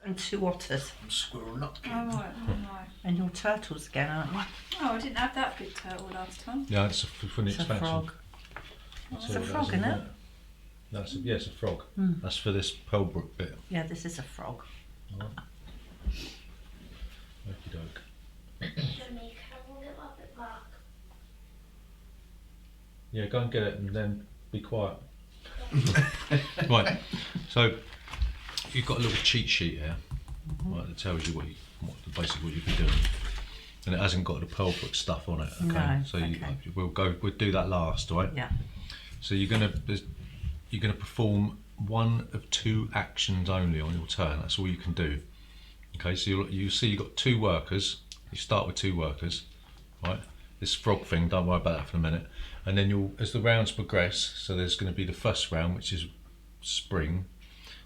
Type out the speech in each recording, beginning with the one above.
And 2 otters. I'm squirrel nutkin. Oh, right. And you're turtles again, aren't you? Oh, I didn't have that big turtle last time. Yeah, it's for the It's a expansion. frog. That's It's a all frog, that isn't it? That's yeah, it's a frog. Mm. That's for this Pearlbrook bit. Yeah, this is a frog. Right. Okie doke. Yeah, go and get it and then be quiet. Right, so you've got a little cheat sheet here, right, that tells you basically what you've been doing, and it hasn't got the Pearlbrook stuff on it. Okay, No, so okay. we'll do that last, right? Yeah. So you're gonna perform 1 of 2 actions only on your turn. That's all you can do. Okay, so you see you've got 2 workers. You start with 2 workers, right? This frog thing, don't worry about that for a minute. And then as the rounds progress, so there's going to be the first round, which is spring,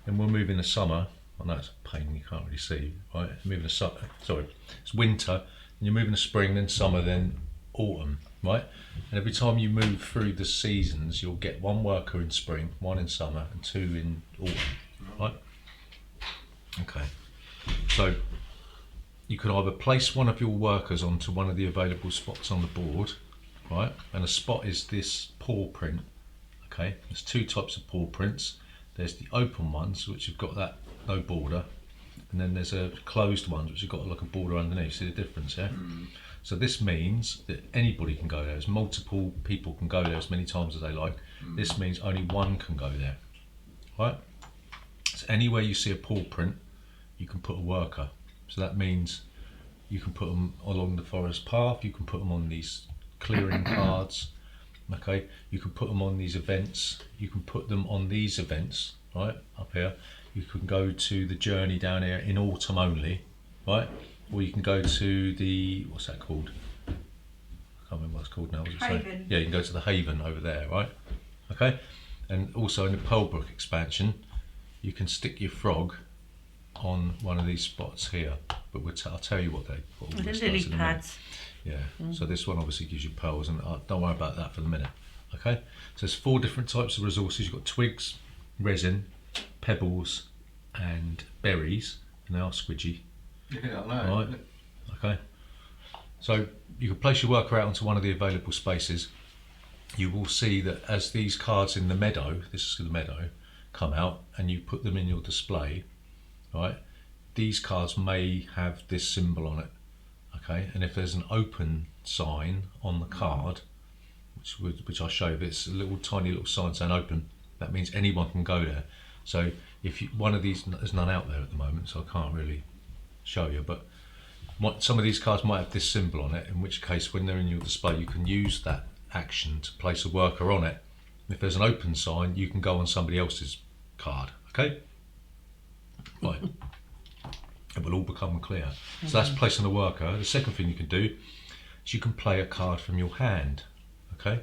and we'll move into summer. I know it's a pain, you can't really see, right? Moving to sorry, it's winter, and you're moving to spring, then summer, then autumn, right? And every time you move through the seasons, you'll get 1 worker in spring, 1 in summer, and 2 in autumn, right? Okay, so you can either place one of your workers onto one of the available spots on the board, right? And a spot is this paw print. Okay, there's 2 types of paw prints. There's the open ones, which have got that no border, and then there's a closed ones, which have got like a border underneath. See the difference, yeah? So this means that anybody can go there. As multiple people can go there as many times as they like. This means only 1 can go there, right? So anywhere you see a paw print, you can put a worker. So that means you can put them along the forest path, you can put them on these clearing cards, okay? You can put them on these events, you can put them on these events, right, up here. You can go to the journey down here in autumn only, right? Or you can go to the, what's that called? I can't remember what it's called now. What does it say? Yeah, you can go to the Haven over there, right? Okay? And also in the Pearlbrook expansion, you can stick your frog on one of these spots here, but I'll tell you what all The this lily does in a minute. pads. Yeah, so this one obviously gives you pearls, and don't worry about that for the minute. Okay, so there's 4 different types of resources. You've got twigs, resin, pebbles, and berries, and they are squidgy. Yeah, I know. Right. Okay, so you can place your worker out onto one of the available spaces. You will see that as these cards in the meadow, this is the meadow, come out, and you put them in your display, right, these cards may have this symbol on it, okay? And if there's an open sign on the card, which I'll show you, it's a little tiny little sign saying open, that means anyone can go there. So if one of these, there's none out there at the moment, so I can't really show you, but some of these cards might have this symbol on it, in which case when they're in your display you can use that action to place a worker on it. If there's an open sign, you can go on somebody else's card, okay? Right. It will all become clear. So that's placing a worker. The second thing you can do is you can play a card from your hand, okay?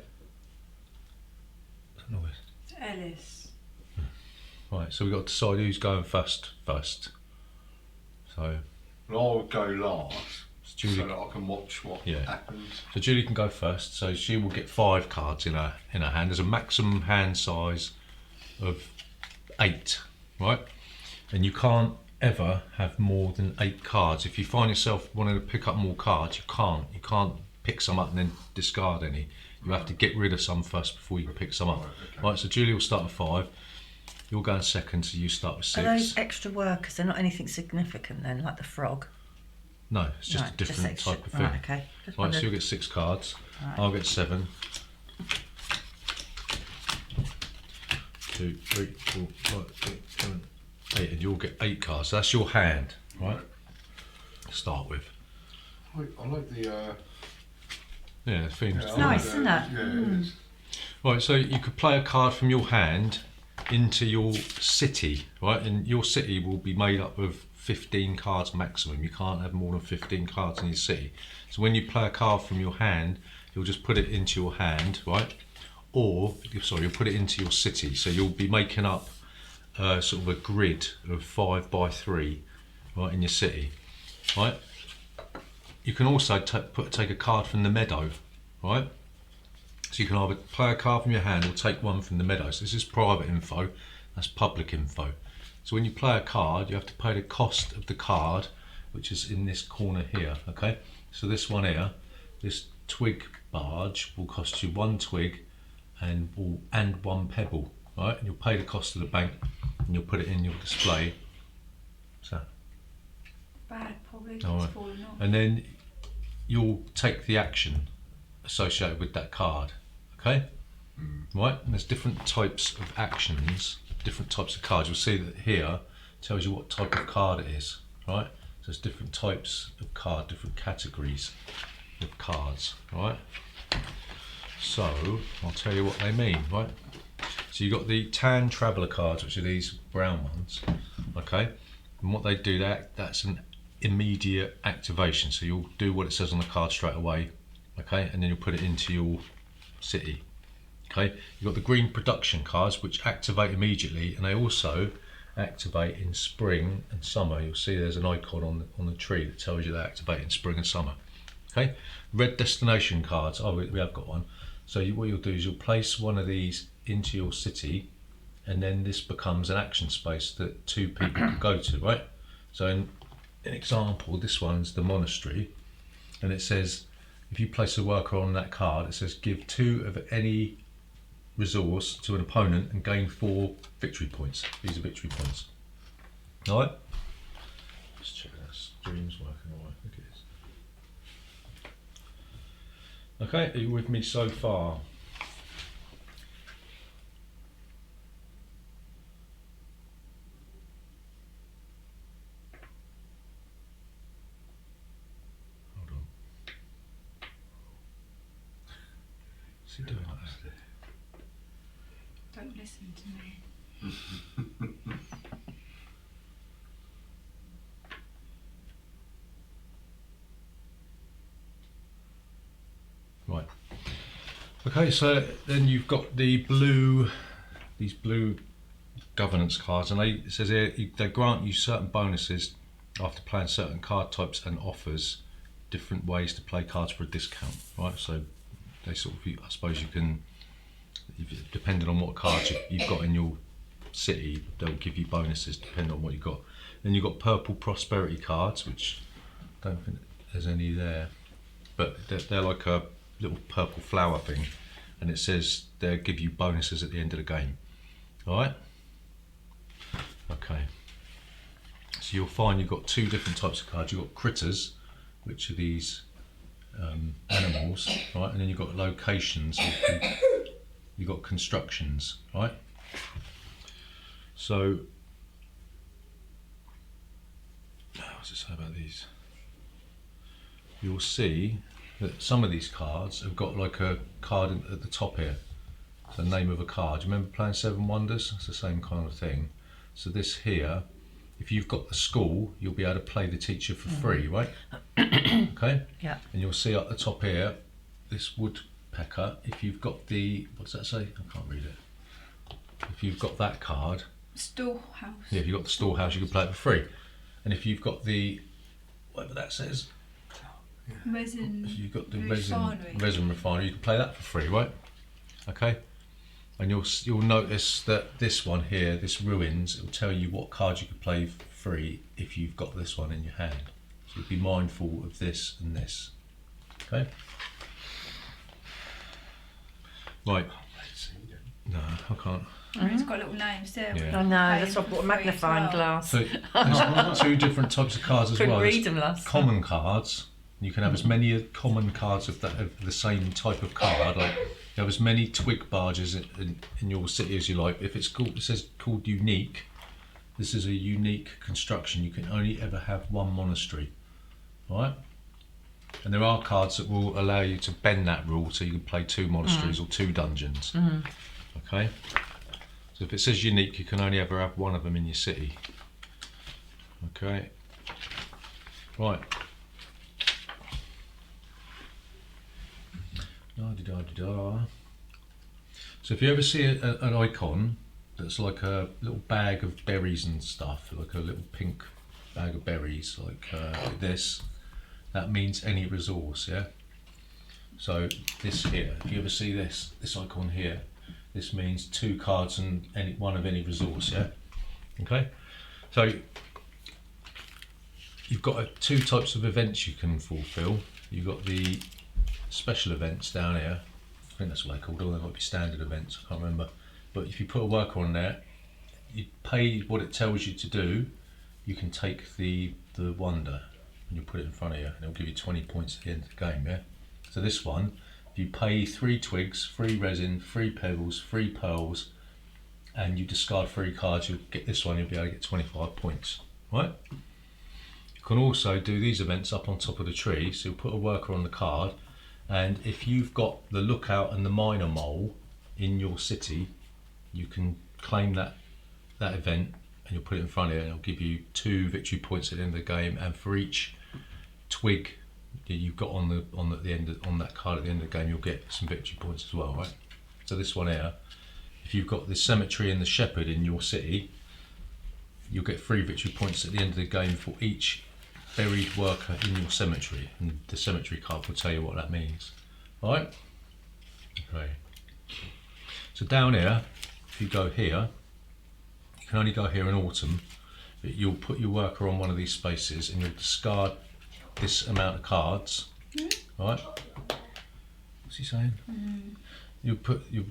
What's that noise? It's Ellis. Right, so we've got to decide who's going first. So I'll go last, Julie, so that I can watch what happens. So Julie can go first. So she will get 5 cards in her hand. There's a maximum hand size of 8, right? And you can't ever have more than 8 cards. If you find yourself wanting to pick up more cards, you can't pick some up and then discard any. You have to get rid of some first before you can pick some up. Right, so Julie will start with 5. You're going second, so you start with 6. Are those extra workers, they're not anything significant then, like the frog? No, it's just a different type of thing. Right, okay. Right, so you'll get 6 cards. Right. I'll get 7. 2, 3, 4, 5, 6, 7, 8, and you'll get 8 cards. So that's your hand, right? To start with. I like the. Yeah, the theme's It's nice, isn't it? Yeah, it is. Right, so you could play a card from your hand into your city, right? And your city will be made up of 15 cards maximum. You can't have more than 15 cards in your city. So when you play a card from your hand, you'll just put it into your hand, right? Or, sorry, you'll put it into your city. So you'll be making up sort of a grid of 5 by 3, right, in your city, right? You can also take a card from the meadow, right? So you can either play a card from your hand or take one from the meadow. So this is private info, that's public info. So when you play a card, you have to pay the cost of the card, which is in this corner here, okay? So this one here, this twig barge will cost you 1 twig and 1 pebble, right? And you'll pay the cost of the bank and you'll put it in your display. So, Bad, probably. all It's right. falling off. And then you'll take the action associated with that card, okay? Right, and there's different types of actions, different types of cards. You'll see that here tells you what type of card it is, right? So there's different types of card, different categories of cards, right? So I'll tell you what they mean, right? So you've got the tan traveller cards, which are these brown ones, okay? And what they do, that's an immediate activation. So you'll do what it says on the card straight away, okay? And then you'll put it into your city. Okay, you've got the green production cards which activate immediately, and they also activate in spring and summer. You'll see there's an icon on the tree that tells you they activate in spring and summer. Okay, red destination cards, we have got one. So what you'll do is you'll place one of these into your city, and then this becomes an action space that 2 people can go to, right? So in example, this one's the monastery, and it says if you place a worker on that card, it says give 2 of any resource to an opponent and gain 4 victory points. These are victory points. Alright? Let's check that stream's working alright. I think it is. Okay, are you with me so far? Hold on. What's he doing like that? Don't listen to me. Right. Okay, so then you've got these blue governance cards, and it says here they grant you certain bonuses after playing certain card types and offers different ways to play cards for a discount. Right, so they sort of, I suppose you can, depending on what cards you've got in your city, they'll give you bonuses depending on what you've got. Then you've got purple prosperity cards, which I don't think there's any there, but they're like a little purple flower thing, and it says they'll give you bonuses at the end of the game. Alright? Okay. So you'll find you've got 2 different types of cards. You've got critters, which are these animals, right? And then you've got locations, you've got constructions, right? So, what's it say about these? You'll see that some of these cards have got like a card at the top here. It's the name of a card. Do you remember playing Seven Wonders? It's the same kind of thing. So this here, if you've got the school, you'll be able to play the teacher for free, right? Okay? Yeah. And you'll see up the top here, this woodpecker, if you've got the, what's that say? I can't read it. If you've got that card, Storehouse. yeah, if you've got the storehouse, you can play it for free. And if you've got the, whatever that says, Resin. if you've got the Refinery. resin refinery, you can play that for free, right? Okay? And you'll notice that this one here, this ruins, it will tell you what cards you can play for free if you've got this one in your hand. So be mindful of this and this. Okay? Right. No, I can't. It's got little names there. Yeah. I know, that's why I bought a magnifying glass. So there's 2 different types of cards as Couldn't well. read There's them last time. common cards. You can have as many common cards of the same type of card. Like you have as many twig barges in your city as you like. If it's called, it says called unique. This is a unique construction. You can only ever have 1 monastery, right? And there are cards that will allow you to bend that rule, so you can play 2 monasteries or 2 dungeons. Okay. So if it says unique, you can only ever have 1 of them in your city. Okay. Right. Da-da-da-da-da. So if you ever see an icon that's like a little bag of berries and stuff, like a little pink bag of berries, like this, that means any resource, yeah? So this here, if you ever see this icon here, this means 2 cards and one of any resource, yeah? Okay? So you've got two types of events you can fulfil. You've got the special events down here. I think that's what they're called, or they might be standard events, I can't remember. But if you put a worker on there, you pay what it tells you to do, you can take the wonder and you put it in front of you and it'll give you 20 points at the end of the game, yeah? So this one, if you pay 3 twigs, 3 resin, 3 pebbles, 3 pearls, and you discard 3 cards, you'll get this one, you'll be able to get 25 points, right? You can also do these events up on top of the tree, so you'll put a worker on the card, and if you've got the lookout and the miner mole in your city, you can claim that event and you'll put it in front of you and it'll give you 2 victory points at the end of the game, and for each twig that you've got on that card at the end of the game, you'll get some victory points as well, right? So this one here, if you've got the cemetery and the shepherd in your city, you'll get 3 victory points at the end of the game for each buried worker in your cemetery, and the cemetery card will tell you what that means. Alright? Okay. So down here, if you go here, you can only go here in autumn, but you'll put your worker on one of these spaces and you'll discard this amount of cards. Alright? What's he saying? You'll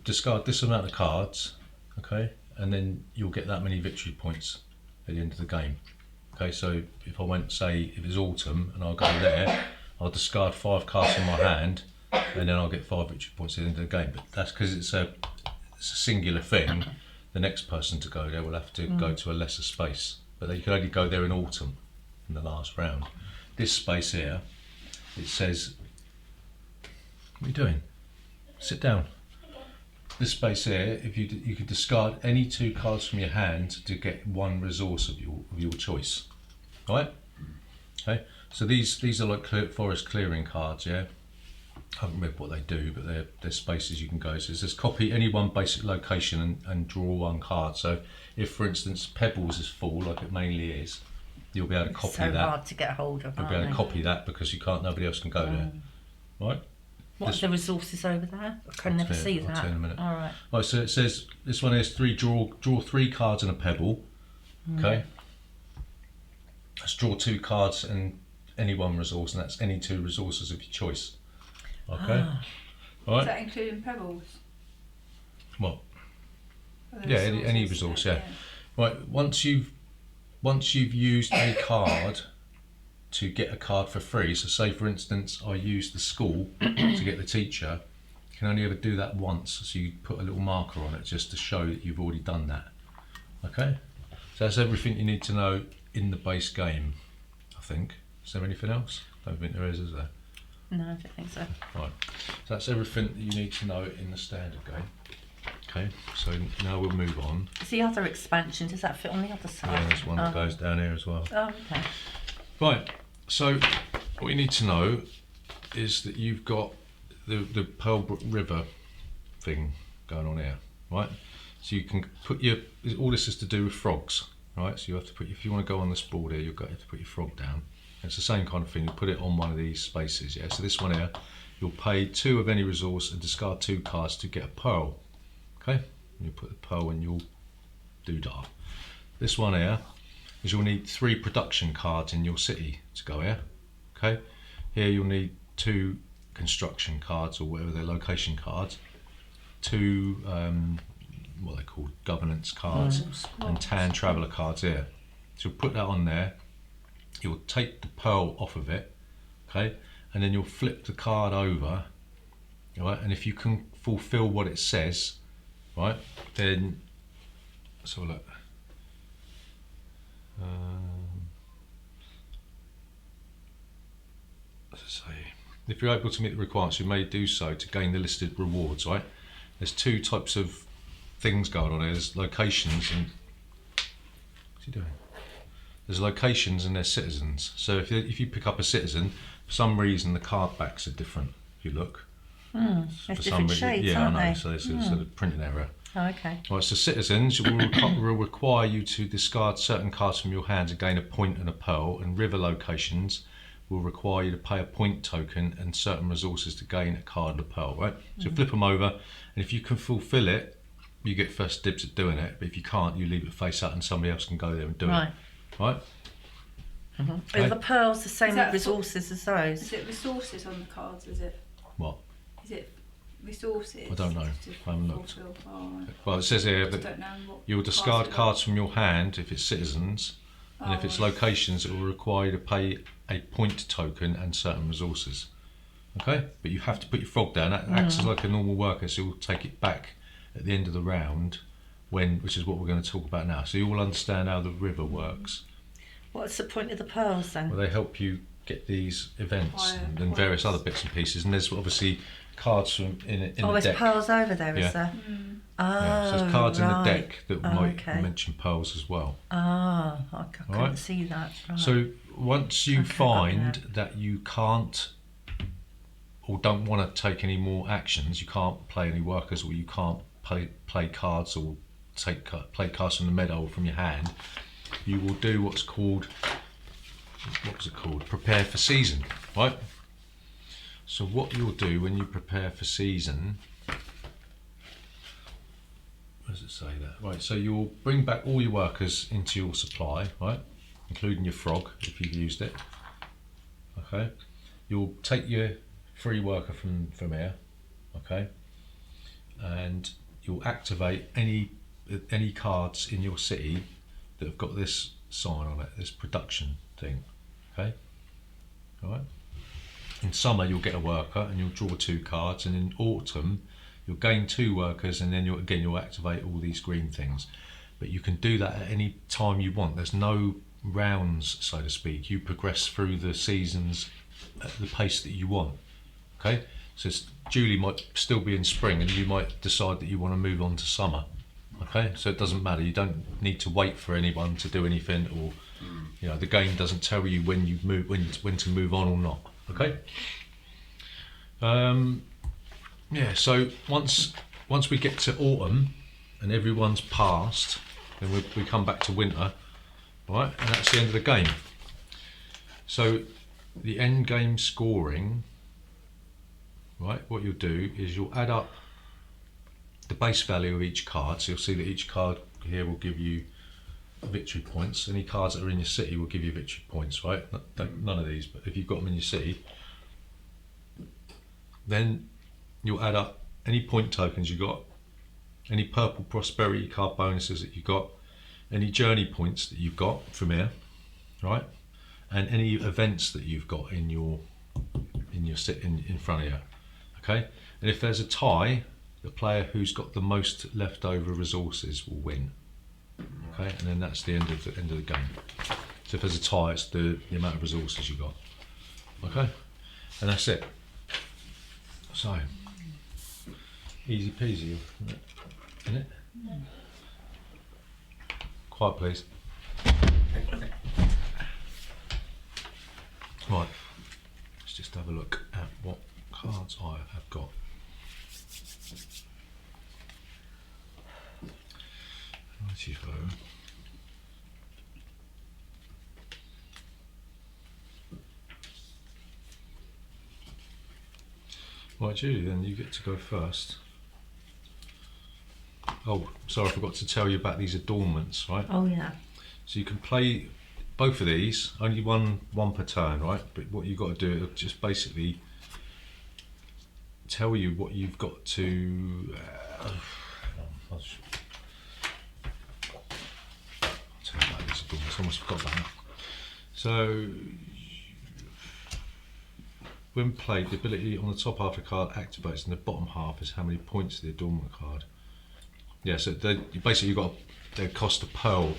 discard this amount of cards, okay, and then you'll get that many victory points at the end of the game. Okay, so if I went, say, if it's autumn and I'll go there, I'll discard 5 cards from my hand and then I'll get 5 victory points at the end of the game. But that's because it's a singular thing. The next person to go there will have to go to a lesser space, but they can only go there in autumn in the last round. This space here, it says, what are you doing? Sit down. This space here, if you could discard any 2 cards from your hand to get 1 resource of your choice, right? Okay. So these are like forest clearing cards, yeah. I haven't read what they do, but they're spaces you can go. So it says copy any one basic location and draw 1 card. So if, for instance, Pebbles is full, like it mainly is, you'll be able to copy that. So hard to get hold of. You'll be able to copy that because nobody else can go there, right? What's the resources over there? I can never see that. I'll tell you in a minute. All right. Right, so it says this one is draw 3 cards and a pebble. Okay. Let's draw 2 cards and any 1 resource, and that's any 2 resources of your choice. Okay. All right. Is that including pebbles? What? Are there Yeah, any resources? resource. Yeah. Right. Once you've used a card to get a card for free, so say for instance I used the school to get the teacher, you can only ever do that once, so you put a little marker on it just to show that you've already done that. Okay, so that's everything you need to know in the base game, I think. Is there anything else? I don't think there is there? No, I don't think so. Right, so that's everything that you need to know in the standard game. Okay, so now we'll move on. Is the other expansion, does that fit on the other side? Yeah, there's one that goes down here as well. Oh, okay. Right, so what you need to know is that you've got the Pearlbrook River thing going on here, right? So you can put all this is to do with frogs, right? So you have to if you want to go on this board here, you've got to put your frog down. It's the same kind of thing, you put it on one of these spaces, yeah? So this one here, you'll pay 2 of any resource and discard 2 cards to get a pearl, okay? You put the pearl in your doodah. This one here, is you'll need 3 production cards in your city to go here. Okay, here you'll need 2 construction cards, or whatever their location cards, 2 what they call governance cards, and tan traveller cards here. So you'll put that on there, you'll take the pearl off of it, okay, and then you'll flip the card over, right, and if you can fulfill what it says, right, then let's have a look. As I say, if you're able to meet the requirements, you may do so to gain the listed rewards, right? There's 2 types of things going on here. There's locations and what's he doing? There's locations and there's citizens. So if you pick up a citizen, for some reason the card backs are different. If you look, There's different shades, yeah, aren't I know. they? So there's a sort of printing error. Oh, okay. Right, so citizens will require you to discard certain cards from your hand to gain a point and a pearl, and river locations will require you to pay a point token and certain resources to gain a card and a pearl, right? So flip them over, and if you can fulfill it you get first dibs at doing it. But if you can't, you leave it face up, and somebody else can go there and do Right. it. Right? Are the pearls the same Is that resources as those? Is it resources on the cards? Is it? What? Is it resources? I don't know. to I haven't looked. fulfill? Oh, right. Well, it says here I that don't know what you'll discard it cards from your hand if it's citizens, and if it's locations, it will require you to pay a point token and certain resources. Okay, but you have to put your frog down. That acts as like a normal worker, so you'll take it back at the end of the round, which is what we're going to talk about now. So you will understand how the river works. What's the point of the pearls then? Well, they help you get these events Acquire and various points. other bits and pieces. And there's obviously cards from in the there's deck. pearls over there, Yeah. is there? Oh, Yeah, so there's cards in the right. deck that might okay. mention pearls as well. Ah, I couldn't Right. see that. Right. So once you Okay, got find that. that you can't or don't want to take any more actions, you can't play any workers, or you can't play cards or play cards from the meadow or from your hand, you will do what's called, what was it called? Prepare for season, right? So what you'll do when you prepare for season, where does it say that? Right, so you'll bring back all your workers into your supply, right? Including your frog, if you've used it. Okay. You'll take your free worker from here, okay? And you'll activate any cards in your city that have got this sign on it, this production thing, okay? All right. In summer, you'll get a worker and you'll draw 2 cards, and in autumn, you'll gain 2 workers, and then you'll activate all these green things. But you can do that at any time you want. There's no rounds, so to speak. You progress through the seasons at the pace that you want. Okay, so Julie might still be in spring, and you might decide that you want to move on to summer. Okay, so it doesn't matter. You don't need to wait for anyone to do anything, or the game doesn't tell you when you move, when to move on or not. Okay. Yeah. So once we get to autumn and everyone's passed, then we come back to winter, right? And that's the end of the game. So the end game scoring, right? What you'll do is you'll add up the base value of each card. So you'll see that each card here will give you victory points. Any cards that are in your city will give you victory points, right? None of these, but if you've got them in your city, then you'll add up any point tokens you got, any purple prosperity card bonuses that you got, any journey points that you've got from here, right? And any events that you've got in front of you. Okay, and if there's a tie, the player who's got the most leftover resources will win. Okay, and then that's the end of the game. So if there's a tie, it's the amount of resources you got. Okay, and that's it. So easy peasy, isn't it? Quiet, please. Right, let's just have a look at what cards I have got. Righty-ho. Right, Julie, then you get to go first. Oh, sorry, I forgot to tell you about these adornments, right? Oh yeah. So you can play both of these, only one per turn, right? But what you've got to do is just basically tell you what you've got to. I'll tell you about this adornments. I almost forgot about that. So, when played, the ability on the top half of the card activates, and the bottom half is how many points the adornment card. Yeah, so basically they cost a pearl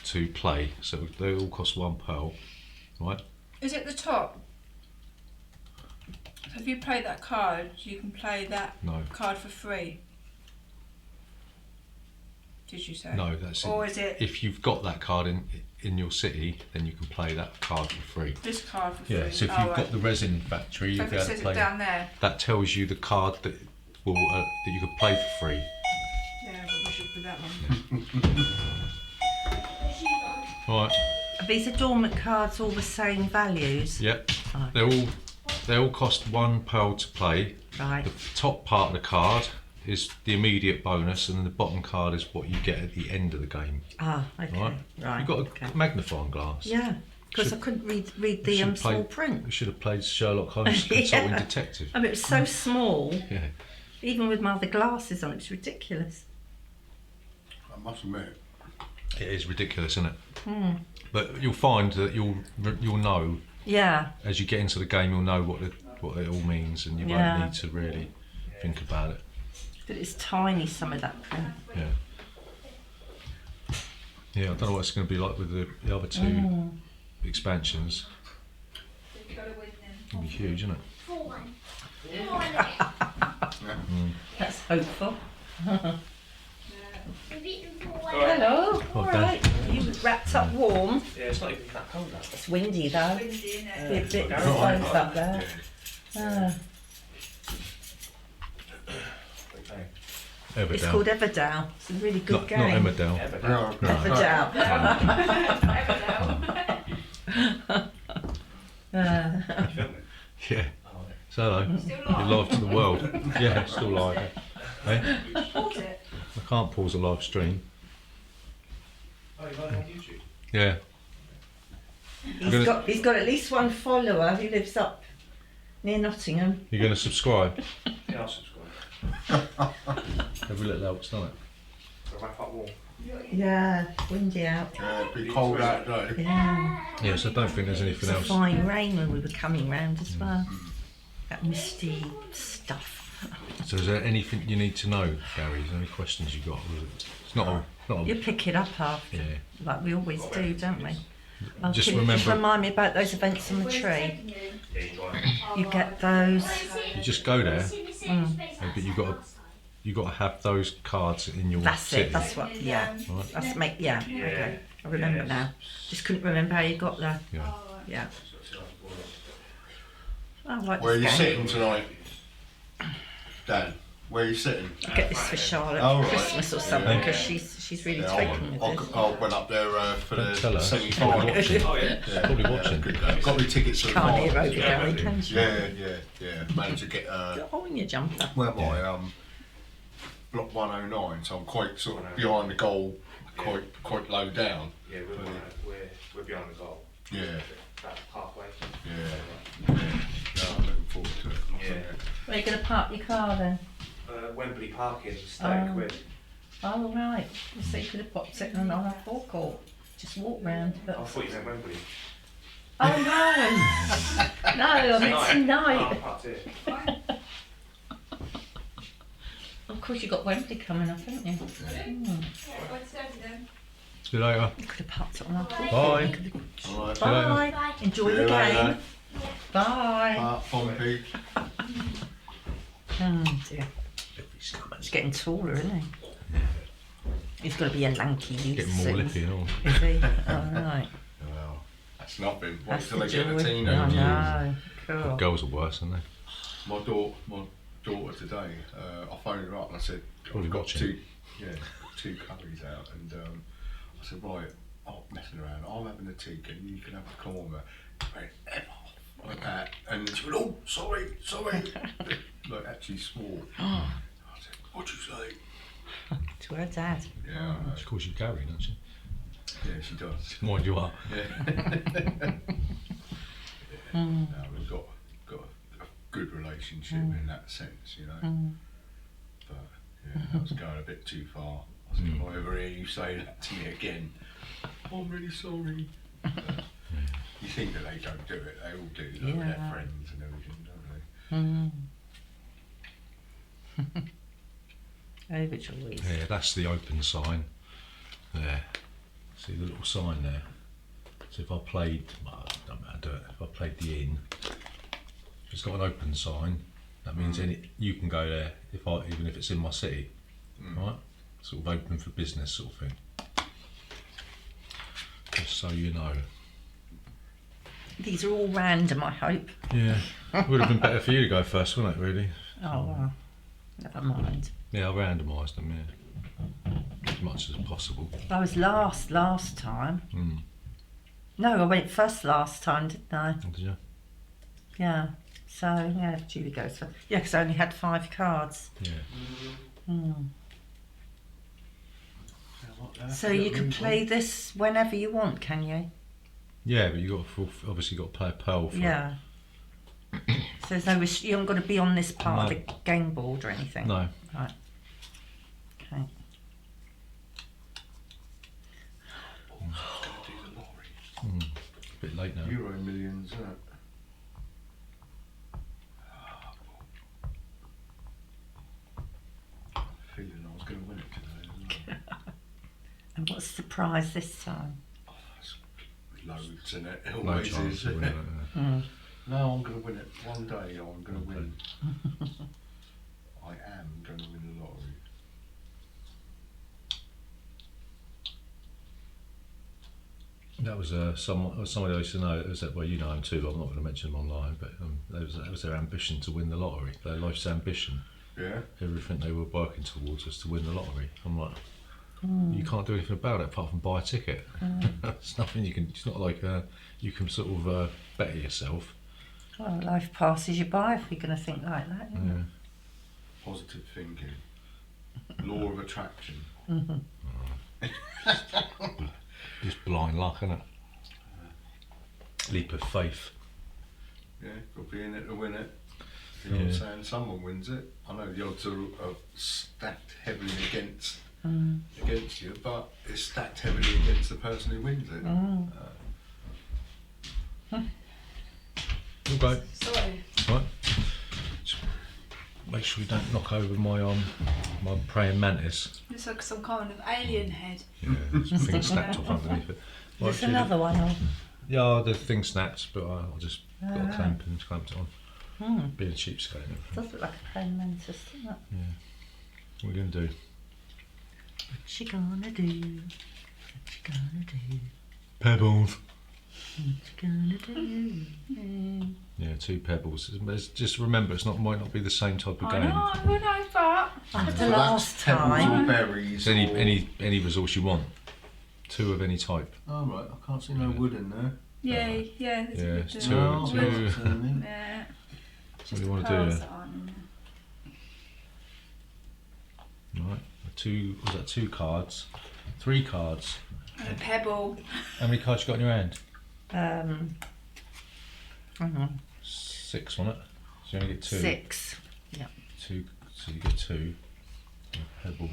to play, so they all cost 1 pearl, right? Is it the top? So if you play that card, you can play that card for free. Did you say? No, that's or it. Is it if you've got that card in your city, then you can play that card for free. this card for free? Yeah, so if you've got the resin factory, So you'll if be it able to says play. it down there. That tells you the card that will that you can play for free. Yeah, but we should put that one. Right. Are these adornment cards all the same values? Yep. Oh. They all cost 1 pearl to play. Right. The top part of the card is the immediate bonus, and then the bottom card is what you get at the end of the game. Ah, okay. Right. You've got a okay. magnifying glass. Yeah, because I couldn't read the small print. We should have played Sherlock Holmes Consulting Detective. I mean, it was so small. Yeah. Even with my other glasses on, it was ridiculous. I must admit. It is ridiculous, isn't it? But you'll find that you'll know. Yeah. As you get into the game, you'll know what it all means, and you won't need to really think about it. But it's tiny, some of that print. Yeah. Yeah, I don't know what it's going to be like with the other two expansions. It'll be huge, isn't it? That's hopeful. Alright. Hello. Well All done. right. You wrapped up warm. Yeah, it's not even that cold out. It's windy though. Windy, innit? Be a bit Yeah. close up there. Okay. Everdell. It's called Everdell. It's a really good not game. Emmerdale. Ever. Everdell. You filming? Yeah. Oh, So hello. Still You're live? live to the world. Yeah, still live. Hey? Pause it. I can't pause a live stream. oh, you're on YouTube? Yeah. He's got at least one follower who lives up near Nottingham. You're going to subscribe. Yeah, I'll subscribe. Every little helps, doesn't it? So wrap up warm. Yeah, windy out. Yeah, it'd be cold out today. Yeah. Yes, I don't think there's It anything was a else. fine rain when we were coming round as well. That misty stuff. So is there anything you need to know, Gary? Is there any questions you got? It's not a You pick it up after, yeah. like we always do, don't we? Oh, Just can you remember- remind me about those events on the tree. Yeah, you got it. You get those. You just go there, but you got to have those cards in your That's city. it. That's what. Yeah. Right. That's yeah. Okay. I remember now. Just couldn't remember how you got there. Yeah. Yeah. I like Where are you this game. sitting tonight, Dan? Where are you sitting? I get this for Charlotte Oh, for right. Christmas or something Yeah. because she's really Yeah, taken with this. I went up there for Don't tell the her. semi-final. Watching. Oh, yeah. Yeah, Probably yeah, watching. good game. Got me tickets to the Can't hear final. over going, can she? Yeah. Managed to get Got a hole in your jumper. where am I? Block 109, so I'm quite sort of behind the goal, quite low down. Yeah, we're behind the goal. Yeah, About halfway. yeah. No, I'm looking forward to it. Yeah. Where are you going to park your car then? Wembley Parking, Oh. £30. Oh right. So you could have popped it on our forecourt. Just walk round. But... I thought you meant Wembley. Oh no! No, I meant Oh, tonight. parked here. Of course, you've got Wembley coming up, haven't you? See you later. You could have parked it on our forecourt. Bye. You could have- All right. See you later. Bye. Enjoy See the you game. later. Bye. Pompey. Oh dear. He's getting taller, isn't he? He's got to be a lanky youth Getting more soon. lippy and all. Is he? Oh, right. Well, that's nothing. Wait That's till the they get joy. the I teenagers. know. Cool. Girls are worse, aren't they? My daughter today, I phoned her up and I said, Probably I've got watching. two curries out, and I said, right, I'm messing around, I'm having a tea, and you can have the corner. Right, F off, like that. And she went, oh, sorry. Like, actually swore. I said, what'd you say? To her dad. Yeah, I know. She calls you Gary, doesn't she? Yeah, she does. Wind you up. Yeah. No, we've got a good relationship in that sense, you know. But yeah, that was going a bit too far. I said, if I ever hear you say that to me again, I'm really sorry. But you think that they don't do it, they all do, like, with their Yeah. friends and everything, don't they? Overjoyed. Yeah, that's the open sign. There. See the little sign there? So if I played, well, it doesn't matter, do it. If I played the inn, it's got an open sign. That means you can go there even if it's in my city, right? Sort of open for business sort of thing. Just so you know. These are all random, I hope. Yeah, it would have been better for you to go first, wouldn't it? Really? Oh well. Never mind. Yeah, I randomised them. Yeah, as much as possible. I was last time. Mm. No, I went first last time, didn't I? Did you? Yeah. So yeah, Julie goes first. Yeah, because I only had 5 cards. Yeah. So you can play this whenever you want, can you? Yeah, but you got obviously got to play a pearl for it. Yeah. So there's no you haven't got to be on this part of the game board or anything. No. Right. Okay. A bit late now. Euro Millions, isn't it? Feeling I was going to win it today. Isn't it? And what's the prize this time? Loads in it. It No always chance is. of winning it, No, I'm going to win it. One day I'm going to win. I am going to win the lottery. That was somebody I used to know. It was that, well, you know him too. But I'm not going to mention him online, but that was their ambition to win the lottery. Their life's ambition. Yeah. Everything they were working towards was to win the lottery. I'm like, you can't do anything about it apart from buy a ticket. It's nothing you can. It's not like you can sort of better yourself. Well, life passes you by if you're going to think like that. Isn't Yeah. Positive thinking. Law of attraction. Just blind luck, isn't it? Leap of faith. Yeah, got to be in it to win it. You know what I'm saying? Someone wins it. I know the odds are stacked heavily against you, but it's stacked heavily against the person who wins it. Okay. Sorry. Right. Just make sure you don't knock over my my praying mantis. Looks like some kind of alien head. Yeah, there's a thing snapped off underneath it. Well, There's actually, another one on. Yeah, the thing snapped, but I'll just got a clamp and clamped it on. Being a cheapskate. Does look like a praying mantis, doesn't it? What are we going to do? What you gonna do? What you gonna do? Pebbles. What you gonna do? Yeah, 2 pebbles. Just remember, might not be the same type of I game. know, I know, but After So last that's pebbles time. or berries. It's any resource you want. 2 of any type. Oh right, I can't see no wood in there. yeah, there's Yeah, a it's bit two. of two. wood. Yeah. What do you want to pearls do? that aren't in there. Right. 2. Was that 2 cards? 3 cards. And a pebble. How many cards you got in your hand? Hang on. 6 on it. So you only get 2. 6. Yeah. 2. So you get 2. A pebble.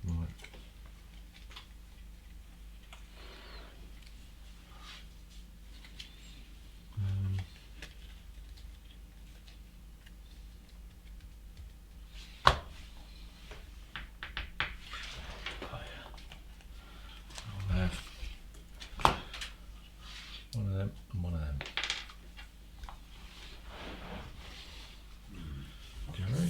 Right. I'll have one of them and one of them. Okay.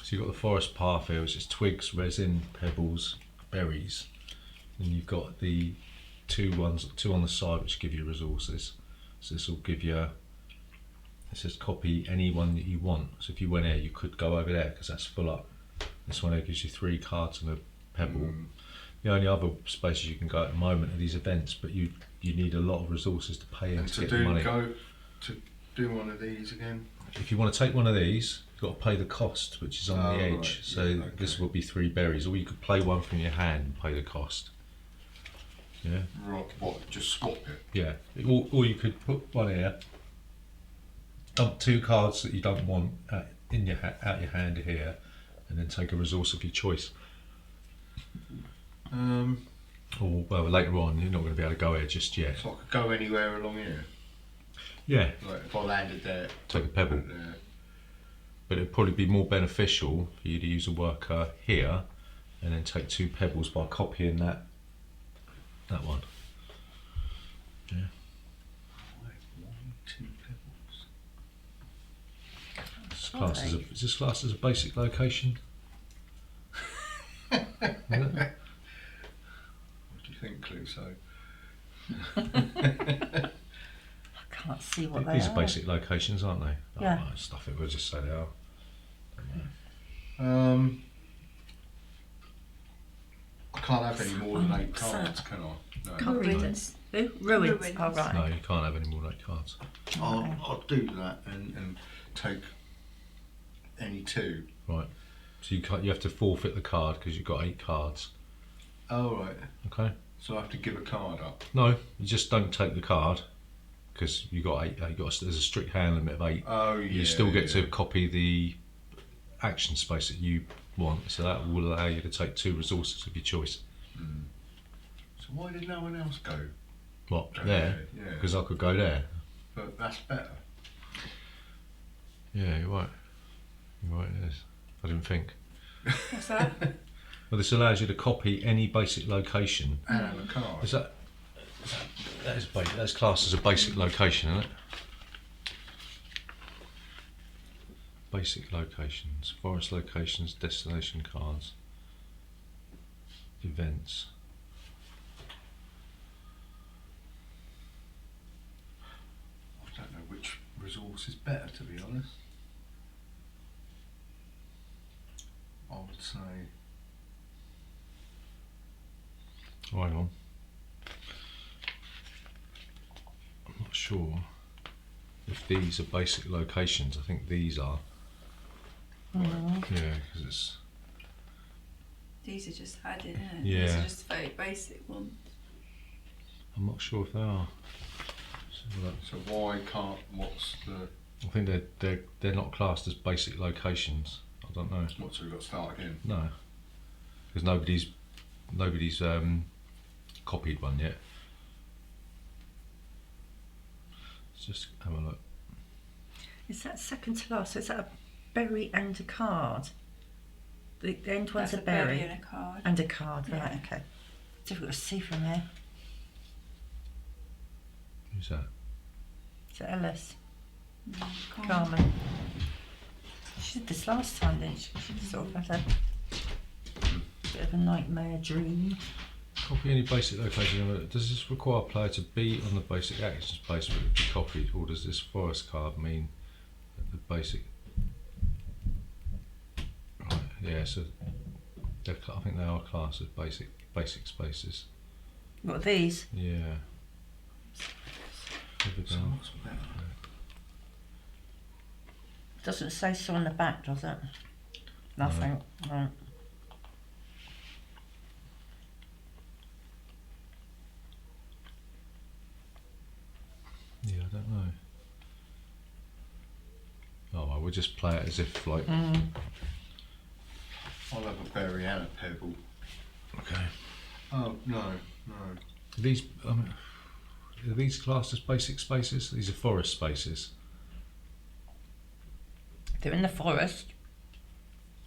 So you've got the forest path here, which is twigs, resin, pebbles, berries. And you've got the 2 on the side which give you resources. So this will give you, it says copy any one that you want. So if you went here, you could go over there because that's full up. This one here gives you 3 cards and a pebble. The only other spaces you can go at the moment are these events, but you need a lot of resources to pay in And to to get the money. to do one of these again. If you want to take one of these, you've got to pay the cost, which is on Oh, the edge. right. So Yeah, okay. this will be 3 berries, or you could play one from your hand and pay the cost. Yeah, Right, what? Just swap it. yeah. Or you could put one here, dump 2 cards that you don't want out your hand here, and then take a resource of your choice. Or well, later on, you're not going to be able to go here just yet. So I could go anywhere along here. Yeah, Like if I landed there. take a pebble. There. But it'd probably be more beneficial for you to use a worker here, and then take 2 pebbles by copying that one. Yeah. Right, 1, 2 pebbles. Is this classed as a basic location? Is it? What do you think, Cluso? I can't see what they These are. are basic locations, aren't they? Yeah. Oh, stuff it. We'll just say they are. I can't have any more than 8 what's cards, that? can I? No. Can't read it. Ruins. Who? Ruins. Ruins. Oh, right. No, you can't have any more than 8 cards. I'll do that and take any 2. Right. So you have to forfeit the card because you've got 8 cards. Oh, right. Okay. So I have to give a card up. No, you just don't take the card because you got 8. There's a strict hand limit of 8. Oh, yeah. You still get to copy the action space that you want, so that will allow you to take 2 resources of your choice. So why did no one else go? What? Go There? yeah. Because I could go there. But that's better. Yeah, you're right. You're right, it is. I didn't think. What's that? Well, this allows you to copy any basic location. And a card. That's classed as a basic location, isn't it? Basic locations, forest locations, destination cards, events. I don't know which resource is better, to be honest. I would say. Oh, hang on. I'm not sure if these are basic locations. I think these are. Yeah, because it's. These are just added, isn't it? Yeah. These are just very basic ones. I'm not sure if they are. So why can't? What's the? I think they're not classed as basic locations. I don't know. What? So we've got to start again. No, because nobody's copied one yet. Let's just have a look. Is that second to last? So is that a berry and a card? The end one's That's a berry and a card. and a card, Yeah. right? Okay. Difficult to see from there. Who's that? Is it Ellis? Can't- Carmen. She did this last time, didn't she? She sort of had a bit of a nightmare dream. Copy any basic location. Does this require a player to be on the basic action space for it to be copied, or does this forest card mean that the basic? Right. Yeah. So I think they are classed as basic spaces. What are these? Yeah. So Everdell. what's better? Doesn't say so on the back, does it? Nothing. Right. Yeah, I don't know. Oh, well, we'll just play it as if like. Mm. I'll have a berry and a pebble. Okay. Oh no. These are these classed as basic spaces? These are forest spaces. They're in the forest,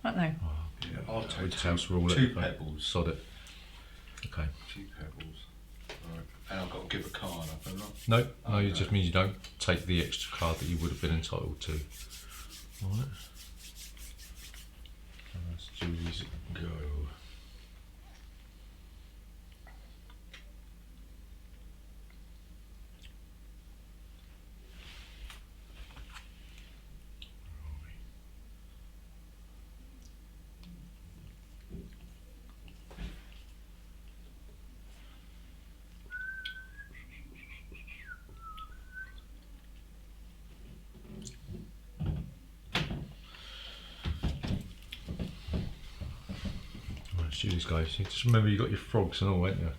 aren't they? Oh, Yeah, I'll take which house rule two it? pebbles. Sod it. Okay. 2 pebbles. Right. And I've got to give a card up, haven't I? No, Oh, it no. just means you don't take the extra card that you would have been entitled to. Alright. Let's do these go. Let's do these guys. Just remember you got your frogs and all, ain't you?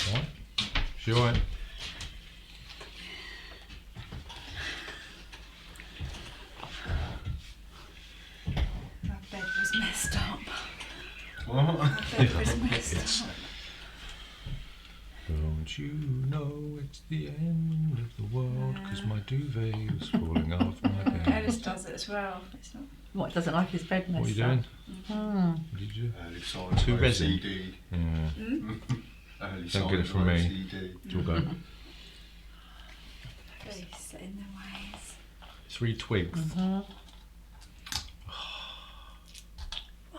Alright. She alright? My bed was messed up. What? My bed was messed Yes. up. Don't you know it's the end of the world because my duvet was falling off my Ellis bed. does it as well. It's not. What, doesn't like his bed messed What are you up? doing? Hmm. What did you do? Early sign Too of resin. OCD. Yeah. Early Don't sign get it of from me. OCD. You'll go. Very set in their ways. 3 twigs. Mhm.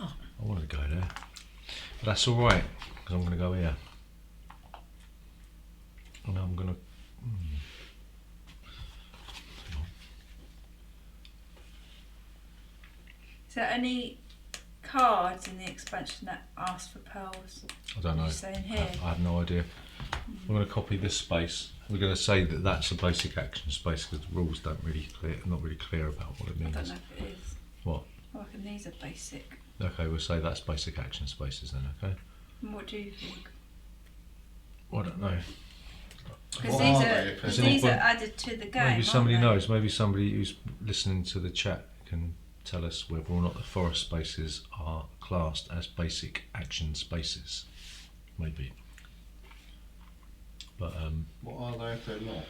I wanted to go there. But that's alright, because I'm going to go here. there any cards in the expansion that ask for pearls? I don't know. Did you say in here? I have no idea. I'm going to copy this space. We're going to say that that's a basic action space because the rules not really clear about what it I means. don't know if it is. What? I reckon these are basic. Okay, we'll say that's basic action spaces then. Okay. And what do you think? I don't know. Because What these are are, they? because Has these are anybody- added to the game. Maybe somebody aren't they? knows. Maybe somebody who's listening to the chat can tell us whether or not the forest spaces are classed as basic action spaces. Maybe. But What are they if they're not?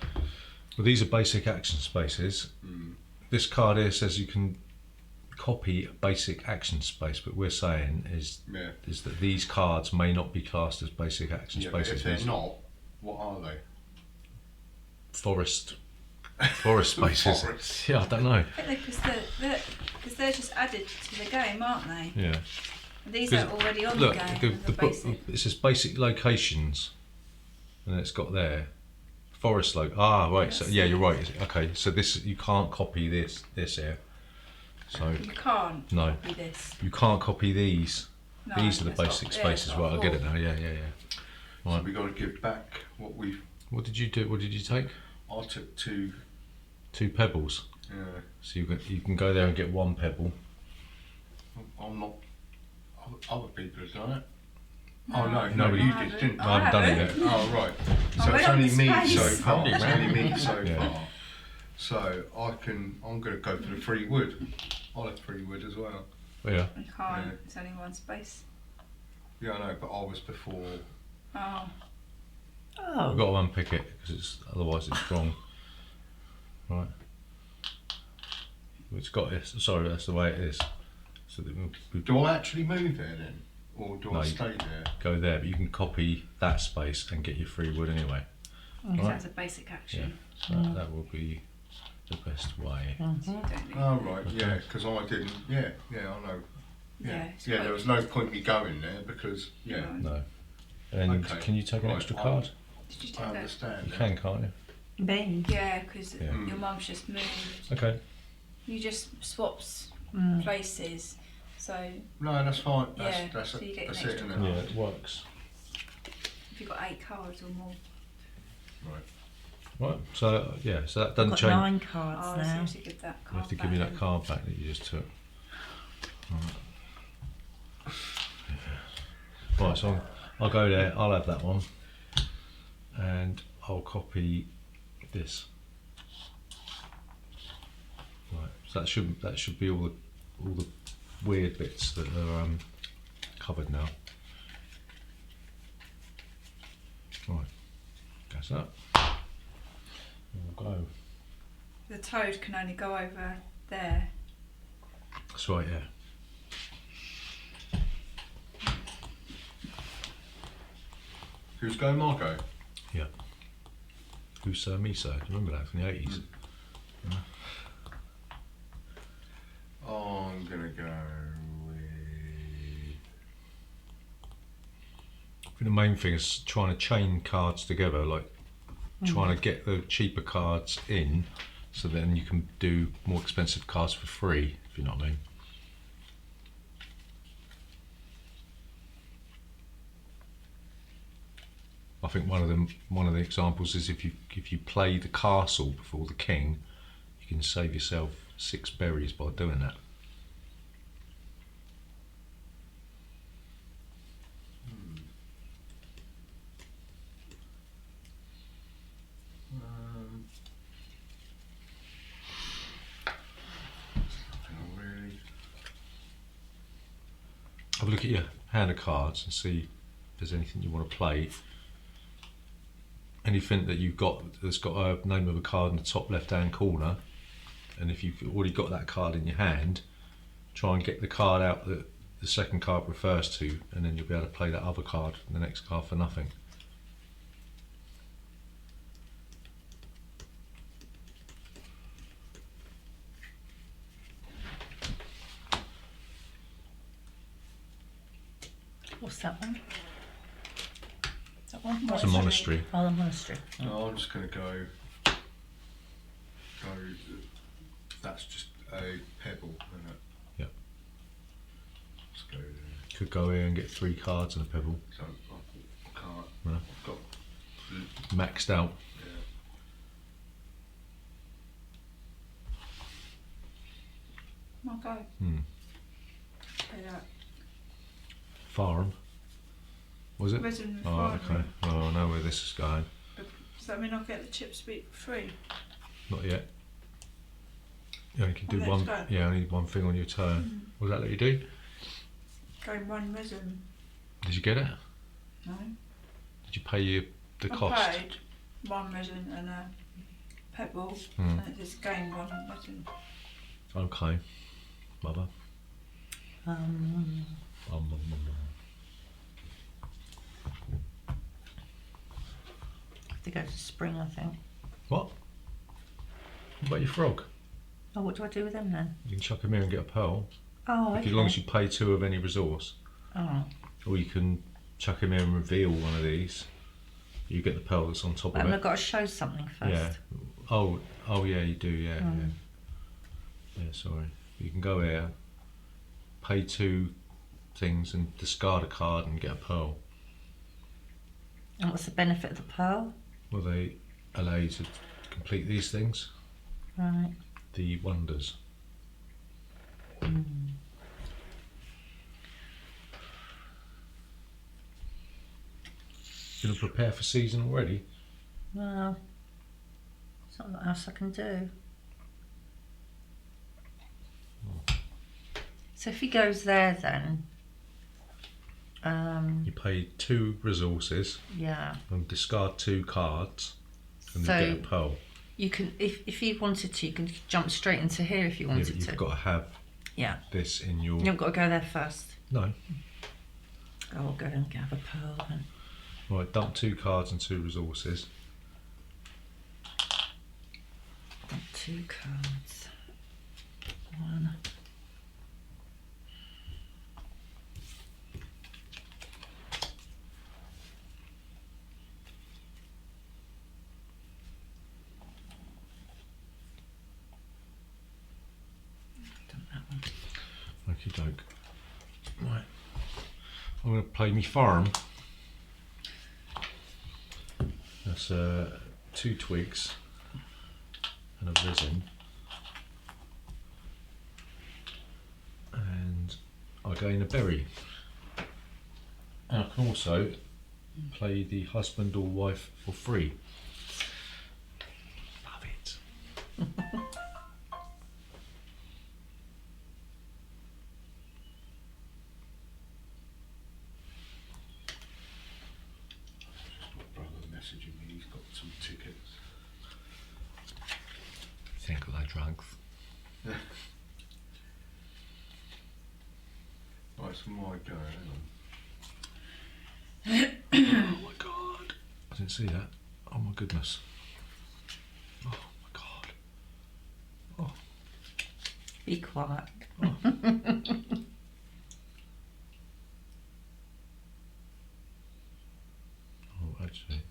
well, these are basic action spaces. This card here says you can copy a basic action space, but we're saying is Yeah. that these cards may not be classed as basic action Yeah, but spaces. if they're not, what are they? Forest spaces. Forest. Yeah, I don't know. Because they're just added to the game, aren't they? Yeah. These 'Cause are already on Look, the game. the and they're book, basic. it says basic locations, and it's got there forest right. So That's yeah, it. you're right. Okay, so this you can't copy this here. So You can't no, copy this. you can't copy these. No, These are the that's what- basic yeah, spaces. that's Right, what I get it thought. now. Yeah. So Right. we got to give back what we've. What did you do? What did you take? I took two. 2 pebbles. So you can go there and get 1 pebble. I'm not. Other people have done it. Oh no, No, you I did, didn't. I haven't done it yet. Oh right. I So went it's on only the me space. so far. It's only me so Yeah. far. So I'm going to go for the free wood. I like free wood as well. Yeah. You can't. Yeah. It's only one space. Yeah, I know, but I was before. Oh. Oh. We've got to unpick it because otherwise it's wrong. Right. It's got this. Sorry, that's the way it is. So that we Do I actually move there then, or do No, I you- stay there? go there, but you can copy that space and get your free wood anyway. Because Right. that's a basic action. So that will be the best way. So you don't need Oh right, yeah, because I didn't. Yeah, I know. Yeah, Yeah, it's yeah. quite- There was no point me going there because yeah, No. No. And Okay. can you take an Right, extra I- card? Did you I take that? understand. You now. can, can't you? Me. Yeah, because Yeah. your mum's just moved. Okay. You just swaps places. So No, that's fine. Yeah, That's so you get an that's it, extra isn't Yeah, it? it works. if you've got 8 cards or more. Right. Right. So yeah. So that I've doesn't got change. 9 cards Oh, now. so you give that You card have to back give me that then. card back that you just took. Right, so I'll go there, I'll have that one, and I'll copy this. Right, so that should be all the weird bits that are covered now. Right, that's that. We'll go. The toad can only go over there. That's right, yeah. Who's going, Marco? Who's Sir Me Sir? Do you remember that from the 80s? I'm gonna go with. I think the main thing is trying to chain cards together, like trying to get the cheaper cards in, so then you can do more expensive cards for free, if you know what I mean. I think one of the examples is if you play the castle before the king, you can save yourself 6 berries by doing that. Really. Have a look at your hand of cards and see if there's anything you want to play. Anything that you've got that's got a name of a card in the top left hand corner, and if you've already got that card in your hand, try and get the card out that the second card refers to, and then you'll be able to play that other card, the next card, for nothing. What's that one? That one? It's a monastery. Oh, the monastery. No, I'm just gonna go. That's just a pebble, isn't it? Yep. Let's go there. Could go here and get 3 cards and a pebble. So I can't. No. I've got. Maxed out. I'll go. Play that. Farm. Was it? Resin Oh, farm. okay. Oh, I know where this is going. Does that mean I'll get the chip speed for free? Not yet. You only can do Oh, one. let's go. Yeah, only one thing on your turn. What does that let you do? Going 1 resin. Did you get it? No. Did you pay the I cost? paid 1 resin and a pebble, Hmm. and it just gained 1 resin. Okay, mother. Have to go to spring, I think. What? What about your frog? Oh, what do I do with them then? You can chuck him here and get a pearl. Oh, okay. As long as you pay 2 of any resource. Oh, Or you can chuck him here and reveal one of these. You get the pearl that's on top but of I've it. got to show something first. Yeah. Oh yeah, you do. Yeah, Mm. yeah. Yeah, sorry. You can go here, pay 2 things, and discard a card and get a pearl. And what's the benefit of the pearl? Well, they allow you to complete these things, Right. the wonders. Gonna prepare for season already? Well, there's not a lot else I can do. So if he goes there then, You pay 2 resources yeah. and discard 2 cards, and So you get a pearl. you can, if you wanted to, you can jump straight into here if you Yeah, wanted but you've to. got to have Yeah. this in your. You haven't got to go there first. No. Oh, I'll go and have a pearl then. Right, dump 2 cards and 2 resources. 2 cards. 1. Done that one. Okie doke. Right. I'm going to play me farm. That's 2 twigs and a resin. And I gain a berry. And I can also play the husband or wife for free. Love it. My brother messaging me. He's got some tickets. Think of that drugs. Right, it's my go. Hang on. Oh my god. I didn't see that. Oh my goodness. Oh my god. Oh. Be quiet. Oh, actually.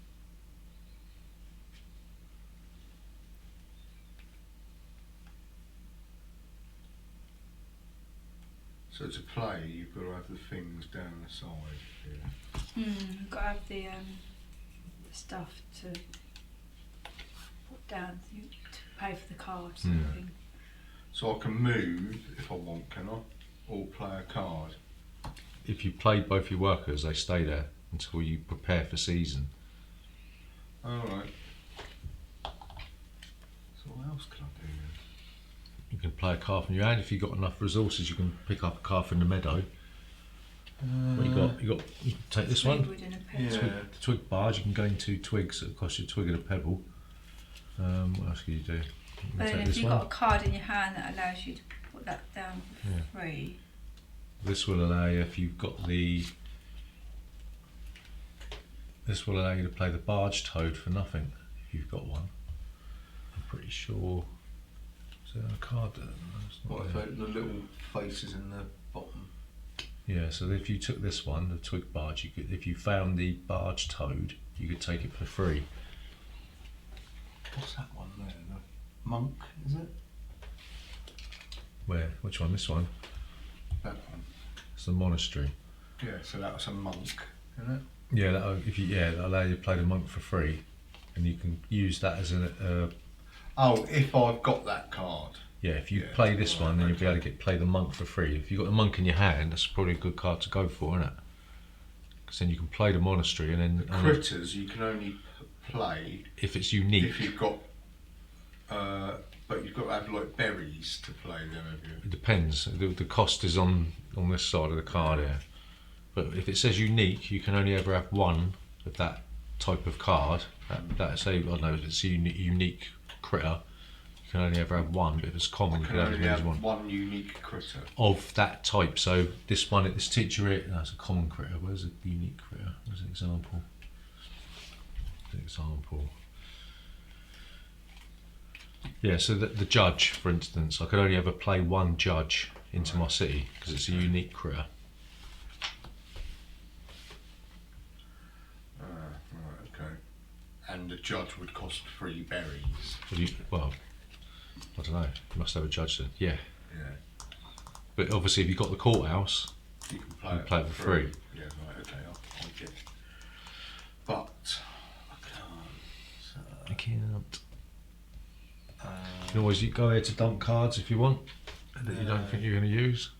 So to play, you've got to have the things down the side here. You've got to have the stuff to put down to pay for the cards and everything. So I can move if I want, can I? Or play a card. If you played both your workers, they stay there until you prepare for season. Alright. So what else can I do then? You can play a card from your hand. If you've got enough resources, you can pick up a card from the meadow. What you got? You can take this one. Wood and a pebble. Yeah. The twig barge. You can gain 2 twigs. It costs you a twig and a pebble. What else can you do? You can But then take if this you've one. got a card in your hand that allows you to put that down for Yeah. free. This will allow you, if you've got the. This will allow you to play the barge toad for nothing if you've got one. I'm pretty sure. Is there a card there? No, it's not What if there. the little faces in the bottom? Yeah, so if you took this one, the twig barge, you could, if you found the barge toad, you could take it for free. What's that one there? The monk, is it? Where? Which one? This one? That one. It's the monastery. Yeah, so that was a monk, isn't it? Yeah, that'll allow you to play the monk for free, and you can use that as a Oh, if I've got that card. yeah. If you Yeah, play this right, one, then you'll be okay. able to play the monk for free. If you've got the monk in your hand, that's probably a good card to go for, isn't it? Because then you can play the monastery, and then Critters you can only play if it's unique, if you've got. But you've got to have like berries to play them, have you? it depends. The cost is on this side of the card here. But if it says unique, you can only ever have one of that type of card. That say, I don't know, if it's a unique critter, you can only ever have one. But if it's common, you Can can have only as have one one unique critter. of that type. So this one, this teacher here, that's a common critter. Where's a unique critter? Where's an example? Yeah, so the judge, for instance, I could only ever play one judge into my city because it's a unique critter. Right, okay. And the judge would cost 3 berries. Well, I don't know. You must have a judge then. Yeah, Yeah. but obviously, if you've got the courthouse, You can You play it for free. Yeah, right, okay, I'll get it. But I can't. So, you can't. You can always go ahead to dump cards if you want that you don't think you're going to use.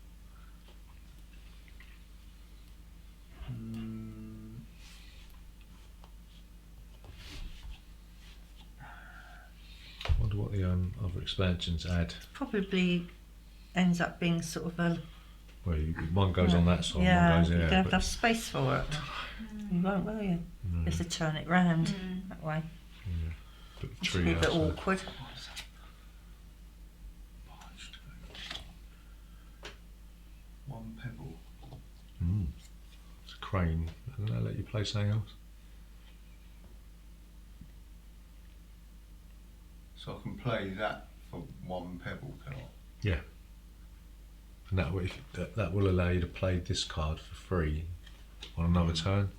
I wonder what the other expansions add. Probably ends up being sort of a Well, one goes on that side, yeah. one goes You there. don't have but- enough space for it. You won't, will you? You have to turn it round that way. Put the It's a tree bit outside. awkward. One pebble. It's a crane. Doesn't that let you play something else? So I can play that for 1 pebble, can I? Yeah. And that will allow you to play this card for free on another turn.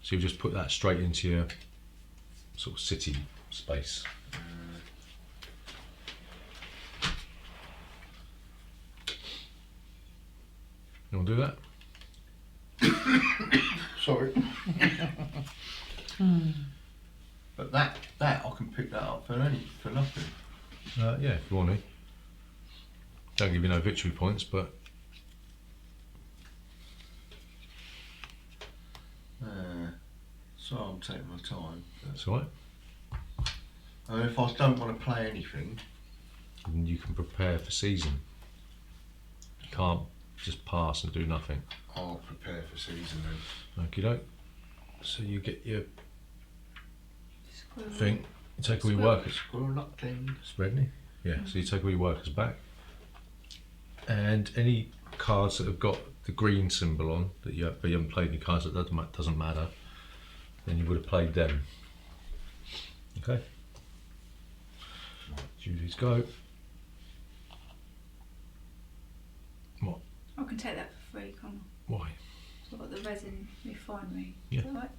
So you just put that straight into your sort of city space. You want to do that? Sorry. But that I can pick that up for nothing. Yeah, if you want to. Don't give you no victory points, but So I'm taking my time. that's all right. And if I don't want to play anything, And you can prepare for season. You can't just pass and do nothing. I'll prepare for season then. Okie doke. So you get your Squirrel. thing, you take all your Squirrel. workers. Squirrel nut thing. Spreadney? Yeah, so you take all your workers back. And any cards that have got the green symbol on, but you haven't played any cards that doesn't matter, then you would have played them. Okay? Judy's go. What? I can take that for free, can't I? Why? So I've got the resin refinery. Yeah. Is that right?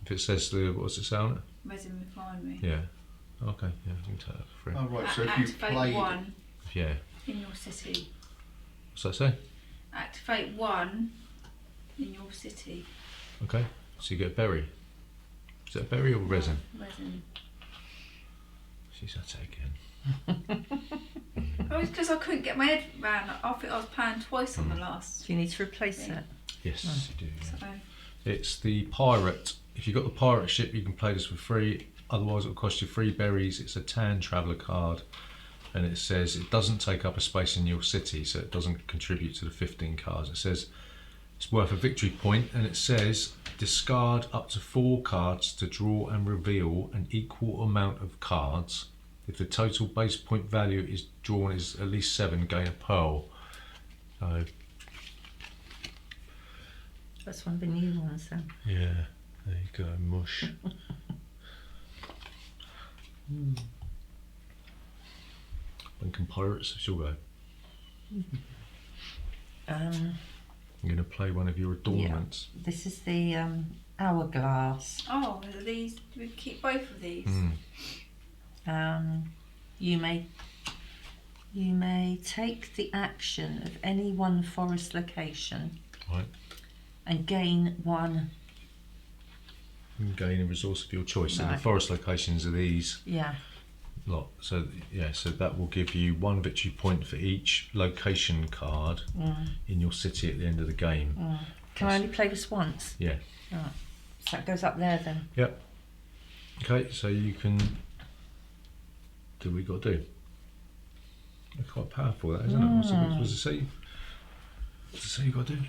If it says what's it say on it? Resin refinery. Yeah. Okay, yeah, you can take that for free. Oh right, so if you Activate played 1 Yeah. in your city. What's that say? Activate 1 in your city. Okay. So you get a berry. Is that a berry or resin? Resin. She's that again. Oh, it's because I couldn't get my head round. I think I was playing twice on the last. Do you need to replace it? Yes, you do. Yeah. So It's the pirate. If you've got the pirate ship, you can play this for free. Otherwise, it'll cost you 3 berries. It's a tan traveller card, and it says it doesn't take up a space in your city, so it doesn't contribute to the 15 cards. It says it's worth a victory point, and it says discard up to 4 cards to draw and reveal an equal amount of cards. If the total base point value is drawn is at least 7, gain a pearl. So That's one of the new ones then. yeah, there you go, mush. Lincoln Pirates, she'll go. Um, I'm going to play one of your adornments. this is the hourglass. oh, are these? Do we keep both of these? Mm. You may You may take the action of any one forest location Right. and gain one. You can gain a resource of your choice. So the Right. forest locations are these Yeah. lot. So yeah, so that will give you 1 victory point for each location card in your city at the end of the game. Can I only play this once? Yeah. Right. So that goes up there then. Yep. Okay, so you can do what you got to do. It's quite powerful, that, isn't it? What's it say? What's it say you got to do?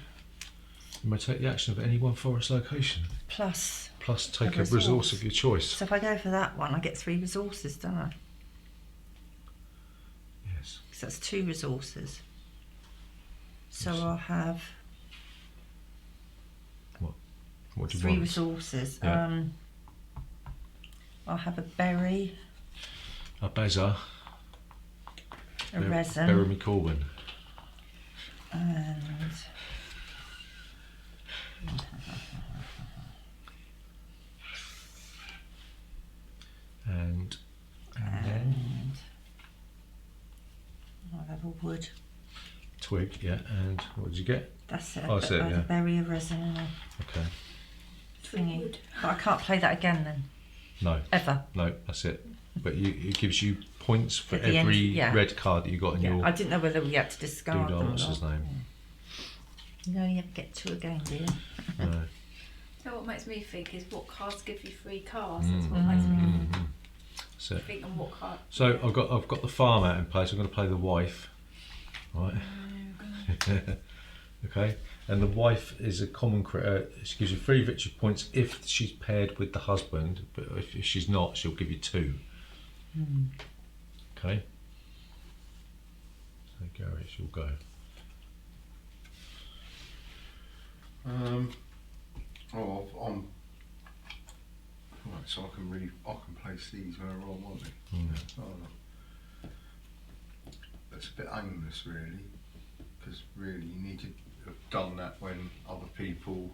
You may take the action of any one forest location. Plus. Plus take a resource. resource of your choice. So if I go for that one, I get 3 resources, don't I? Yes. Because that's 2 resources. So Yes. I'll have What do you 3 want? resources. Yeah. I'll have a berry, A Beza. a resin, Jeremy Corbyn. and And then I'll have a wood. twig, yeah. And what did you get? That's it. Oh, that's it, I'll have yeah. a berry, a resin, and a Okay. thingy. Wood. But I can't play that again then, No, ever. no, that's it. But it gives you points for At the end, every yeah. red card that you got in Yeah, your I didn't know whether we had to discard them or what's his not. name? You only ever get 2 a game, do you? No. So what makes me think is what cards give you 3 cards. That's what makes me That's it. think on what card. So I've got the farm out in place. I'm going to play the wife, right? Okay, and the wife is a common critter. She gives you 3 victory points if she's paired with the husband, but if she's not, she'll give you 2. Okay. So Gary, she'll go. Right, so I can place these where I want it. Oh, that's a bit aimless, really, because really you need to have done that when other people,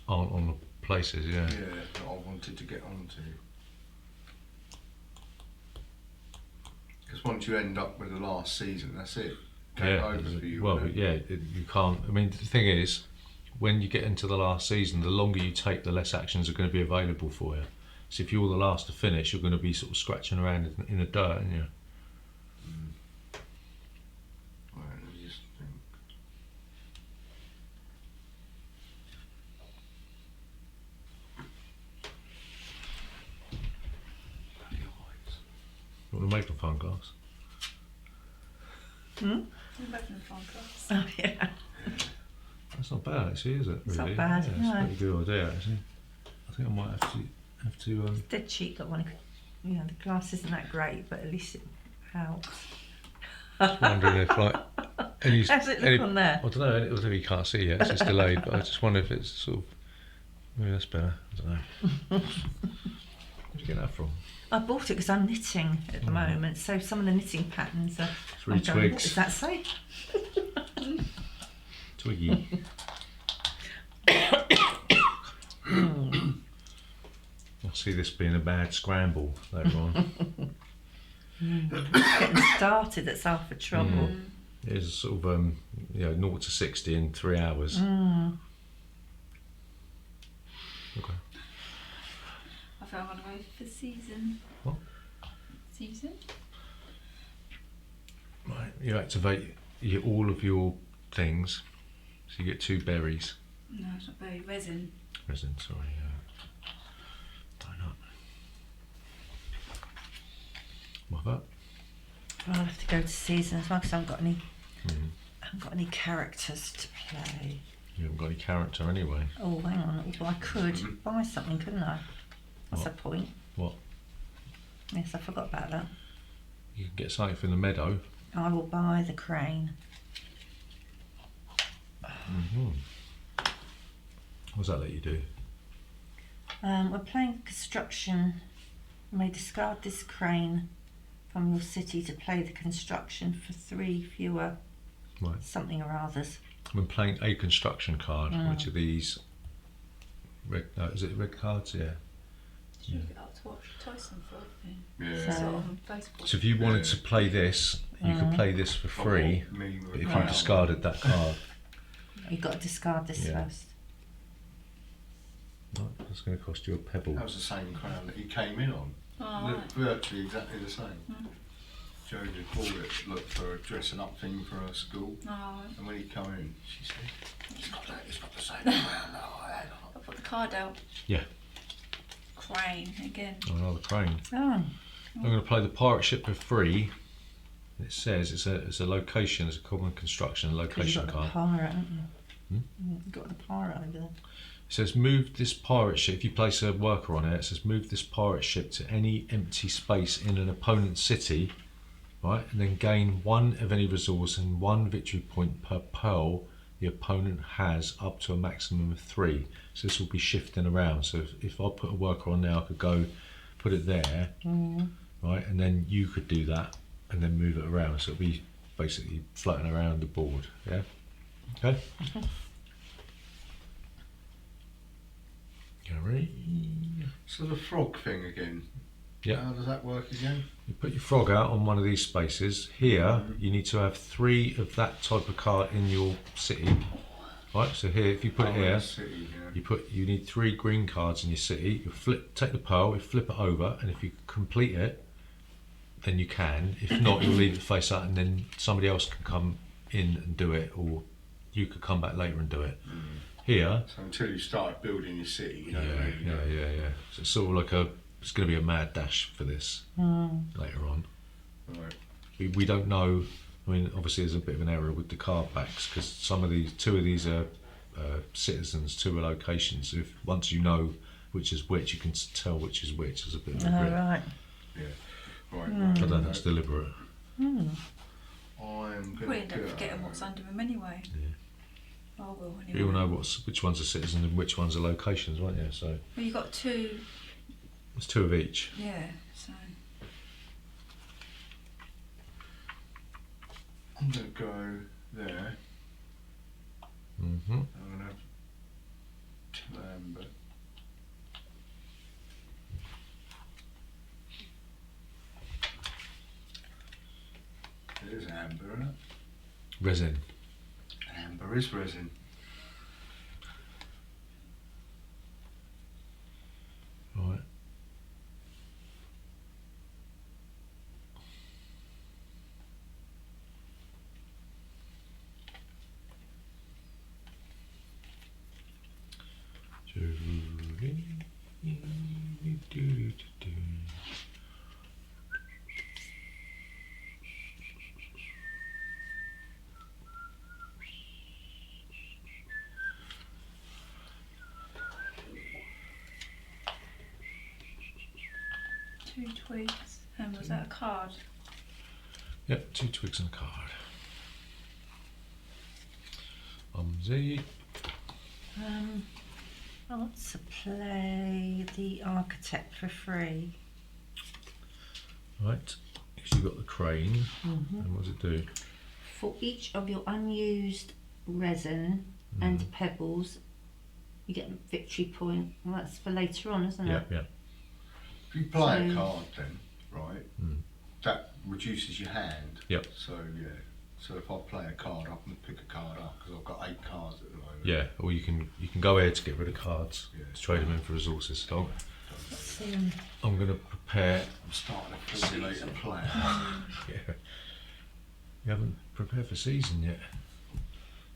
Aren't on the places, yeah. that I wanted to get onto. Because once you end up with the last season, that's it. Game over for you. Well, isn't it? yeah, you can't. I mean, the thing is, when you get into the last season, the longer you take, the less actions are going to be available for you. So if you're the last to finish, you're going to be sort of scratching around in the dirt, aren't you? Right, let me just think. Bloody eyes. You want to make a fun glass? I'm making a fun class. Oh, yeah. That's not bad, actually, is it? It's not really? bad, Yeah, it's no. a pretty good idea, actually. I think I might have to. Dead cheap that one. You know, the glass isn't that great, but at least it helps. Wondering if like any, How's it look on there? I don't know. I don't know if you can't see yet. It's just delayed, but I just wonder if it's sort of maybe that's better. I don't know. Where'd you get that from? I bought it because I'm knitting at the moment, so some of the knitting patterns are. 3 I'm going, what twigs. does that say? Twiggy. I see this being a bad scramble later on. Getting started, that's half the trouble. It's sort of 0 to 60 in 3 hours. Okay. I think I'm going to go for season. What? Season? Right. You activate all of your things, so you get 2 berries. No, it's not very resin. Resin, sorry. Don't know. What that? I'll have to go to season as well because I haven't got any characters to play. You haven't got any character anyway. Oh, hang on. Well, I could buy something, couldn't I? That's What? a point. What? Yes, I forgot about that. You can get something from the meadow. I will buy the crane. What does that let you do? We're playing construction. You may discard this crane from your city to play the construction for 3 fewer Right. something or others. When playing a construction card, which are these red? Is it red cards? Yeah. Should we get up to to watch Tyson for then. Yeah. So- Sort of on Facebook. So if you wanted to play this, you could play this for free. Me with But if you Crown. discarded that card, You've got to discard this Yeah. first. right, that's going to cost you a pebble. That was the same crown that he came in on. Oh, Looked right. virtually exactly the same. Jodie bought it, looked for a dressing up thing for her school, Oh, right. and when he come in, she said, it's got the same crown that I had on. I'll put the card out. Yeah. Crane again. Another crane. Oh, I'm going to play the pirate ship for free. It says it's a location, it's a common construction because location you've got the card. pirate, haven't you? You've got the pirate over there. It says move this pirate ship. If you place a worker on it says move this pirate ship to any empty space in an opponent's city, right? And then gain one of any resource and one victory point per pearl the opponent has, up to a maximum of 3. So this will be shifting around. So if I put a worker on now, I could go put it there, right? And then you could do that and then move it around. So it'll be basically floating around the board. Yeah. Okay. Ready? So the frog thing again. Yeah. How does that work again? You put your frog out on one of these spaces. Here, you need to have 3 of that type of card in your city. Right. So here, if you put it in here, the city, yeah. you need 3 green cards in your city. You take the pearl, you flip it over, and if you complete it, then you can. If not, you'll leave it face up, and then somebody else can come in and do it, or you could come back later and do it. Here, So until you start building your city, you don't yeah. really know. So it's sort of like it's going to be a mad dash for this later on. Right. We don't know. I mean, obviously there's a bit of an error with the card backs because two of these are citizens, 2 are locations. If once you know which is which, you can tell which is which. There's a bit of a Oh, grip. right. Yeah. Right. I don't know if it's deliberate. I'm Probably gonna end up forgetting what's under them anyway. Yeah. I will anyway. You'll know which one's a citizen and which one's are locations, won't you? So Well, you got 2. there's 2 of each. Yeah. So I'm gonna go there. Mm-hmm. I'm gonna have 2 amber. It is amber, isn't it? Resin. Amber is resin. Right. Two twigs. And was that a card? Yep, 2 twigs and a card. Z. I want to play the architect for free. Right. So you've got the crane. And what does it do? For each of your unused resin and pebbles, you get a victory point. Well, that's for later on, isn't Yeah, it? yeah. If you play a So- card then, right, that reduces your hand. Yep. So yeah, so if I play a card, I can pick a card up because I've got 8 cards at the moment. Yeah, or you can go ahead to get rid of cards, Yeah. to trade them in for resources. So So, I'm going to prepare. I'm starting to formulate a plan. Yeah. You haven't prepared for season yet,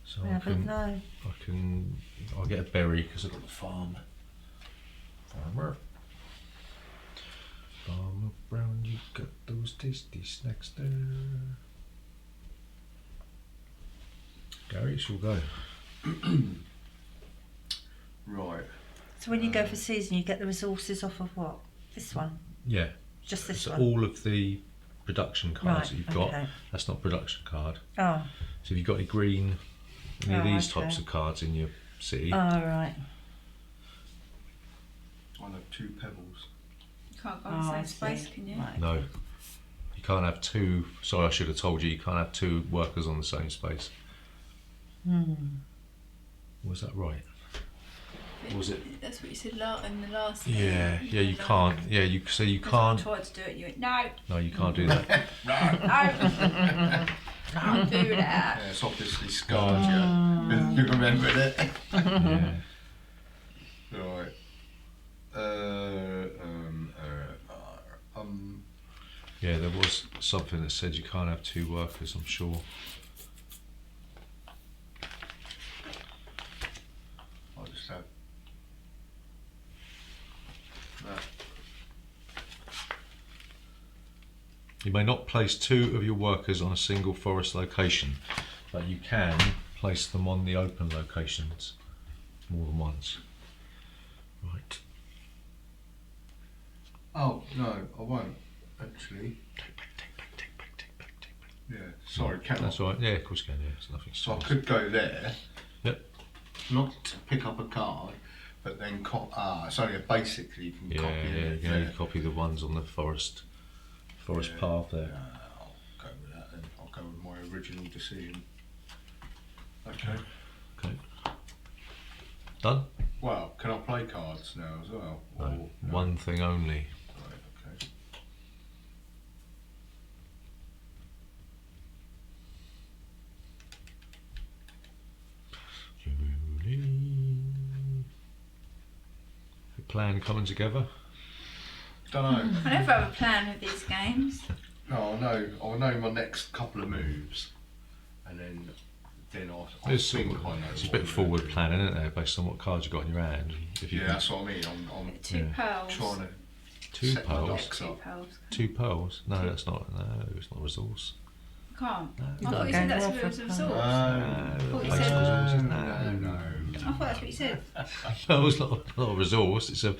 so I don't know. I'll get a berry because I've got the farm. Farmer Brown, you got those tasty snacks there. Gary, it's your go. Right. So when you go for season, you get the resources off of what? This one? Yeah. Just this So one? all of the production cards Right, that you've got, okay. that's not production card. Oh, So if you've got any green, any of Oh, these okay. types of cards in your city, oh right. I'll have 2 pebbles. You can't go in Oh, the I same space, see. can you? Right. no. You can't have 2, sorry I should have told you, you can't have 2 workers on the same space. Was that right? What was it? That's what you said in the last. Yeah, you can't. Yeah, you can't. I tried to do it and you went, no, No, you can't do that. no. I'm doing it out. Yeah, it's obviously scarred you. You remembered it. Yeah. Right. Yeah, there was something that said you can't have 2 workers, I'm sure. I'll just have that. You may not place 2 of your workers on a single forest location, but you can place them on the open locations more than once. Right. Oh, no, I won't, actually. Take back. Yeah, sorry, can That's I? all right. Yeah, of course you can. Yeah, it's nothing. So I could go there. Yep. Not to pick up a card, but then it's only basically you can Yeah, copy yeah, it. you can only copy the ones on the forest Yeah. path there. I'll go with that then. I'll go with my original decision. Okay. Okay. Done? Well, can I play cards now as well? No. Or, no? One thing only. Right, okay. The plan coming together? Don't know. I never have a plan with these games. No, I'll know my next couple of moves, and then I'll It's think sort of- I know. It's a what bit I'm forward gonna do. planning, isn't it, based on what cards you've got in your hand. If you Yeah, can- that's what I mean. I'm 2 Yeah. pearls. trying to 2 set my pearls. ducks 2 up. pearls. 2 pearls? No, Two. that's not. No, it's not a resource. I can't. No. I You've thought got you to said go that's there what it for was a a pearl. resource. No, thought you base said- resources. No. I thought that's what you said. No, it's not a resource.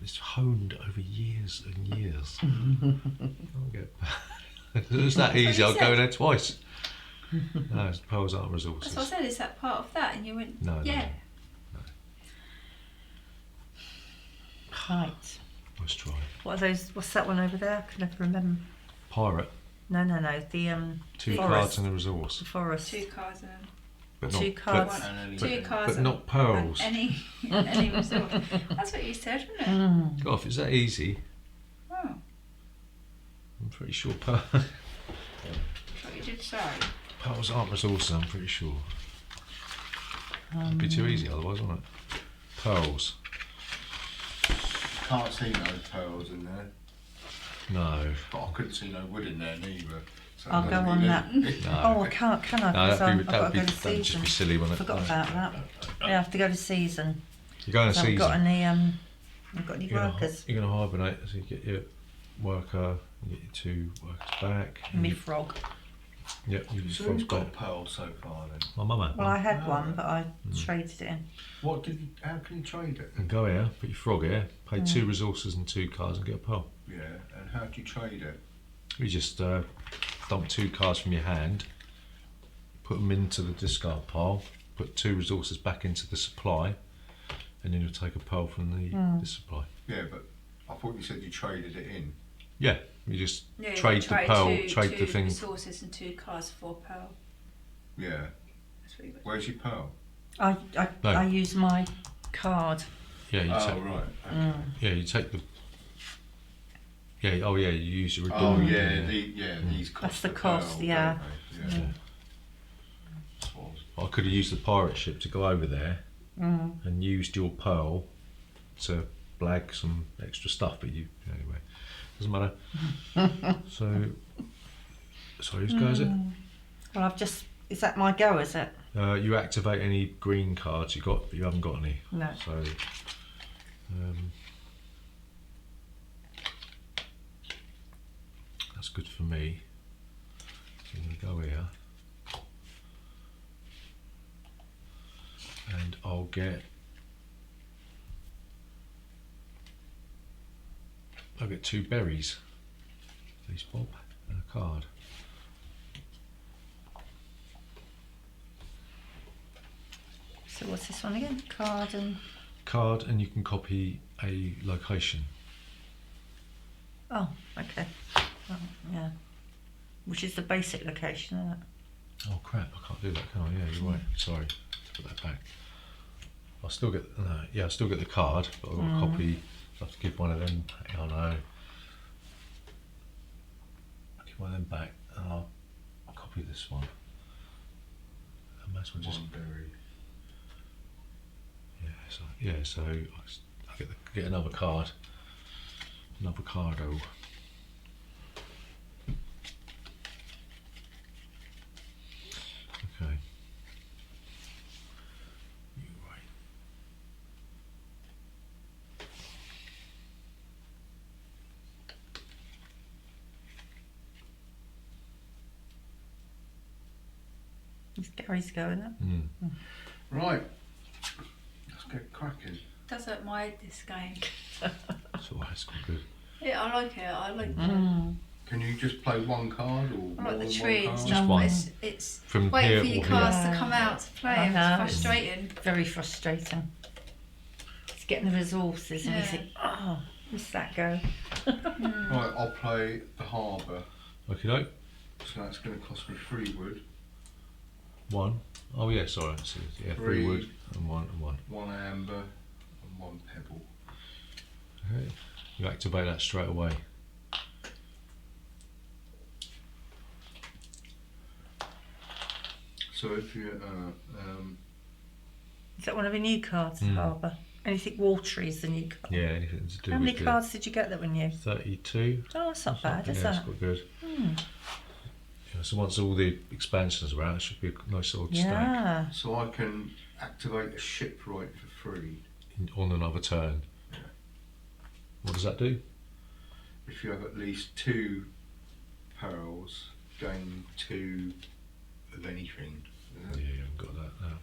It's honed over years and years. I'll get. It's that easy. I'll go there twice. No, pearls aren't resources. That's what I said. Is that part of that? And you went, No, yeah. Right. Let's try. What are those? What's that one over there? I can never remember. Pirate. No. The 2 forest. cards and a resource, The forest. 2 cards and but 2 not. cards. One. And then 2 cards But and not pearls. any resource. That's what you said, wasn't it? Mm. God, if it's that easy, Oh, I'm pretty sure pearls that's what you did say. aren't resources. I'm pretty sure. It'd be too easy otherwise, wouldn't it? Pearls. can't see no pearls in there, No. but I couldn't see no wood in there neither. So I'll go on that. No. Oh, I can't, can I? No, 'Cause that'd I've got to go to just be season. silly, wouldn't it? Forgot about that. Yeah, I have to go to season. You're going to So I haven't got season. any I've got any workers. You're going to hibernate, so you get your worker, you get your 2 workers back. and Me you- frog. Yep, you So frog's who's got back. pearls so far then? My mama. Well, I had one, but I traded it in. What did you? How can you trade it? And go here, put your frog here, pay 2 resources and 2 cards and get a pearl. Yeah, and how do you trade it? You just dump 2 cards from your hand, put them into the discard pile, put 2 resources back into the supply, and then you'll take a pearl from the supply. Yeah, but I thought you said you traded it in. Yeah, you just Yeah, you trade the trade pearl, two, trade the two thing. resources and 2 cards for pearl. Yeah. That's what you got. Where's your pearl? I No. use my card. Yeah, you Oh take. right. Okay. Yeah, you take the. Yeah. Oh yeah, you use your. Oh redeem- yeah, these cost That's the a cost, pearl, yeah. don't they? Yeah. That's what I was- I could have used the pirate ship to go over there and used your pearl to blag some extra stuff, but you anyway, doesn't matter. So, sorry, whose go is it? Well, I've just. Is that my go? Is it? You activate any green cards you got, but you haven't got any. No. So, that's good for me. So I'm going to go here, and I'll get. I'll get 2 berries. Please, Bob, and a card. So what's this one again? Card and. Card, and you can copy a location. Oh, okay. Oh, yeah. Which is the basic location, isn't it? Oh crap, I can't do that, can I? Yeah, you're right. Sorry, to put that back. I still get I still get the card, but I've got a copy. I have to give one of them. I know. I'll give one of them back, and I'll copy this one. I might as well just One berry. so I get another card, another cardo. Okay. You right. Gary's going up. Right. Let's get cracking. Does hurt my head, this game. That's all right, it's quite good. Yeah, I like it. I like Can you just play one card or I more like the than tree one and card? stuff. one. But it's From waiting here for your or cards here. to come out to play. I It's know. frustrating. Very frustrating. It's getting the resources and you Yeah. think, oh, where's that go? Right, I'll play the harbour. Okay, doke. So that's going to cost me 3 wood, One. Oh yeah, sorry. I see. Yeah, 3 Three. wood and one. 1 amber, and 1 pebble. Okay. You activate that straight away. So if you Is that one of your new cards, Harbour? Anything watery is the new card. Yeah, anything to do How with many cards did you get that were new? 32. Oh, that's not bad, is Yeah, that? it's quite good. Yeah, so once all the expansions are out, it should be a nice old stack Yeah. so I can activate a shipwright for free on another turn. What does that do? if you have at least 2 pearls, gain 2 of anything. Yeah, you haven't got that now.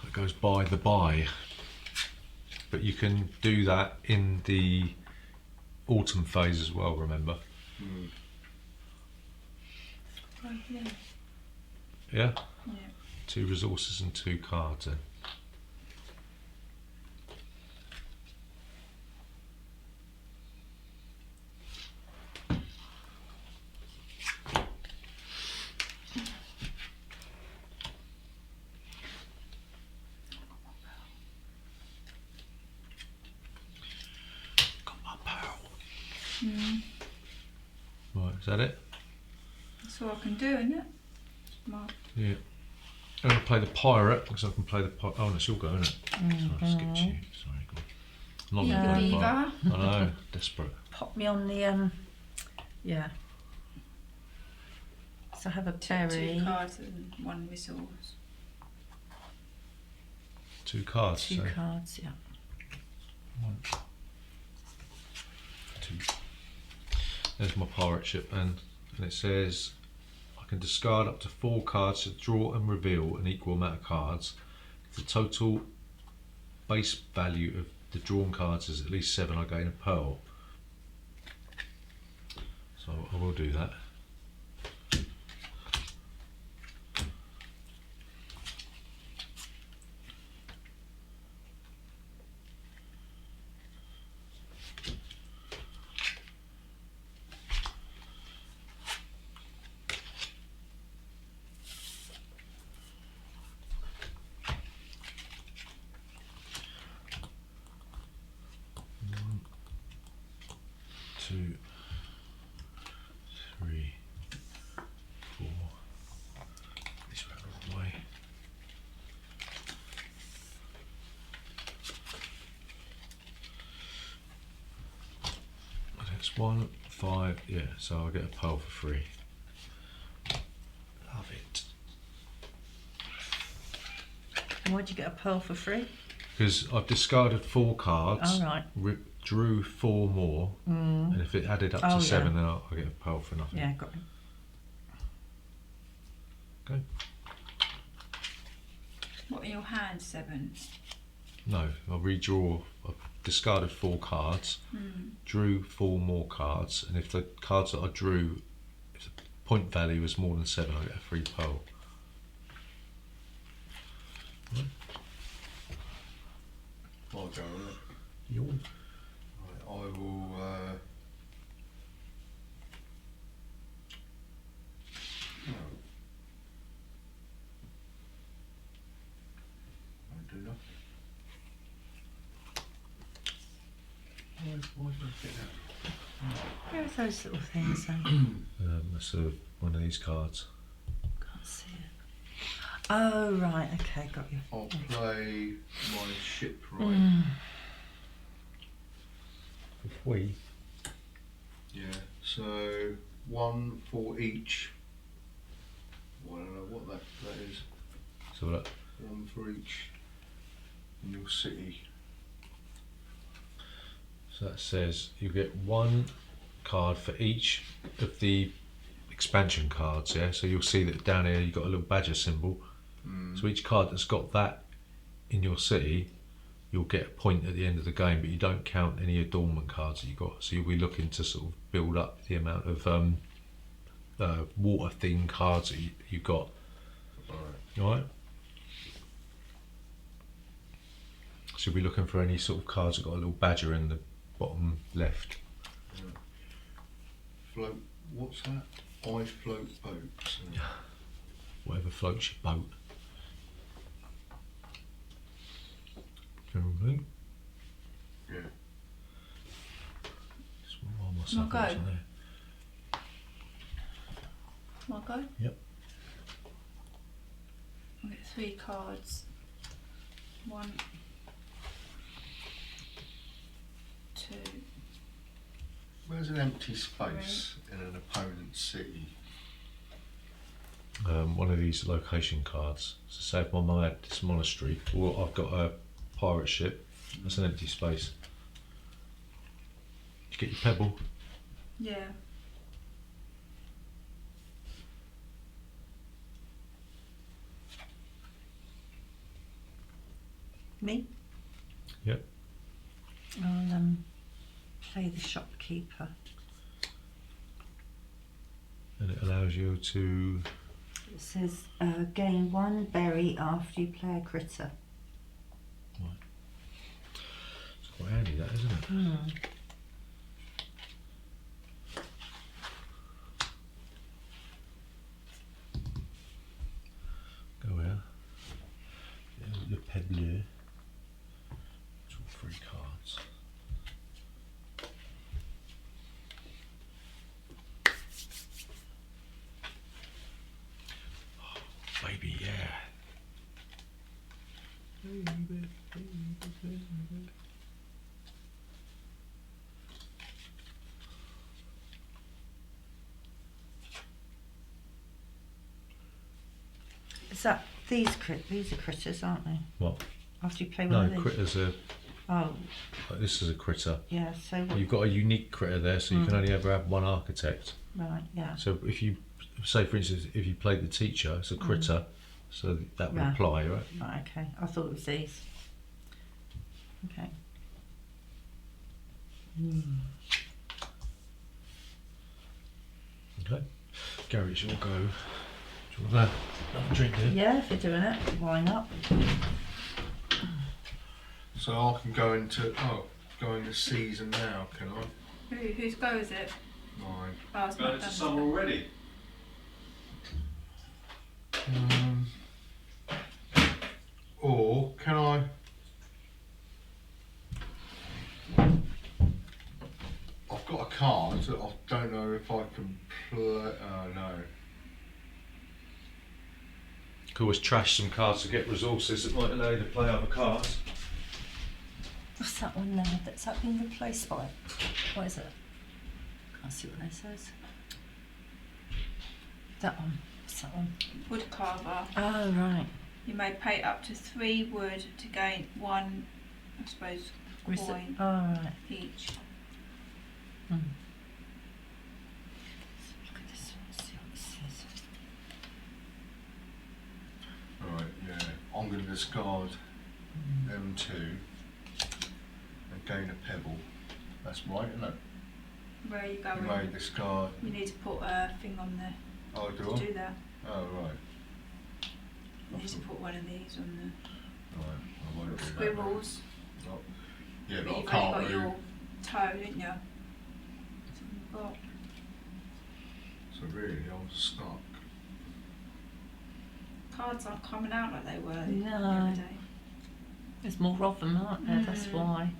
So it goes by the buy. But you can do that in the autumn phase as well, remember? Right, yeah. Yeah? Yeah. 2 resources and 2 cards then. Got my pearl. Right, is that it? That's all I can do, isn't it? Yeah. I'm going to play the pirate because I can play the pirate. Oh, no, it's your go, isn't it? Sorry, I skipped you. Sorry, go on. Not Eager the beaver. I know, desperate. Pop me on the, yeah. So I have a 2 berry, cards and 1 resource. 2 cards. 2 so cards, yeah. 1, 2. There's my pirate ship, and it says I can discard up to 4 cards to draw and reveal an equal amount of cards. If the total base value of the drawn cards is at least 7, I gain a pearl. So I will do that. Two, 3, 4. This round all the way. That's 1, 5. Yeah, so I get a pearl for free. Love it. And why'd you get a pearl for free? Because I've discarded 4 cards. Oh, right. Drew 4 more, and if it added up Oh, to yeah. 7, then I'll get a pearl for nothing. Yeah, got it. Okay. What are your hand 7? No, I'll redraw. I've discarded 4 cards, drew 4 more cards, and if the cards that I drew, if the point value is more than 7, I get a free pearl. Right. I'll go on it. Yawn. Right, I will. No. I'll do nothing. Why did I get that? Where are those little things then? That's one of these cards. Can't see it. Oh, right, okay, got you. I'll play my shipwright. If we. Yeah, so 1 for each. Well, I don't know what that is. So that. 1 for each in your city. So that says you get 1 card for each of the expansion cards, yeah? So you'll see that down here you've got a little badger symbol. So each card that's got that in your city, you'll get a point at the end of the game, but you don't count any adornment cards that you've got. So you'll be looking to sort of build up the amount of water themed cards that you've got. Alright? So you'll be looking for any sort of cards that got a little badger in the bottom left. Float, what's that? I float boats. Whatever floats your boat. General thing. Yeah. Just warm myself Go. up to there. Want to go? Yep. I'll get 3 cards. 1, 2. Where's an empty space in an opponent's city? One of these location cards. So say if my mum had this monastery, or I've got a pirate ship, that's an empty space. Did you get your pebble? Yeah. Me? Yep. I'll play the shopkeeper. And it allows you to. It says gain 1 berry after you play a critter. It's quite handy, that, isn't it? Go here. Le Pebleu. It's all 3 cards. Oh, baby, yeah. Baby. Is that these are critters, aren't they? What? After you play one No, of these. critters are. Oh, This is a critter. yeah. So what, You've got a unique critter there, so you can only ever have 1 architect. right, yeah. So if you say, for instance, if you played the teacher, it's a critter, so that would Yeah. apply, right? Right, okay. I thought it was these. Okay. Okay. Gary, it's your go. Do you want another drink here? Yeah, if you're doing it, why not? So I can go into season now, can I? Whose go is it? Mine. Oh, it's not done. already. Or can I? I've got a card that I don't know if I can play. No. Could always trash some cards to get resources that might allow you to play other cards. What's that one now? That's that been replaced by? What is it? Can't see what that says. That one. What's that one? Wood carver. Oh, right. You may pay up to 3 wood to gain 1, I suppose, coin Oh, right. each. Look at this one, see what it says. Right, yeah. I'm going to discard M2 and gain a pebble. That's right, isn't it? Where are you You going? may discard. You need to put a thing on there Oh, do to I? do that. Oh, right. You need to put one of these on Right, I won't the do that. squirrels. Not- Yeah, But but I you've can't only got move. your toe, didn't you? That's what you've got. So really, I'm stuck. Cards aren't coming out like they were the No. other day. There's more of them, aren't there? That's Mm. why.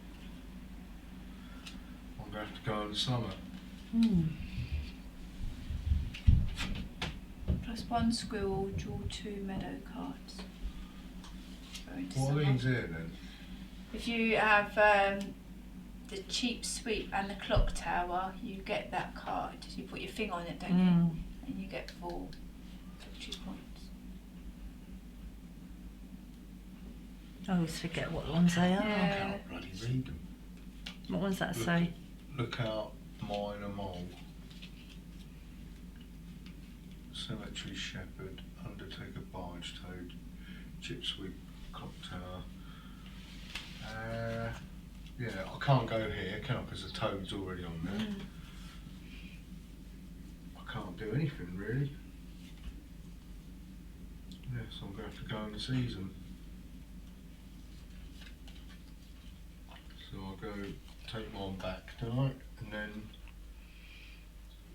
going to have to go in the summer. Plus 1 squirrel, draw 2 meadow cards. Go into What are summer. these here then? If you have the cheap sweep and the clock tower, you get that card. You put your thing on it, don't you? And you get 4 victory points. I always forget what ones they are. I Yeah. can't bloody read them. What ones that Look. say? Look out, minor mole. Cemetery shepherd, undertaker, barge toad, chip sweep, clock tower. Yeah, I can't go here, can I? Because the toad's already on there. I can't do anything really. Yeah, so I'm going to have to go in the season. So I'll go take mine back tonight and then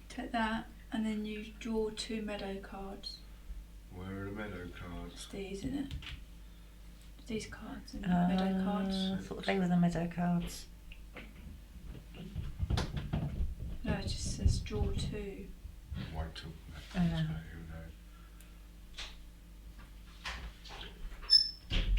Take that, and then you draw 2 meadow cards. where are the meadow cards? It's these, isn't it? It's these cards and meadow cards. I thought they were the meadow cards. No, it just says draw 2. Wait till Oh, no.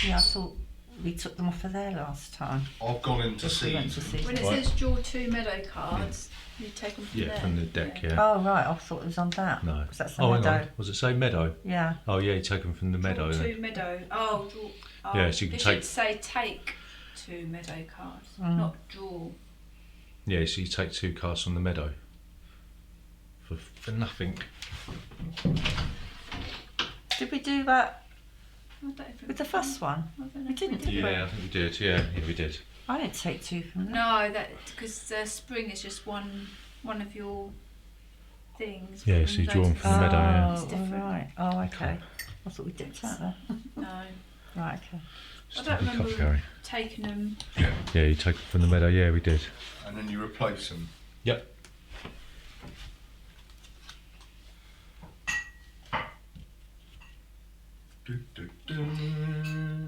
Yeah, I thought we took them off of there last time. I've gone into If we went to season. season. When it Right. says draw 2 meadow cards, you take them from there. Yeah, from the deck, yeah. Oh right, I thought it was on that. No. 'Cause that's the Oh, hang meadow. on. Was it say meadow? Yeah. Oh, yeah, you take them from the meadow. Draw then. 2 meadow. Oh, draw. Oh, Yeah, so you can it take- should say take 2 meadow cards, not draw. Yeah, so you take 2 cards from the meadow. For nothing. Did we do that I don't think with the we've first one? done- I don't know We if didn't, did we? Yeah, I think we did. Yeah, we did. I didn't take 2 from them. No, that because spring is just one of your things. Yeah, but so you loads draw 'em of from the meadow, yeah. It's Oh, different. right. Oh, okay. I thought we did that then. No, Right, okay. I don't Steady cup, remember Gary. taking them. Yeah, you take them from the meadow. Yeah, we did. And then you replace them. Yep.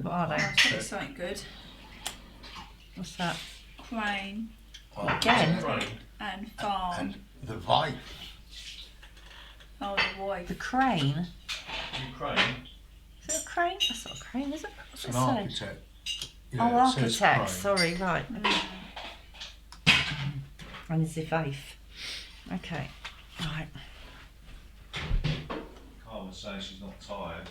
What are Oh, they? it's probably something good. What's that? Crane Again? and farm. And the vibe. Oh, the wife. The crane? Ukraine. Is it a crane? That's not a crane, is it? It's What's an it say? architect. Oh, Yeah, it says architect. crane. Sorry, right. And the vafe. Okay. Right. Carmen's saying she's not tired.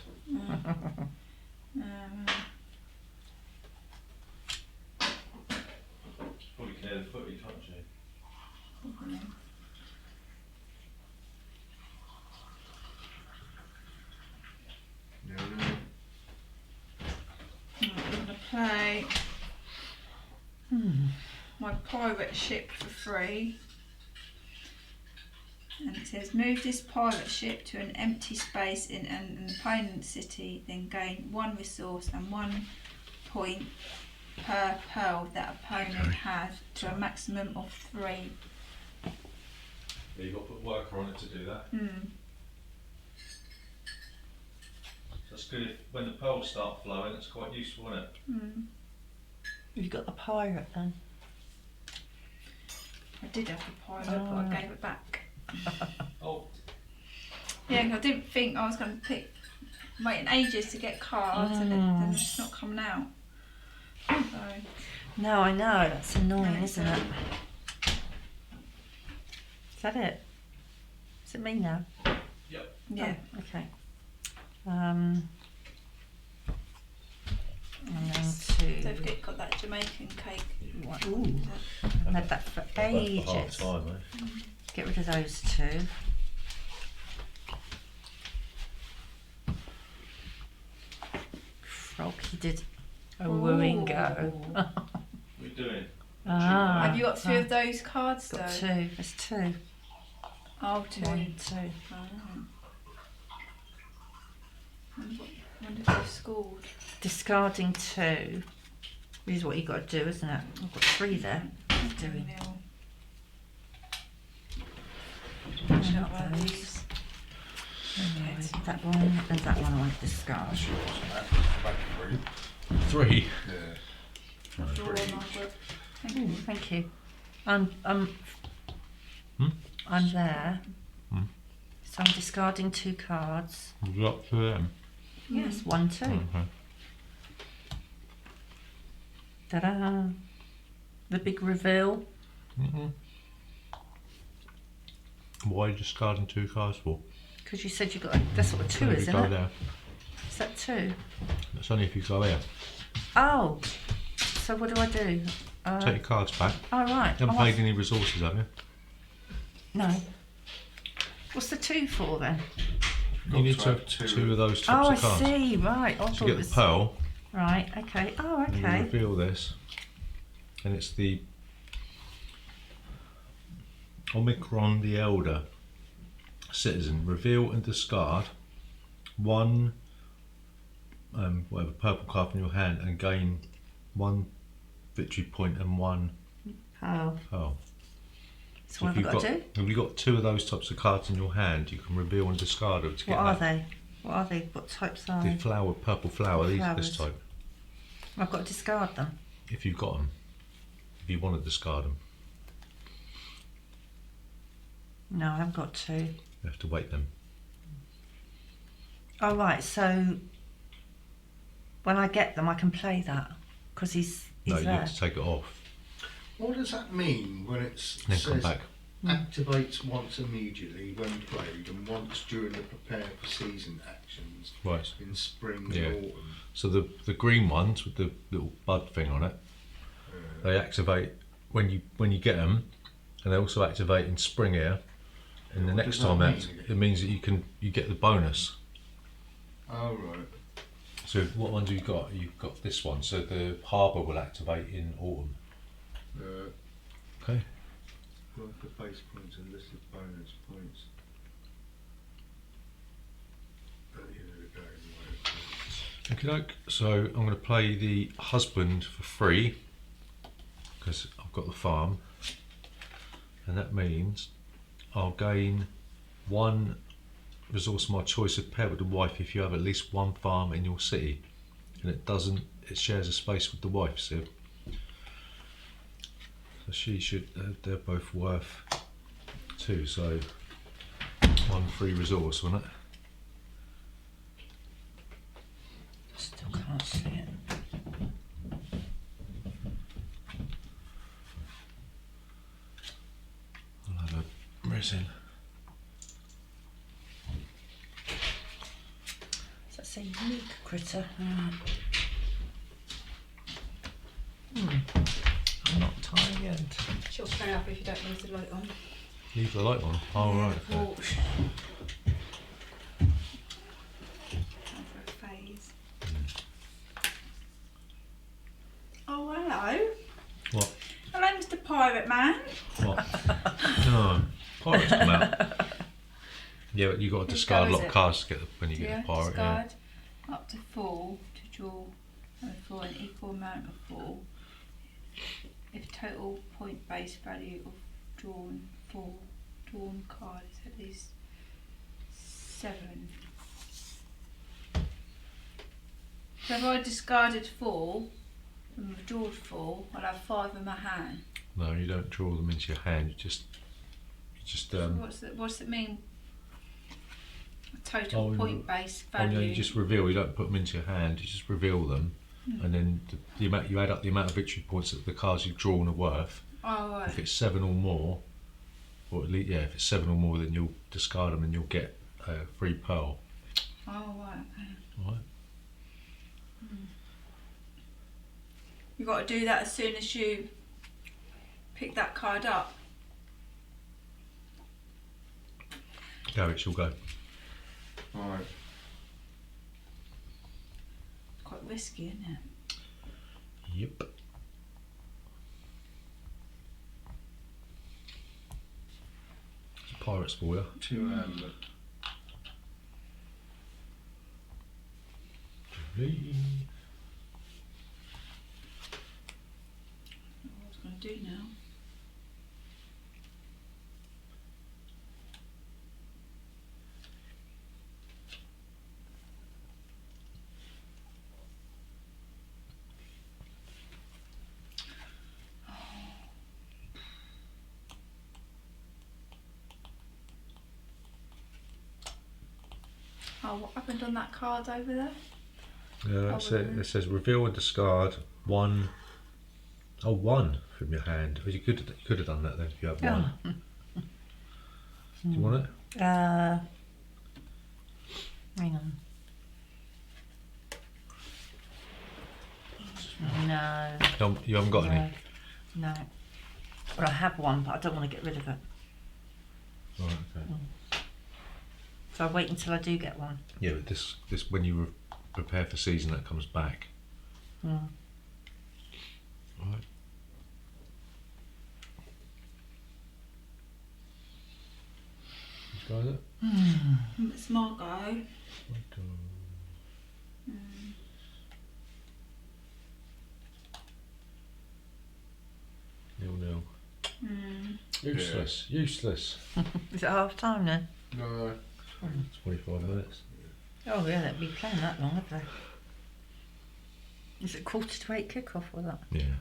Probably clear the footy, can't she? Yeah, really. I'm going to play my pirate ship for free. And it says, move this pirate ship to an empty space in an opponent's city, then gain 1 resource and 1 point per pearl that opponent has to a maximum of 3. Yeah, you've got to put worker on it to do that. That's good if when the pearls start flowing, it's quite useful, isn't it? You've got the pirate then. I did have the pirate, but I gave it back. Oh, Yeah, 'cause I didn't think I was going to pick, waiting ages to get cards and then it's just not coming out. So, No, I know. That's annoying, isn't it? Is that it? Is it me now? yep. yeah. Oh, okay. And then Don't 2. forget, got that Jamaican cake. Ooh, I've had that for ages. Half time, eh? Get rid of those 2. Frog, he did a wooing go. Ooh. What are you doing? Ah, Have you got 2 of those cards though? got 2. There's 2. Oh, 2. 1, 2. Oh. Wonder if they've scored. Discarding 2. This is what you got to do, isn't it? I've got 3 there. Doing. 2-0. Not Not one of those. these. Right, that one and that one I want to discard. That's yours, and that's about 3. 3. Yeah. Draw Pretty. on my book. Thank Ooh, you. thank you. I'm Hmm? I'm there. Hmm. So I'm discarding 2 cards. You've got 2 of them. Yes, 1, 2. Okay. Ta-da! The big reveal. Why are you discarding 2 cards for? Because you said you got that's what a 2 If is, you isn't go it? there. Is that 2? That's only if you go here. Oh, so what do I do? Take your cards back. Oh, right. You haven't Oh, paid any resources, have you? no. What's the 2 for then? You need to to have have two. 2 of those Oh, I types of cards. see. Right. I So thought you it get was the pearl, right. Okay. Oh, and you okay. reveal this, and it's the Omicron the Elder citizen. Reveal and discard 1 whatever purple card from your hand and gain 1 victory point and 1 Oh, pearl. so what have I got to do? If you've got 2 of those types of cards in your hand, you can reveal and discard them to get What are that. they? What are they? What types are The they? flower, purple flower, this Flowers. type. I've got to discard them. If you've got them, if you want to discard them, No, I haven't got to. you have to wait them. Oh, right. So when I get them, I can play that because he's No, you there. have to take it off What does that mean when it and then come says back. activates once immediately when played and once during the prepare for season actions Right. in spring Yeah. and autumn? So the green ones with the little bud thing on it, they activate when you get them, and they also activate in spring here. And the What next does that time mean out, again? it means that you get the bonus. Oh right. So what ones have you got? You've got this one. So the harbour will activate in autumn. Okay. Work the base points and listed bonus points. At the end of the game, Okay, doke. So I'm going to play the husband for free because I've got the farm, and that means I'll gain 1 resource of my choice of pair with the wife if you have at least 1 farm in your city, and it shares a space with the wife. So she should. They're both worth 2. So 1 free resource, wasn't it? Still can't see it. I'll have a resin. So that's a unique critter. I'm not tired. She'll stay up if you don't leave the light on. Leave the light on. Oh right. Okay. Well, time for a phase. Oh, hello. What? Hello, Mr. Pirate Man. What? No. Pirates come out. Yeah, but you got to Whose discard a go lot is of it? cards to get when you get Yeah, a pirate. Yeah. discard up to 4 to draw for an equal amount of 4. If total point base value of drawn card is at least 7. So if I discarded 4 and withdrawed 4, I'll have 5 in my hand. No, you don't draw them into your hand. You just So what's it mean? Total Oh, point base oh, value. no, you just reveal. You don't put them into your hand. You just reveal them, and then the amount you add up the amount of victory points that the cards you've drawn are worth. Oh, right. If it's 7 or more, or at least if it's 7 or more, then you'll discard them and you'll get a free pearl. Oh, right, okay. All right. You've got to do that as soon as you pick that card up. Garrett, she'll go. Alright. Quite risky, isn't it? Yep. It's a pirate's for you. 2 amber. What I was going to do now. Oh, what happened on that card over there? Yeah, that's it. It says reveal and discard one. Oh, one from your hand. Well, you could have done that then if you had one. Oh. Do you want it? Hang on. No. You haven't got any. No. Well, I have one, but I don't want to get rid of it. Right, okay. So I'll wait until I do get one. Yeah, but this when you prepare for season, that comes back. Mm. Right. Which guy is it? It's Margot. Mm. 0-0. Mm. Useless. Useless. Is it half time then? No. 25 minutes. Oh yeah, they'll be playing that long, have they? Is it 7:45 kick-off or that? Yeah.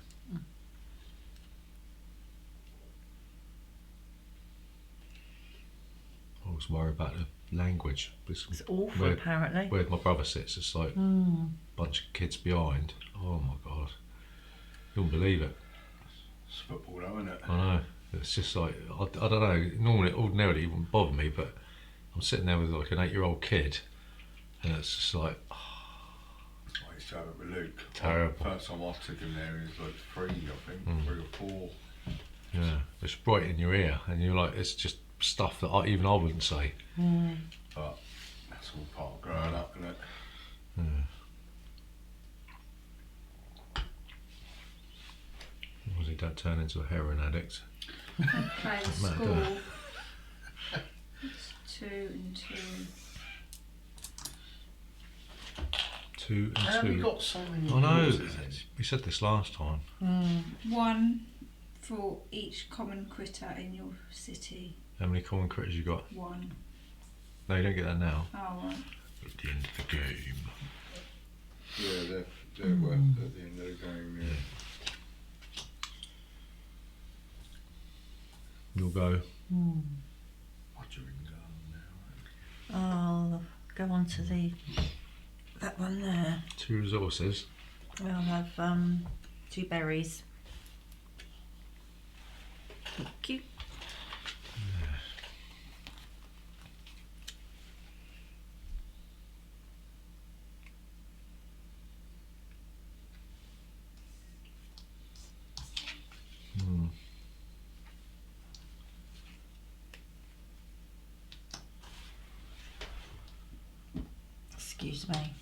I was worried about the language. It's awful where, apparently. where my brother sits, it's like a bunch of kids behind. Oh my god. You wouldn't believe it. It's football though, isn't it? I know. It's just like, I don't know, ordinarily it wouldn't bother me, but I'm sitting there with like an 8-year-old kid and it's just like, I used to have it with Luke. Terrible. First time I took him there, he was like 3, I think, 3 or 4. yeah, it's right in your ear and you're like, it's just stuff that even I wouldn't say. But that's all part of growing up, isn't it? Yeah. Was he dad turn into a heroin addict? Play the Matt, school. don't it? It's 2 and 2. 2 and How have 2. you got so many I know. horses then? We said this last time. 1 for each common critter in your city. How many common critters you got? 1. No, you don't get that now. Oh, right. At the end of the game. Yeah, they're worth at the end of the game, yeah. You'll go. What do you go now? I'll go on to that one there. 2 resources. I'll have 2 berries. Thank you. Excuse me.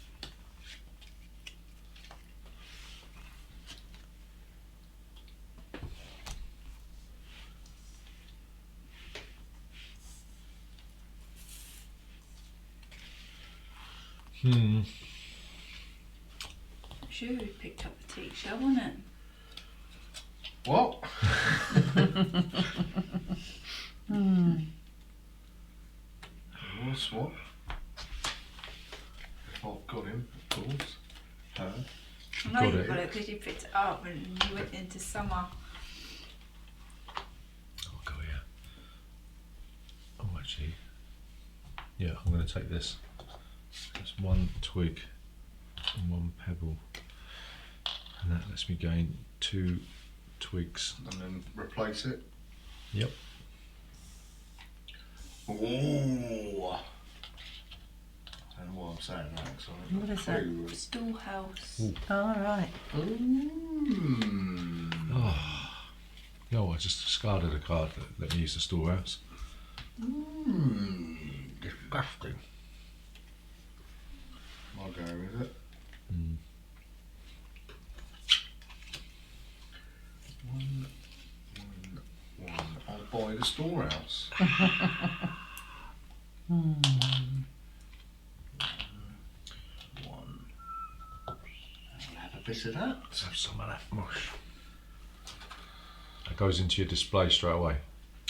Sure, we picked up the teacher, wasn't it? What? What's what? If I've got him, of course. Her. I know Got you it. got it because you picked it up and you went into summer. Oh, go yeah. Oh, actually. Yeah, I'm going to take this. That's 1 twig and 1 pebble. And that lets me gain 2 twigs. And then replace it. Yep. Ooh. I don't know why I'm saying that, because I What is that? clue. Storehouse. Ooh. All right. No, I just discarded a card that let me use the storehouse. Disgusting. I'll go with it. One. I'll buy the storehouse. One. I'll have a bit of that. Let's have some of that mush. That goes into your display straight away.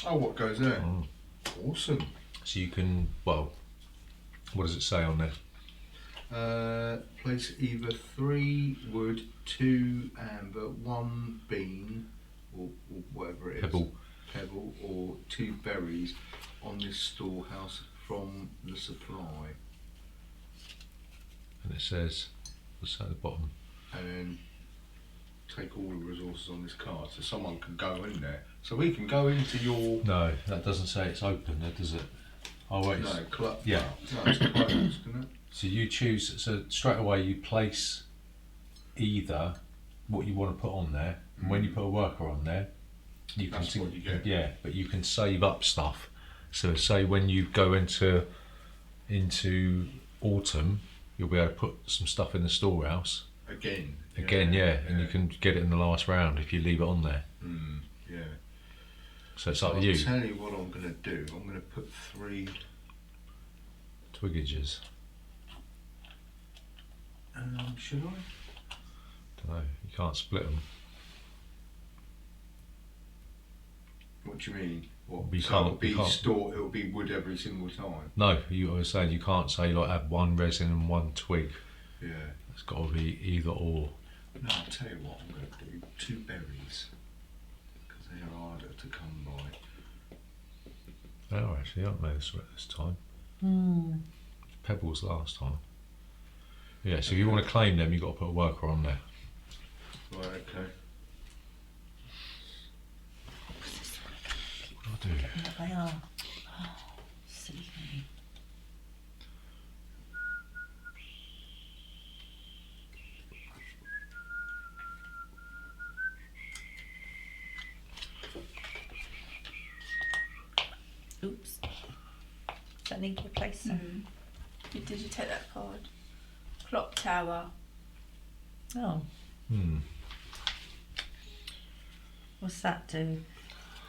Oh, what goes there? Awesome. So you can, well, what does it say on there? Place either 3 wood, 2 amber, 1 bean, or whatever it is. Pebble, or 2 berries on this storehouse from the supply. and it says, what's that at the bottom? And then take all the resources on this card, so someone can go in there. So we can go into your. No, that doesn't say it's open, does it? Oh wait. No, yeah. No, it's closed, isn't it? So you choose. So straight away you place either what you want to put on there, and when you put a worker on there, you That's can what you get. Yeah, but you can save up stuff. So say when you go into autumn, you'll be able to put some stuff in the storehouse. Again, And you can get it in the last round if you leave it on there. Yeah. So it's up to I'll you. tell you what I'm going to do. I'm going to put 3 Twiggages. Should I? Don't know. You can't split them. What do you mean? What? You So can't- it'll be you can't- store. It'll be wood every single time. No, I was saying you can't say like have one resin and one twig. Yeah. It's got to be either or. No, I'll tell you what I'm going to do. 2 berries, because they are harder to come by. Oh, actually, aren't they this time? Hmm. Pebbles last time. Yeah, so if you want to claim them, you've got to put a worker on there. Right. Okay. What do I do? There they are. Oh, silly me. Oops. Does that need replacing? Did you take that card? Clock tower. Oh, what's that do?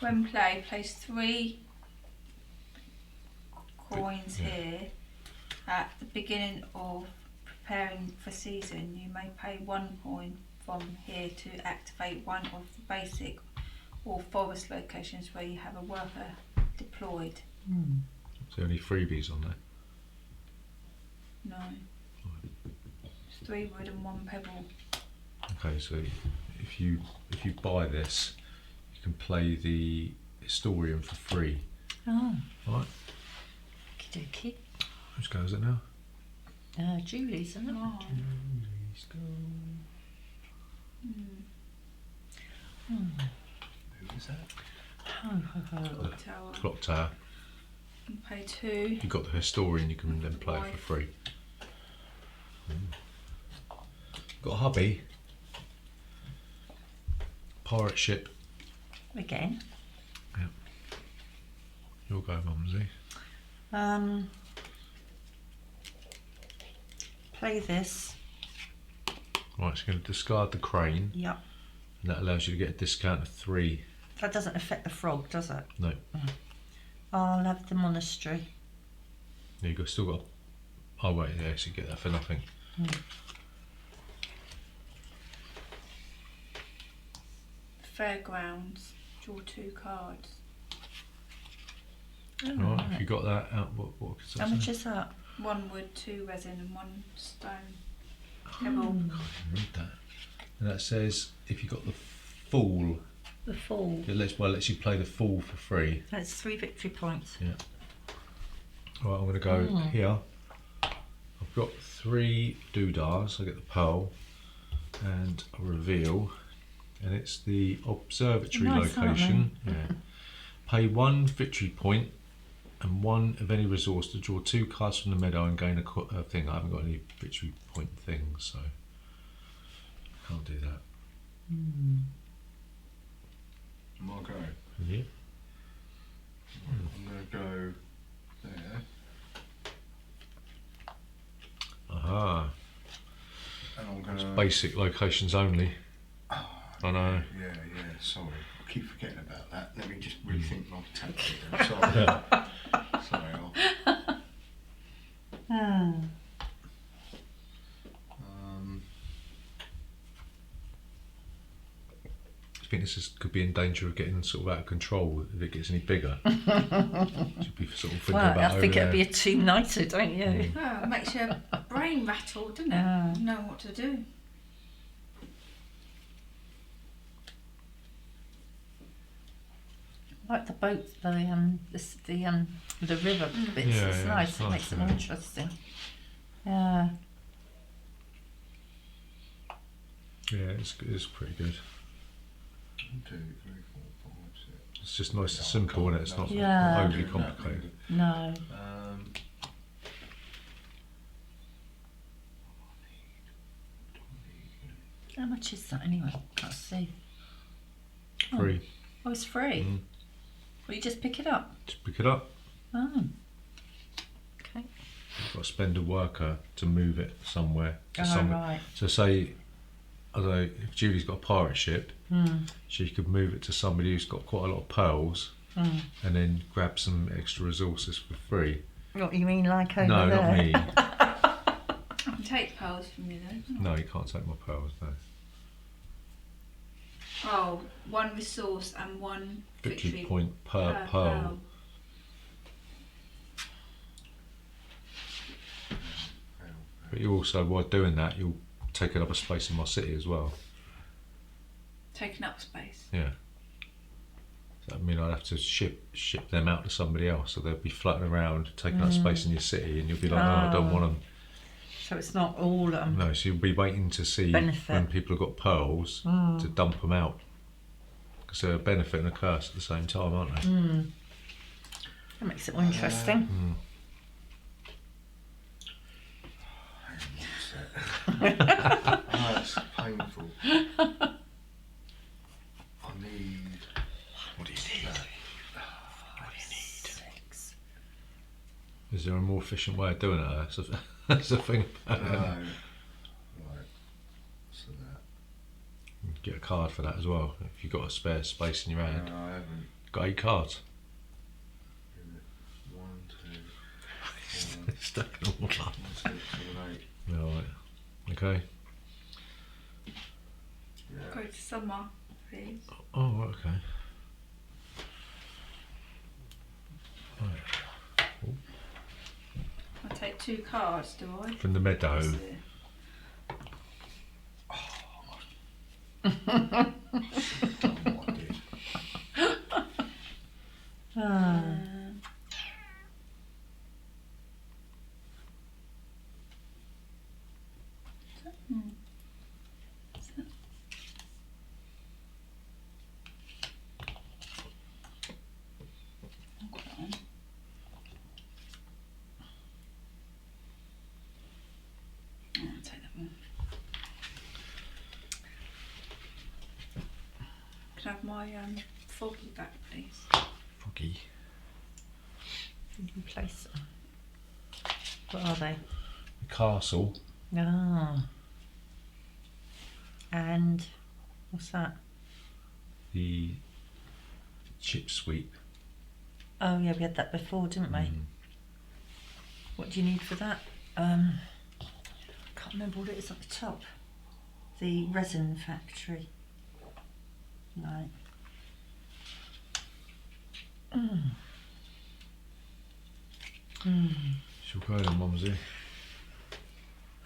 When play, place 3 coins Yeah. here. At the beginning of preparing for season, you may pay 1 coin from here to activate one of the basic or forest locations where you have a worker deployed. Is there any freebies on there? No. It's 3 wood and 1 pebble. Okay, so if you buy this, you can play the historian for free. Oh, Right, okie dokie. whose go is it now? Julie's, isn't it? Oh. Who is that? Ho, ho, ho. Clock tower. Clock tower. You pay 2. You've got the historian, you can then play it for free. Got a hubby. Pirate ship. Again. You'll go, Mumsy. Play this. Right, so you're going to discard the crane, Yep. and that allows you to get a discount of 3. That doesn't affect the frog, does it? No, I'll have the monastery. still got. Oh wait, yeah, so you get that for nothing. Fairgrounds. Draw 2 cards. Oh, Right, if right. you got that out, what How much is that? 1 wood, 2 resin and 1 stone. Pebble. Read that. And that says if you got the fool, The fall. it lets you play the fool for free. That's 3 victory points. Yeah. Right, I'm going to go here. I've got 3 doodahs. I get the pearl and a reveal, and it's the observatory Nice, aren't location. Yeah. Pay 1 victory point and 1 of any resource to draw 2 cards from the meadow and gain a thing. I haven't got any victory point things, so I can't do that. Am I going? Yeah. I'm going to go there. Aha. And I'm going to. Basic locations only. I know. Yeah. Sorry, I keep forgetting about that. Let me just rethink my tactic. I'm sorry. Sorry. I think this could be in danger of getting sort of out of control if it gets any bigger. Should be sort of thinking Well, about I think over it'd be a 2-nighter, don't you? Oh, it makes your brain rattle, doesn't it? Yeah. Know what to do. Like the boat, the river bits. Yeah, it's yeah, nice. it's It nice, makes it yeah. more interesting. Yeah. Yeah, it's pretty good. 1, 2, 3, 4, 5, 6. It's just nice and simple, isn't it? It's not Yeah. overly complicated. No. How much is that anyway? Let's see. Free. Oh, it's free. Mm. Well, you just pick it up. Just pick it up. Oh. Okay. You've got to spend a worker to move it somewhere. To Oh, somewhere. right. So say, I don't know, if Julie's got a pirate ship, Mm. she could move it to somebody who's got quite a lot of pearls, Mm. and then grab some extra resources for free. What you mean, like over No, there? not me. I can take pearls from you though. No, you can't take my pearls. No. Oh, 1 resource and 1 Victory point per pearl. pearl. But you also, while doing that, you'll take up a space in my city as well. Taking up space. Yeah. So that mean I'd have to ship them out to somebody else, so they'll be floating around, taking up space in your city, and you'll be like, oh, I don't want them. So it's not all No, so you'll be waiting to see Benefit. when people have got pearls to dump them out. Because they're a benefit and a curse at the same time, aren't they? That makes it more interesting. Hang on one sec. Oh, it's painful. I need. What do you need? What do you need? 6. Is there a more efficient way of doing it? That's the thing about No. it. Right. So that. Get a card for that as well, if you've got a spare space in your hand. No, I haven't. Got 8 cards. 1, 2, 4, Stuck them all up. 1, 2, 7, 8. Alright. Okay. Yeah. Go to summer, please. Oh, right, okay. Right. I take 2 cards, do I? From the meadow. That's it. Done what I did. Ah. I'll take that one. Can I have my foggy back, please? Foggy. You place them. What are they? The castle. Ah. And what's that? The chip sweep. Oh yeah, we had that before, didn't we? What do you need for that? I can't remember what it is at the top. The resin factory. Right. She'll go then, Mumsy.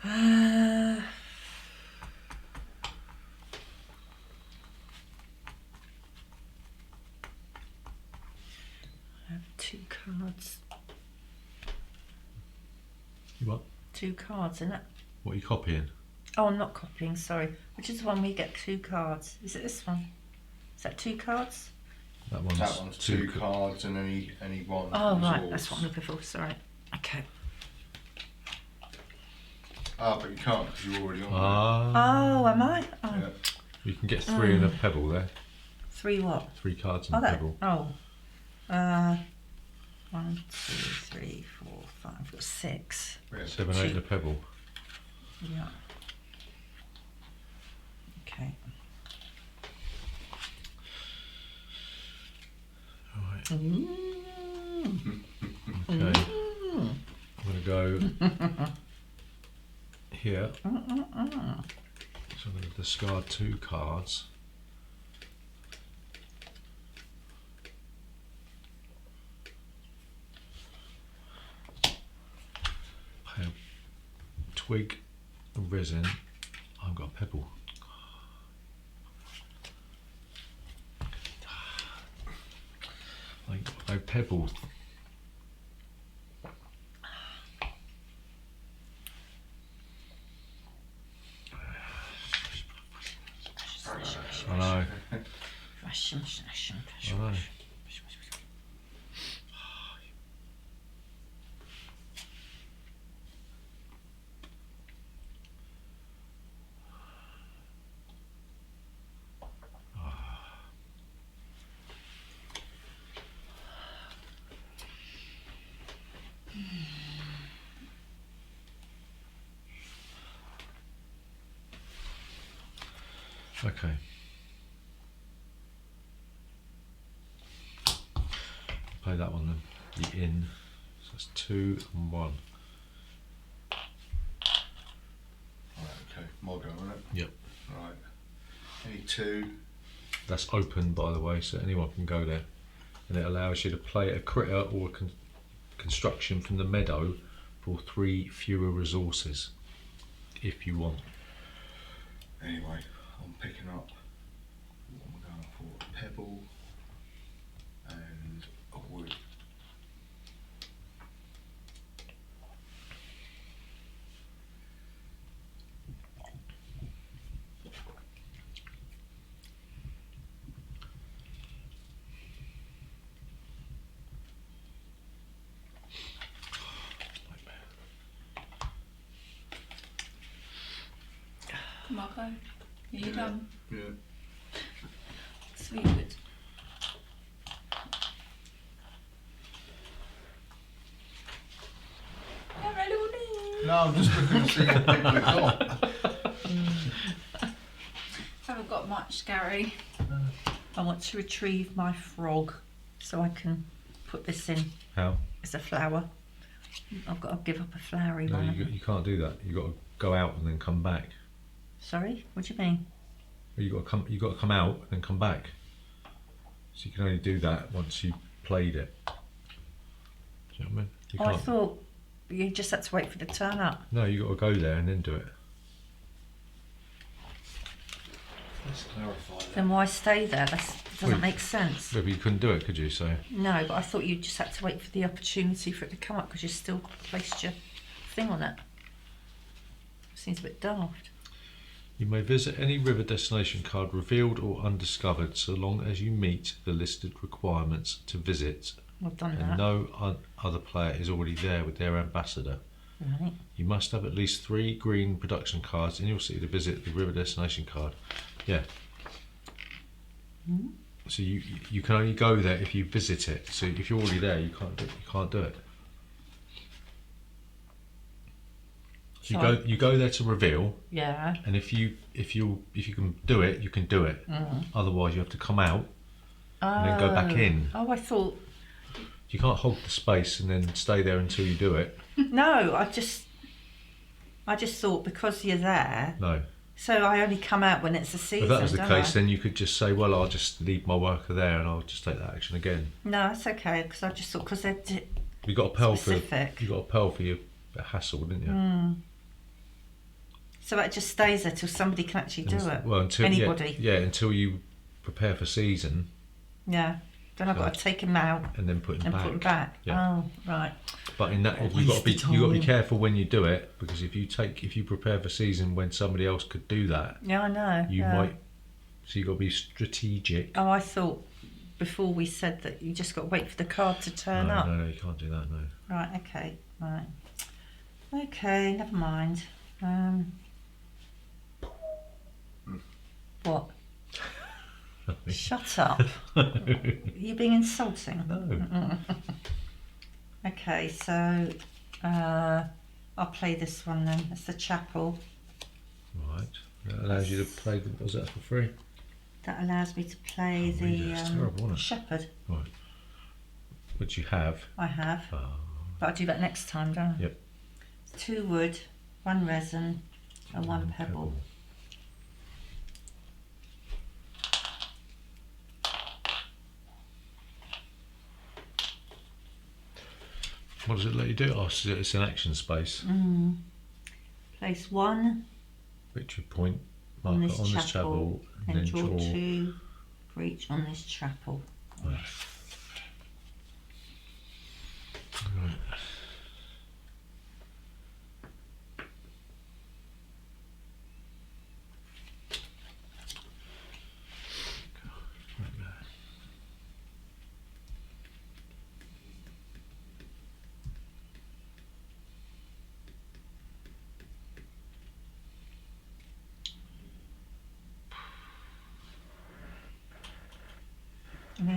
I have 2 cards. You what? 2 cards in it. What are you copying? Oh, I'm not copying, sorry. Which is the one where you get 2 cards? Is it this one? Is that 2 cards? That one's, That one's 2 cards and any one. Oh, right, resource. that's what I'm looking for, sorry. Okay. Ah, but you can't because you're already on Oh, am I? Oh, there. Yeah. You can get 3 in a pebble there. 3 what? 3 cards in Oh, a that. pebble. Oh. 1, 2, 3, 4, 5. I've got 6. Yeah. 7, 8 in a pebble. Yeah. Okay. Alright. Mm. Okay. I'm going to go here. So I'm going to discard 2 cards. Pay a twig of resin. I've got a pebble. I pebble. I know. Okay. Play that one then. The in. So that's 2 and 1. Right, okay. My go, isn't it? Yep. Right. Any 2. That's open, by the way, so anyone can go there. And it allows you to play a critter or a construction from the meadow for 3 fewer resources, if you want. Anyway, I'm picking up what am I going for? A pebble and a wood. Marco, are you done? Yeah. Sweetwood. No, I'm just looking to see what people have got. Haven't got much, Gary. I want to retrieve my frog so I can put this in How? as a flower. I've got to give up a flowery No, one. you can't do that. You've got to go out and then come back. Sorry, what do you mean? You've got to come out and then come back. So you can only do that once you've played it. Do you know what I mean? You Oh, I can't. thought you just had to wait for the turn up. No, you got to go there and then do it. Let's clarify that. Then why stay there? That doesn't Wait. make sense. Yeah, but you couldn't do it, could you? So No, but I thought you just had to wait for the opportunity for it to come up because you still placed your thing on it. Seems a bit daft. you may visit any river destination card revealed or undiscovered, so long as you meet the listed requirements to visit, I've done and that. no other player is already there with their ambassador. Right. You must have at least 3 green production cards in your city to visit the river destination card. Yeah. Hmm? So you can only go there if you visit it. So if you're already there, you can't do it. So So you go there to reveal, Yeah. and if you can do it, you can do it. Mm. Otherwise, you have to come out and then go back in. Oh, I thought. You can't hog the space and then stay there until you do it. No, I just thought because you're there, No. so I only come out when it's a season. If that was the don't case, I? then you could just say, well, I'll just leave my worker there and I'll just take that action again. No, it's okay because I just thought because they're You got a pearl specific. for you got a pearl for your hassle, didn't you? Mm. So it just stays there till somebody can actually do it. Well, until Anybody. yeah, until you prepare for season Yeah. Then I've got to take him out and then put him and back. put him back. Yeah. Oh, right. But in that, Waste you got to of be time. careful when you do it, because if you prepare for season when somebody else could do that, Yeah, I know. you yeah. might. So you got to be strategic. Oh, I thought before we said that you just got to wait for the card to turn no, up. no, you can't do that. No. Right, okay, right. Okay, never mind. What? Shut up. You're being insulting. No. Okay, so I'll play this one then. It's the chapel. Right. That allows you to play. Was that for free? That allows me to play Oh, really? the That's terrible, isn't it? shepherd. Right. Which you have. I have. Oh, But I'll do that next time, don't I? Yep. 2 wood, 1 resin, and 1 pebble. What does it let you do? Oh, so it's an action space. Place 1 Victory point. on Mark this it on this chapel, chapel, and and then draw draw. 2 for each on this chapel. Right. Right.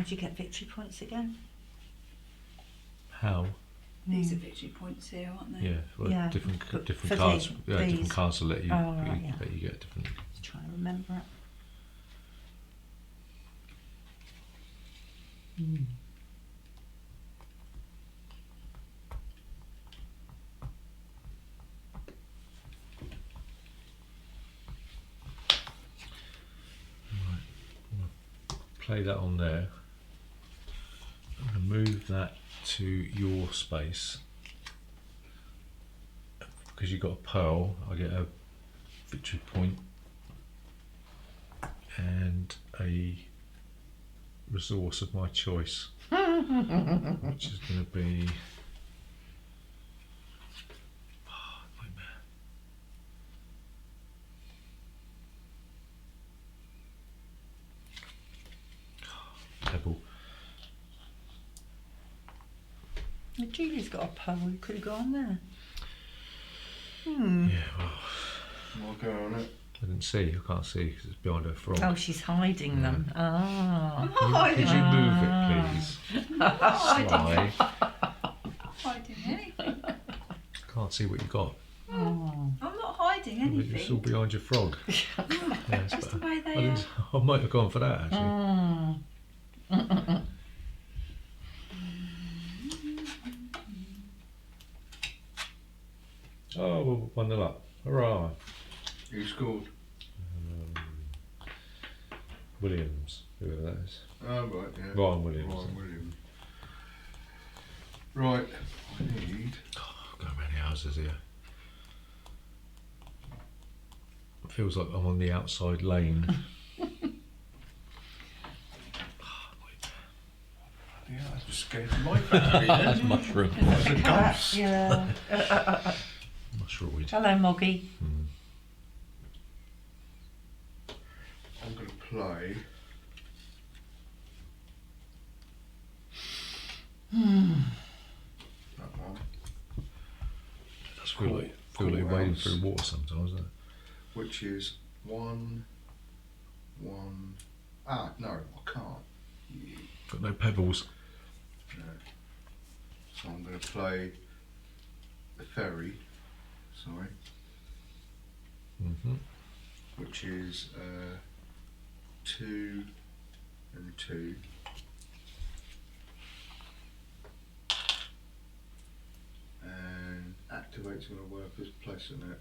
do you get victory points again? How? These are victory points here, aren't they? Yeah, well, Yeah, different for cards. these- Yeah, different these. cards will let you, Oh, right, yeah. let you get different. Just trying to remember it. Play that on there. I'm going to move that to your space. Because you've got a pearl, I get a victory point and a resource of my choice, which is going to be nightmare. Pebble. Well, Julie's got a pearl, you could have gone there. Yeah, well, I'll go on it. I didn't see. I can't see because it's behind her frog. Oh, she's hiding them. Ah. Could you move it, please? Sly. Hiding anything. Can't see what you got. Oh. I'm not hiding It's all anything. behind your frog. Yeah, it's Just the better. way I, they are. I might have gone for that actually. Oh, 1-0 up. Hurrah. Who scored? Williams, whoever that is. Oh, right, yeah. Ryan Williams. Ryan Williams. Right, I need. I've got many houses here. It feels like I'm on the outside lane. Yeah, I just scared the life out of me That's then. mushroom. That's a ghost. Yeah. Mushroom. Hello, Moggy. I'm going to play. That one, It does feel like you're wading through water sometimes, doesn't it? which is 1, 1. Ah, no, I can't. Got no pebbles. No. So I'm going to play the ferry. Sorry. Which is 2 and 2. And activates when a worker's placed on it.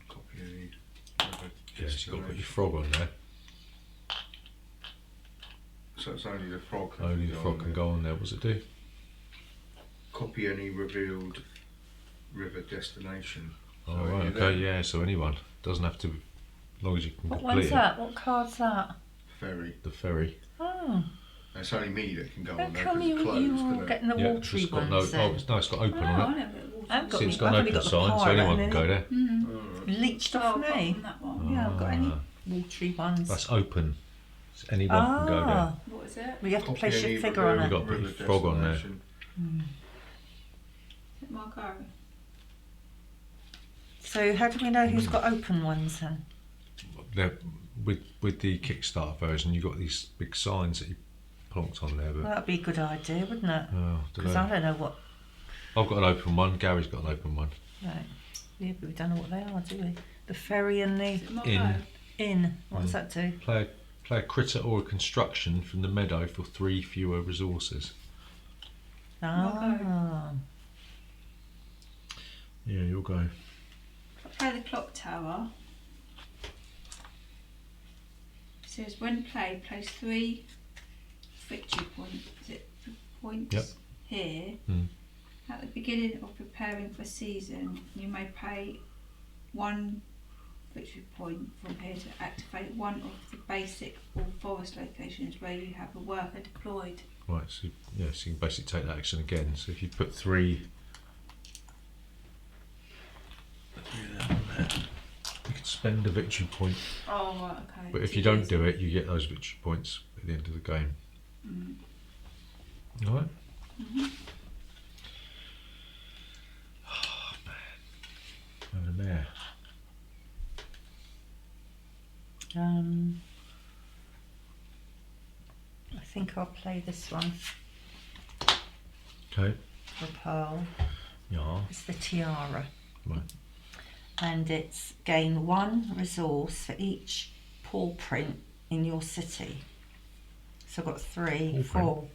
Copy any. Yes, you've got to put your frog on there. So it's only the frog. that Only can the go frog on can there. go on there. What's it do? Copy any revealed river destination. Oh, So right, you okay, then- yeah, so anyone. Doesn't have to, as long as you can What complete one's it. that? What card's that? Ferry. The ferry. Oh. And it's only me that can go How on there come because you, it's closed. you isn't were it? getting the Yeah, watery it's got ones no, then? it's got open Oh, on it. I never get water. I've got See, it's me- got an I've only open got the sign, so pirate anyone and can go then there. Alright. leached Oh, off apart me. from that one. Yeah, I've got any Ah, watery ones. that's open. So anyone can go there. What is it? Well, you have to Copy place any your figure on We've it. got to put river your frog on there. destination. Is it my go? So how do we know who's got open ones then? They're- with the Kickstarter version, you've got these big signs that you plonked on there. Well, But that'd be a good idea, wouldn't it? oh, Because I don't know what. I've got an open one. Gary's got an open one. Right. Yeah, but we don't know what they are, do we? The ferry and Is the it my In. go? inn. What does that do? Play a critter or a construction from the meadow for 3 fewer resources. Ah. Yeah, you'll go. If I play the clock tower, it says when played, place 3 victory points. Is it points? Yep. Here. Mm. At the beginning of preparing for season, you may pay 1 victory point from here to activate one of the basic or forest locations where you have a worker deployed. Right, so yeah, so you can basically take that action again. So if you put 3, you can spend a victory point. Oh, right, okay. But if you don't do it, you get those victory points at the end of the game. Mm. Alright? Oh man. Over there. I think I'll play this one Okay. for pearl. Yeah. It's the tiara. Right. And it's gain 1 resource for each paw print in your city. So I've got 3, Paw 4.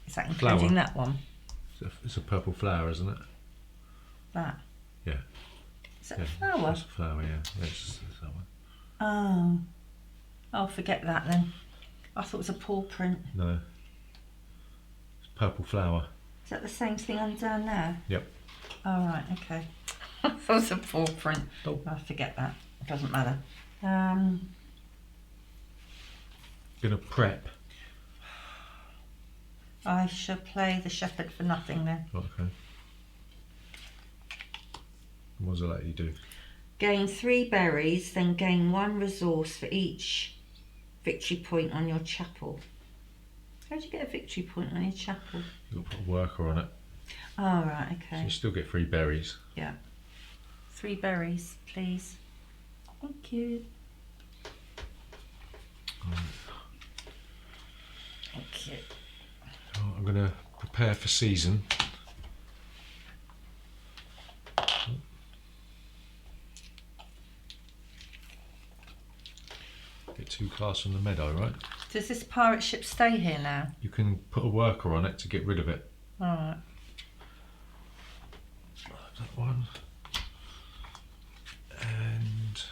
Is that including Flower. that one? It's a purple flower, isn't it? That? Yeah. Is that Yeah. a flower? It's a flower, yeah. It's that one. Oh. I'll forget that then. I thought it was a paw print. No. It's purple flower. Is that the same thing I'm down there? Yep. Oh, right, okay. I thought it was a paw print. Oh. I'll forget that. It doesn't matter. Gonna prep. I shall play the shepherd for nothing then. Right, okay. What does it let you do? Gain 3 berries, then gain 1 resource for each victory point on your chapel. How do you get a victory point on your chapel? You've got to put a worker on it. Oh, right, So okay. you still get 3 berries. Yeah. 3 berries, please. Thank you. Thank you. So I'm gonna prepare for season. Get 2 cards from the meadow, right? Does this pirate ship stay here now? You can put a worker on it to get rid of it. Alright. That one. And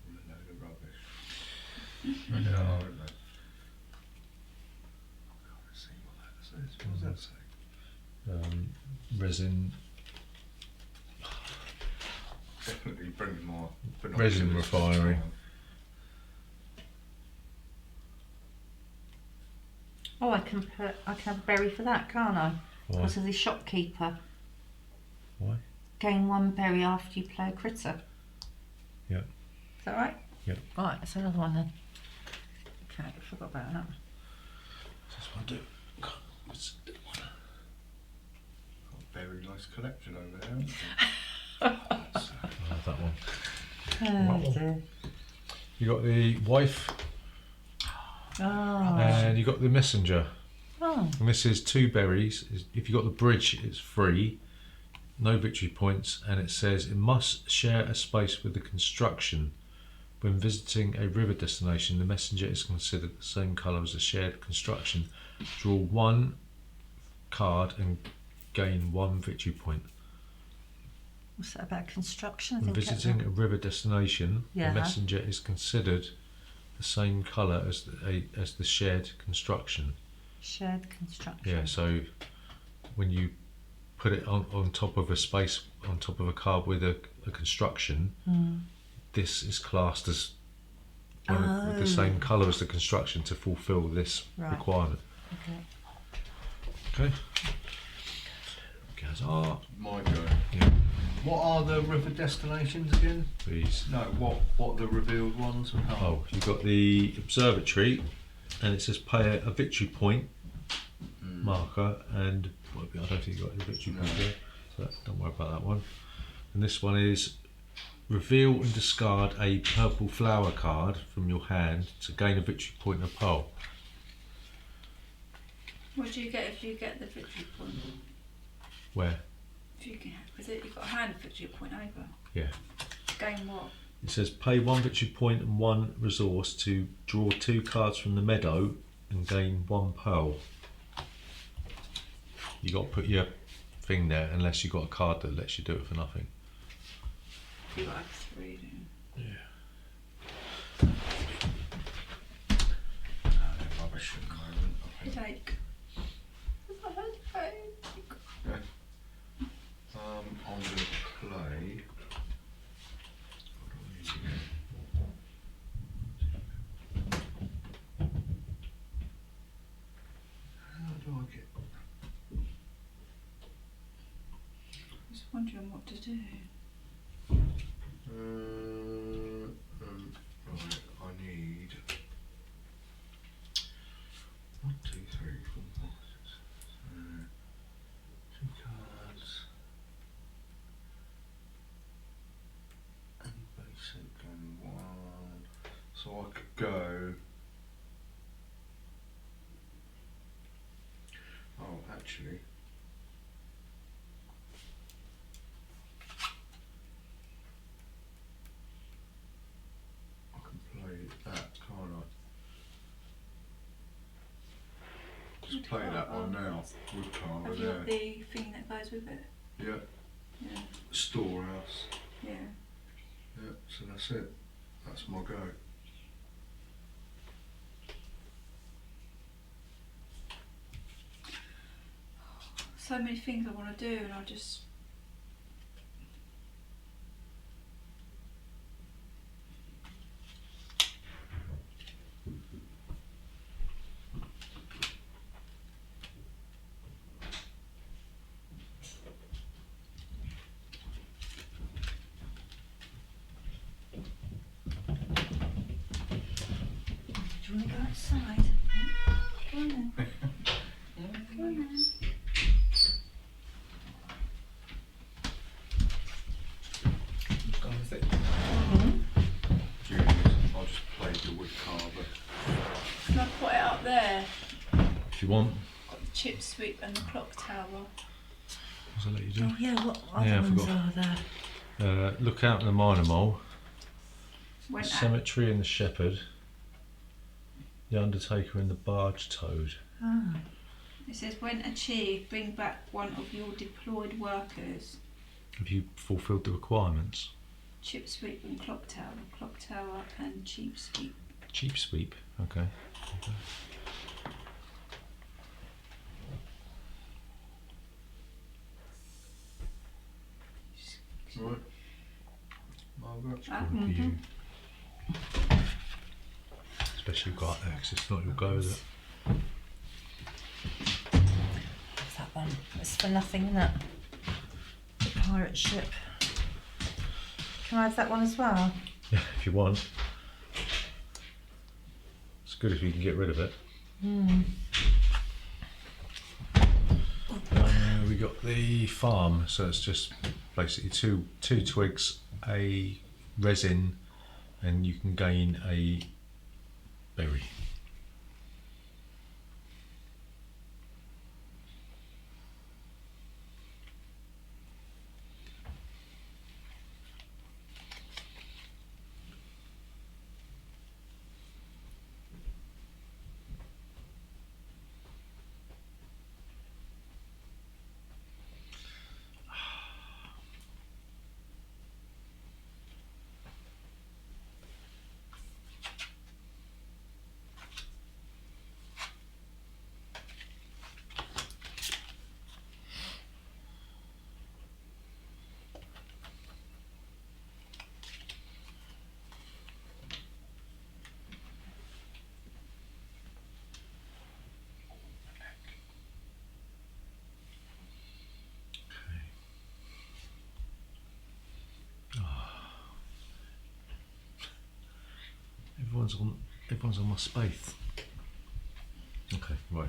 A load of rubbish. They are, aren't they? I can't see what that says. What does that say? resin Definitely bring more Resin binoculars refinery. on. Oh, I can have a berry for that, can't I? Why? Because of the shopkeeper. Why? Gain 1 berry after you play a critter. Yeah. Is that right? Yeah. Right, that's another one then. Okay, I forgot about that. What's this one do? What's this one? Got a very nice collection over there. Haven't I'll have that one. Oh dear. You got the wife Oh. and you got the messenger. Oh. And this is 2 berries. If you got the bridge, it's free. No victory points, and it says it must share a space with the construction. When visiting a river destination, the messenger is considered the same colour as the shared construction. Draw 1 card and gain 1 victory point. What's that about construction? I When didn't get visiting that. a river destination, Yeah. the messenger is considered the same colour as the shared construction. Shared construction. Yeah, so when you put it on top of a space, on top of a card with a construction, this is classed as with the same colour as the construction to fulfil this Right. requirement. Okay. Okay. Gazar, My go. Yeah. What are the river destinations again? please. No, what are the revealed ones? Oh, you've got the observatory, and it says pay a victory point marker, and I don't think you've got any victory No. point there, so don't worry about that one. And this one is reveal and discard a purple flower card from your hand to gain a victory point and a pearl. What do you get if you get the victory point? Where? If you can, because you've got a hand victory point over. Yeah. Gain what? It says pay 1 victory point and 1 resource to draw 2 cards from the meadow and gain 1 pearl. You got to put your thing there unless you got a card that lets you do it for nothing. You got 3, do you? They're rubbish at the moment. I think. Headache. I've got a headache. I'm going to play. What do I need to get? How do I get? Just wondering what to do. Right, I need 1, 2, 3, 4, 5, 6, 2 cards and go. Oh, actually. I can play that, can't I? Just play that one now. Wood carver Have you there. got the thing that goes with it? Yeah. Yeah. Storehouse. Yeah. Yeah, so that's it. That's my go. So many things I want to do, and I just. Do you want to go outside? Go on then. Go on then. Just go with it. Juniors, I'll just play the wood carver. Can I put it up there? If you want. Got the chip sweep and the clock tower. Does that let you do? Oh yeah, what other Yeah, I ones forgot. are there? Look out in the minor mole. Went The at cemetery and the shepherd. The undertaker and the barge toad. Ah, It says, when achieved, bring back one of your deployed workers. Have you fulfilled the requirements? Chip sweep and clock tower and cheap sweep. Cheap sweep. Okay. Right. Margaret. Ah, Good for you. Especially got there, 'cause it's not your go, is it? what's that one? It's for nothing, isn't it? The pirate ship. Can I have that one as well? Yeah, if you want. It's good if you can get rid of it. We got the farm, so it's just basically two twigs, a resin, and you can gain a berry. Everyone's on my space. Okay, right.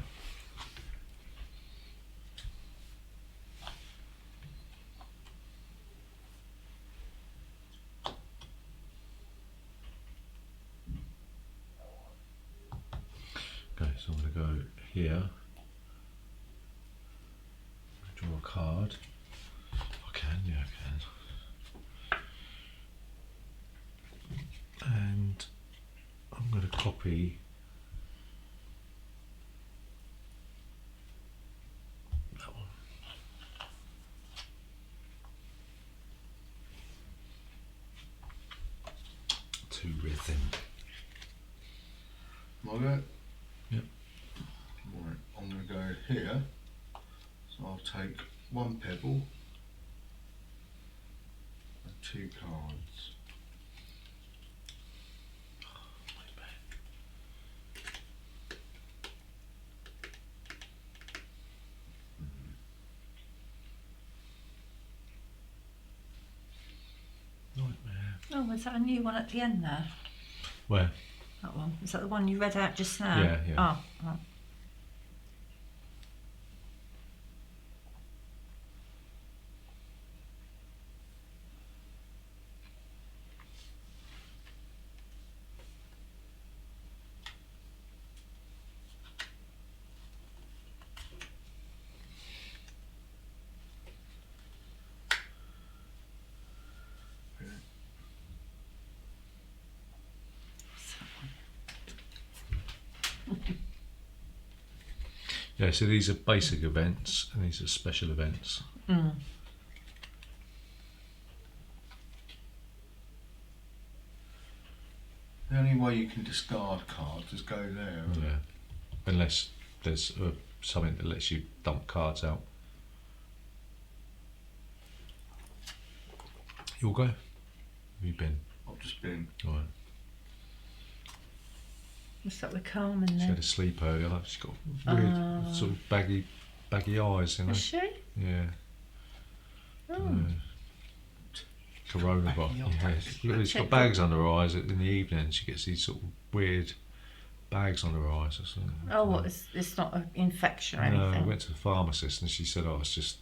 Okay, so I'm going to go here. Draw a card. I can, yeah, I can. And I'm going to copy that one. To resin. Margaret? Yep. Right, I'm going to go here. So I'll take one pebble and two cards. Nightmare. Oh, is that a new one at the end there? Where? That one. Is that the one you read out just now? Yeah, yeah. Oh. Yeah, so these are basic events and these are special events. Mm. The only way you can discard cards is go there. Yeah, unless there's something that lets you dump cards out. You'll go? Have you been? I've just been. All right. What's that with Carmen She had then? a sleep earlier. She's got weird, sort of baggy eyes, you know. Is she? Yeah. Oh. Coronavirus. Yeah. She's got bags under her eyes in the evening. She gets these sort of weird bags under her eyes. Or something. Oh, what? It's not an infection or No, anything? I went to the pharmacist and she said, "Oh, it's just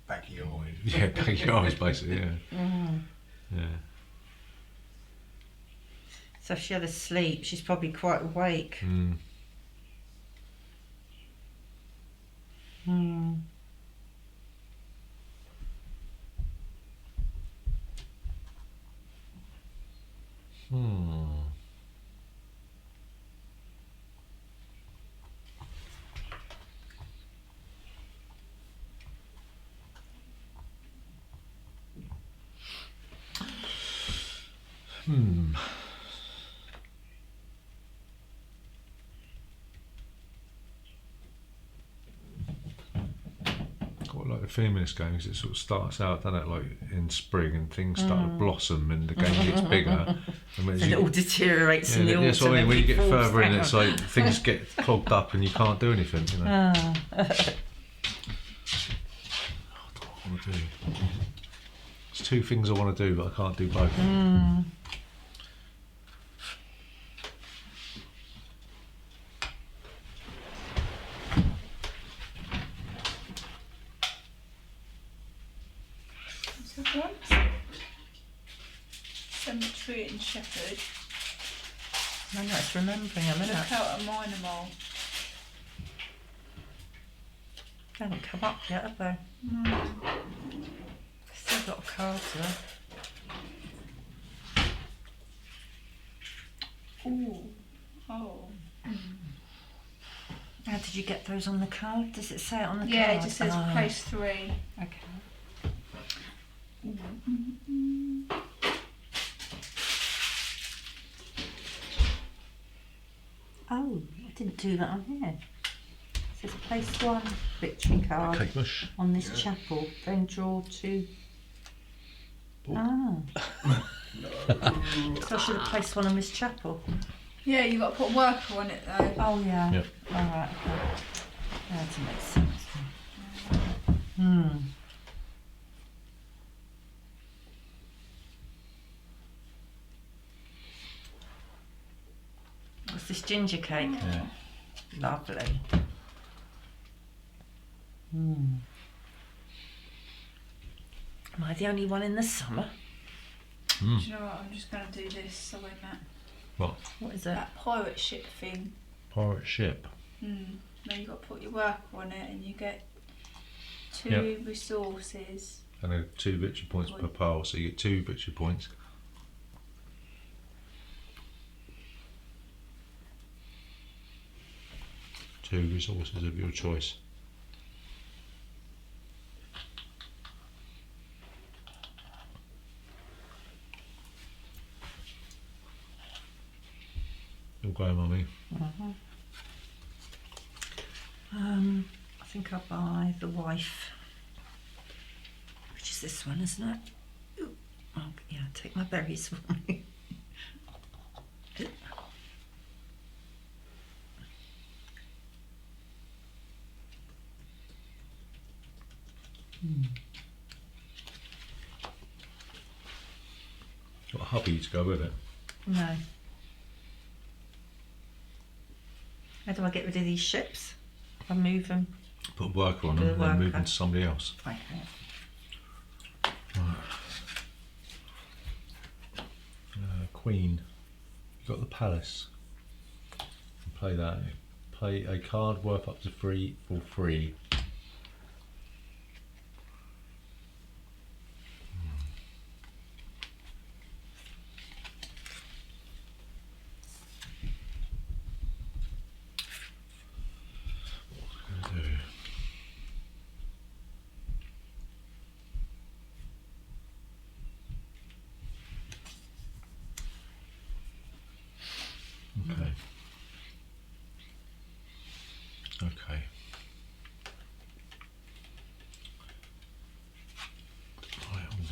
Baggy eyes. yeah, baggy eyes, basically." Yeah. Mm. Yeah. So if she had a sleep, she's probably quite awake. Mm. Hmm. Hmm. Hmm. Quite like the feminist games. It sort of starts out, doesn't it, like in spring, and things start to blossom, and the game gets bigger. And when And it all deteriorates in the yeah, autumn. that's what I mean. and When you it get falls further in, down. it's like things get clogged up, and you can't do anything. You know. Ah. What do I want to do? There's two things I want to do, but I can't do both. Mm. So what? Cemetery and Shepherd. No, it's remembering a minute. Look out at Minimal. They haven't come up yet, have they? No. Still got a card there. Ooh. Oh. How did you get those on the card? Does it say it on the Yeah, card? it just says Oh, place 3. Okay. Oh, I didn't do that on here. It says place 1 victory card Cake mush. on this Yeah. chapel, then draw 2. Oh. Ah. So I should have placed one on this chapel. Yeah, you've got to put a worker on it though. Oh yeah. Yep. Alright, okay. That makes sense. Hmm. What's this ginger cake? Yeah. Lovely. Hmm. Am I the only one in the summer? Do you know what? I'm just going to do this so we're not. What? What is it? That pirate ship thing. Pirate ship. Now you've got to put your worker on it and you get 2 Yep. resources. And 2 victory points per pile, so you get 2 victory points. Two resources of your choice. You'll go, mummy. I think I'll buy the wife, which is this one, isn't it? Ooh. Oh, yeah, take my berries for me. Got a hubby to go with it. No. How do I get rid of these ships? I move them. Put a worker on Do them a and then move worker. them to somebody else. Okay. Queen. You got the palace. Play that. Play a card worth up to 3 for free.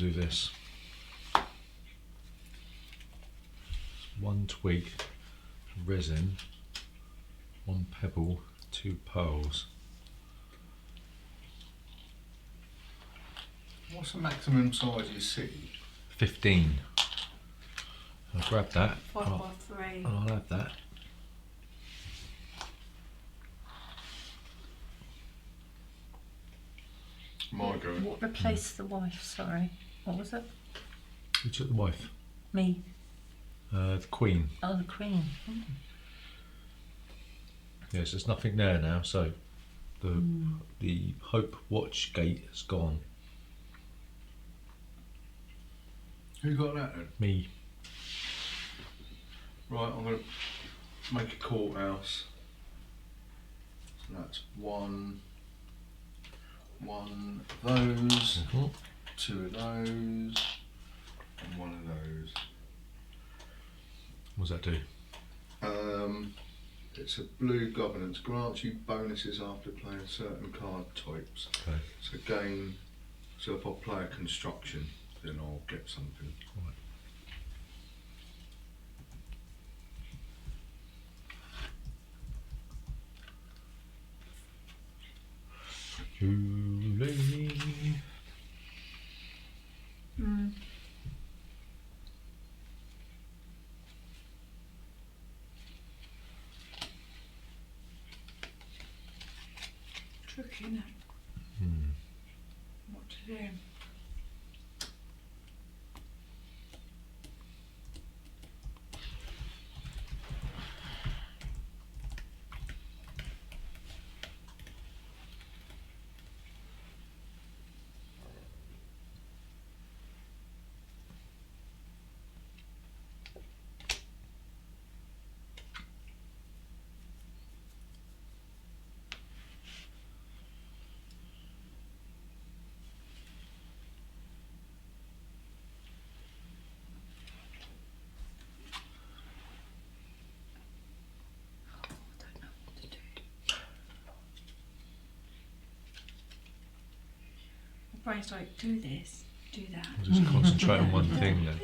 do this. 1 twig, resin, 1 pebble, 2 pearls. What's the maximum size of your seed? 15. I'll grab that. 5 and by 3. I'll have that. My go. What replaced the wife? Sorry. What was it? Who took the wife? Me. The queen. Oh, the queen. Yes, there's nothing there now, so the Hope Watch gate has gone. Who got that then? Me. Right, I'm going to make a courthouse. So that's one of those, Mhm. 2 of those, and 1 of those. What does that do? It's a blue governance, grants you bonuses after playing certain card types. Okay. So if I play a construction, then I'll get something. Right. Julie. Tricky, isn't it? Hmm. What to do? Brain's like, do this, do that. I'll just concentrate on one thing then.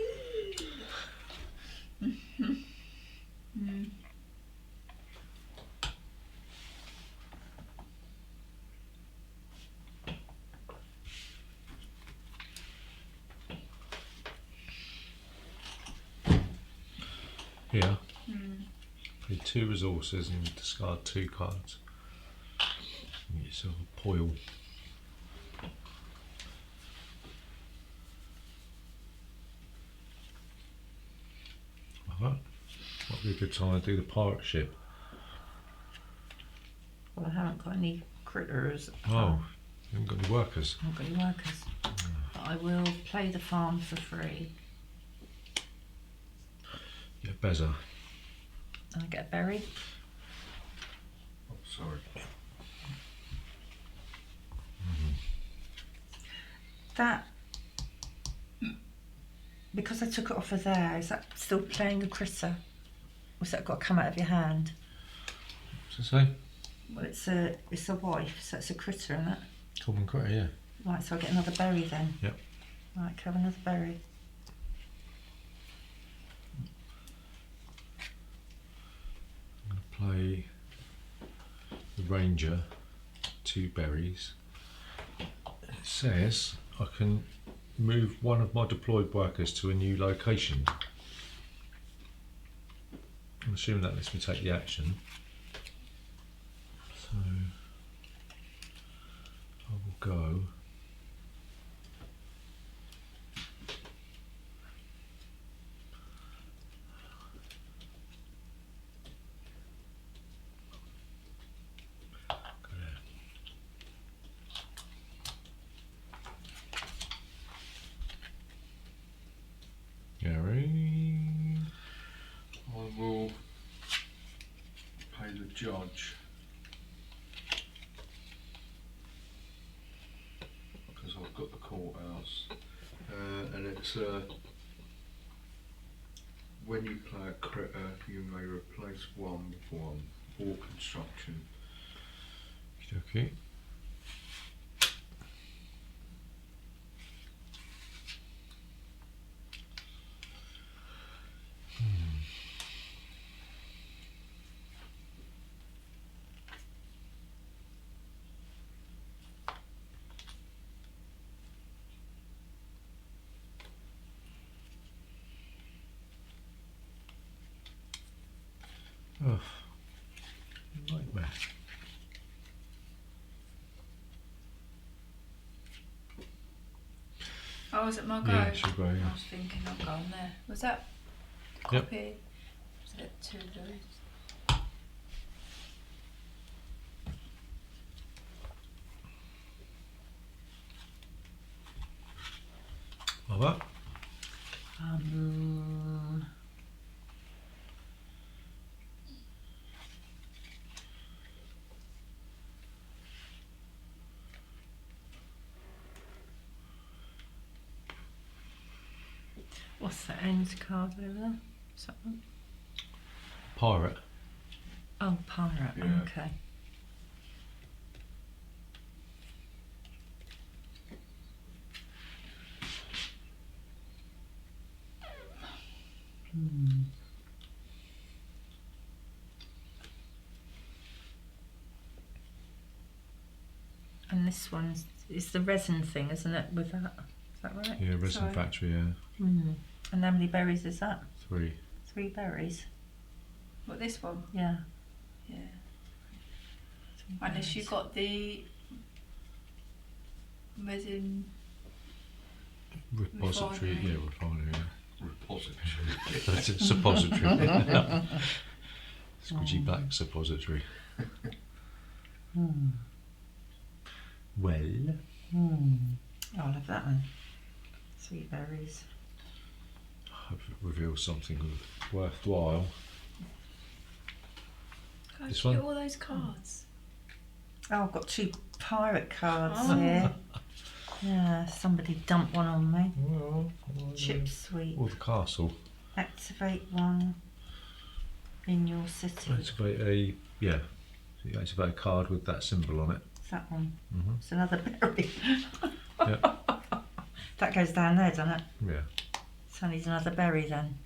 Here, pay 2 resources and discard 2 cards. Get yourself a poil. Well, that might be a good time to do the pirate ship. Well, I haven't got any critters. Oh, you haven't got any workers. I haven't got any workers. But I will play the farm for free. Yeah, Beza. And I get a berry. Oh, sorry. That, because I took it off of there, is that still playing a critter? Or has that got to come out of your hand? What's it say? Well, it's a wife, so it's a critter, isn't it? Common critter, yeah. Right, so I get another berry then. Yep. Right, can I have another berry? I'm going to play the ranger, 2 berries. It says I can move one of my deployed workers to a new location. I'm assuming that lets me take the action. So I will go. Go there. Gary. I will pay the judge. Because I've got the courthouse. And it's when you play a critter, you may replace 1 with 1 or construction. Okay. Oh, nightmare. Oh, was it my go? Yeah, she'll go, I yeah. was thinking I'll go on there. Was that Yep. copy? Was it 2 of those? Like that. Um, what's that end card over there? Is that one? Pirate. Oh, pirate. Yeah. Okay. Hmm. And this one's is the resin thing, isn't it? With that, is that right? Yeah, resin Sorry. factory, yeah. Mm. And how many berries is that? 3. 3 berries. What, this one? Yeah. Yeah. 3 Unless you berries. got the resin. Repository, Refinery. yeah, refinery, yeah. Repository. That's a suppository. Squidgy black suppository. Hmm. Well, I'll have that one. 3 berries. I've revealed something worthwhile. God, This you get one? all those cards. Oh, I've got 2 pirate cards Oh. here. Yeah, somebody dumped one on me. Well, Chip sweet. or the castle. Activate one in your city. Activate a, yeah. So you activate a card with that symbol on it. It's that one. Mhm. It's another berry. Yeah. That goes down there, doesn't it? Yeah. So needs another berry then.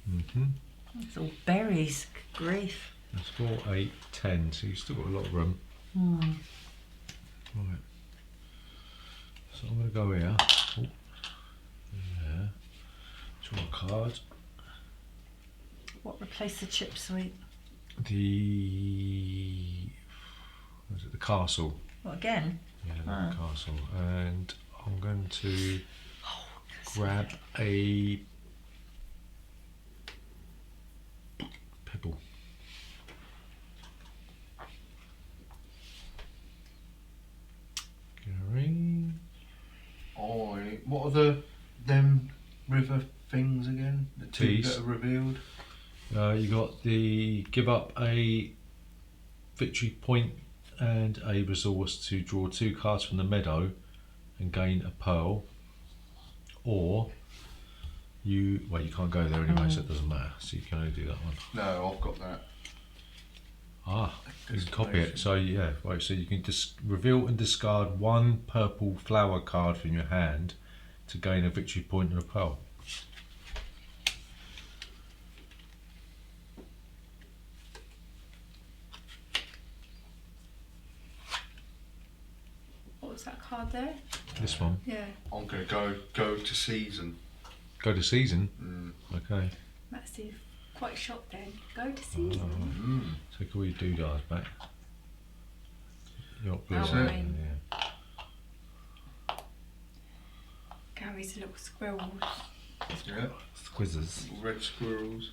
Mhm. It's all berries. Good grief. That's 4, 8, 10. So you've still got a lot of room. Hmm. Right. So I'm going to go here. Oh. Yeah. Draw a card. What replaced the chip sweet? The, what is it, the castle. What again? Yeah, Ah. the castle. And I'm going to That's grab a pebble. Going. What are them river things again? The 2 Teas. that are revealed? You got the give up a victory point and a resource to draw 2 cards from the meadow and gain a pearl, or you can't go there anyway, so it doesn't matter. So you can only do that one. No, I've got that. Ah, you can copy it. So yeah, right. So you can reveal and discard 1 purple flower card from your hand to gain a victory point and a pearl. What was that card there? This one. Yeah, I'm going to go to season. Go to season. Mm. Okay. that's the quite shocked then. Go to season. Mm. Take all your doodahs back. Your Oh, yeah. mine. Gary's little squirrels. Yeah. Quizzes. Little red squirrels.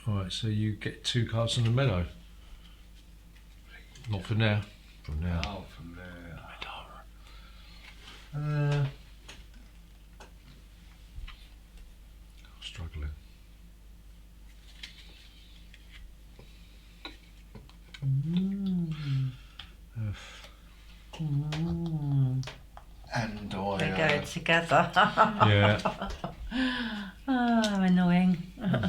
Alright, so you get 2 cards from the meadow. Not for now. From now. Oh, from there. Struggling. And They I. go together. Yeah. Oh, annoying.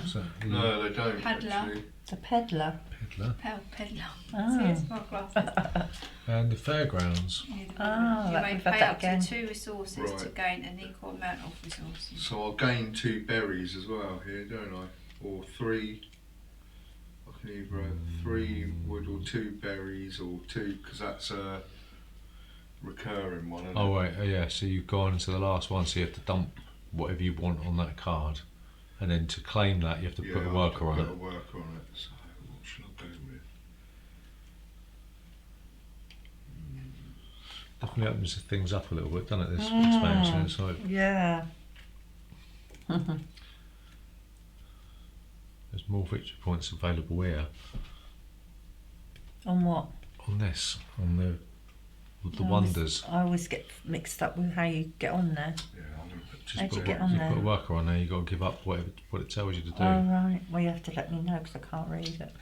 So, No, they don't. Paddler. Actually. The peddler. Peddler. Peddler. Oh. See, it's my glasses. And the fairgrounds. Yeah, the Oh, you that- may we've had pay that up again. to 2 resources to Right. gain an equal amount of resources. So I'll gain 2 berries as well here, don't I? Or 3. I can either have 3 wood or 2 berries or 2, because that's a recurring one. Isn't Oh it? wait, yeah, so you've gone into the last one, so you have to dump whatever you want on that card. And then to claim that you have to put a I'll worker on put it. a worker on it. So definitely opens things up a little bit, doesn't it? This expansion. It's like Yeah. there's more victory points available here On what? on this, on the I always- wonders. I always get mixed up with how you get on there. Yeah, I'm going to put Just How'd put, you get a, on you there? put a worker on there. You got to give up what it tells you to do. Oh right. Well, you have to let me know because I can't read it.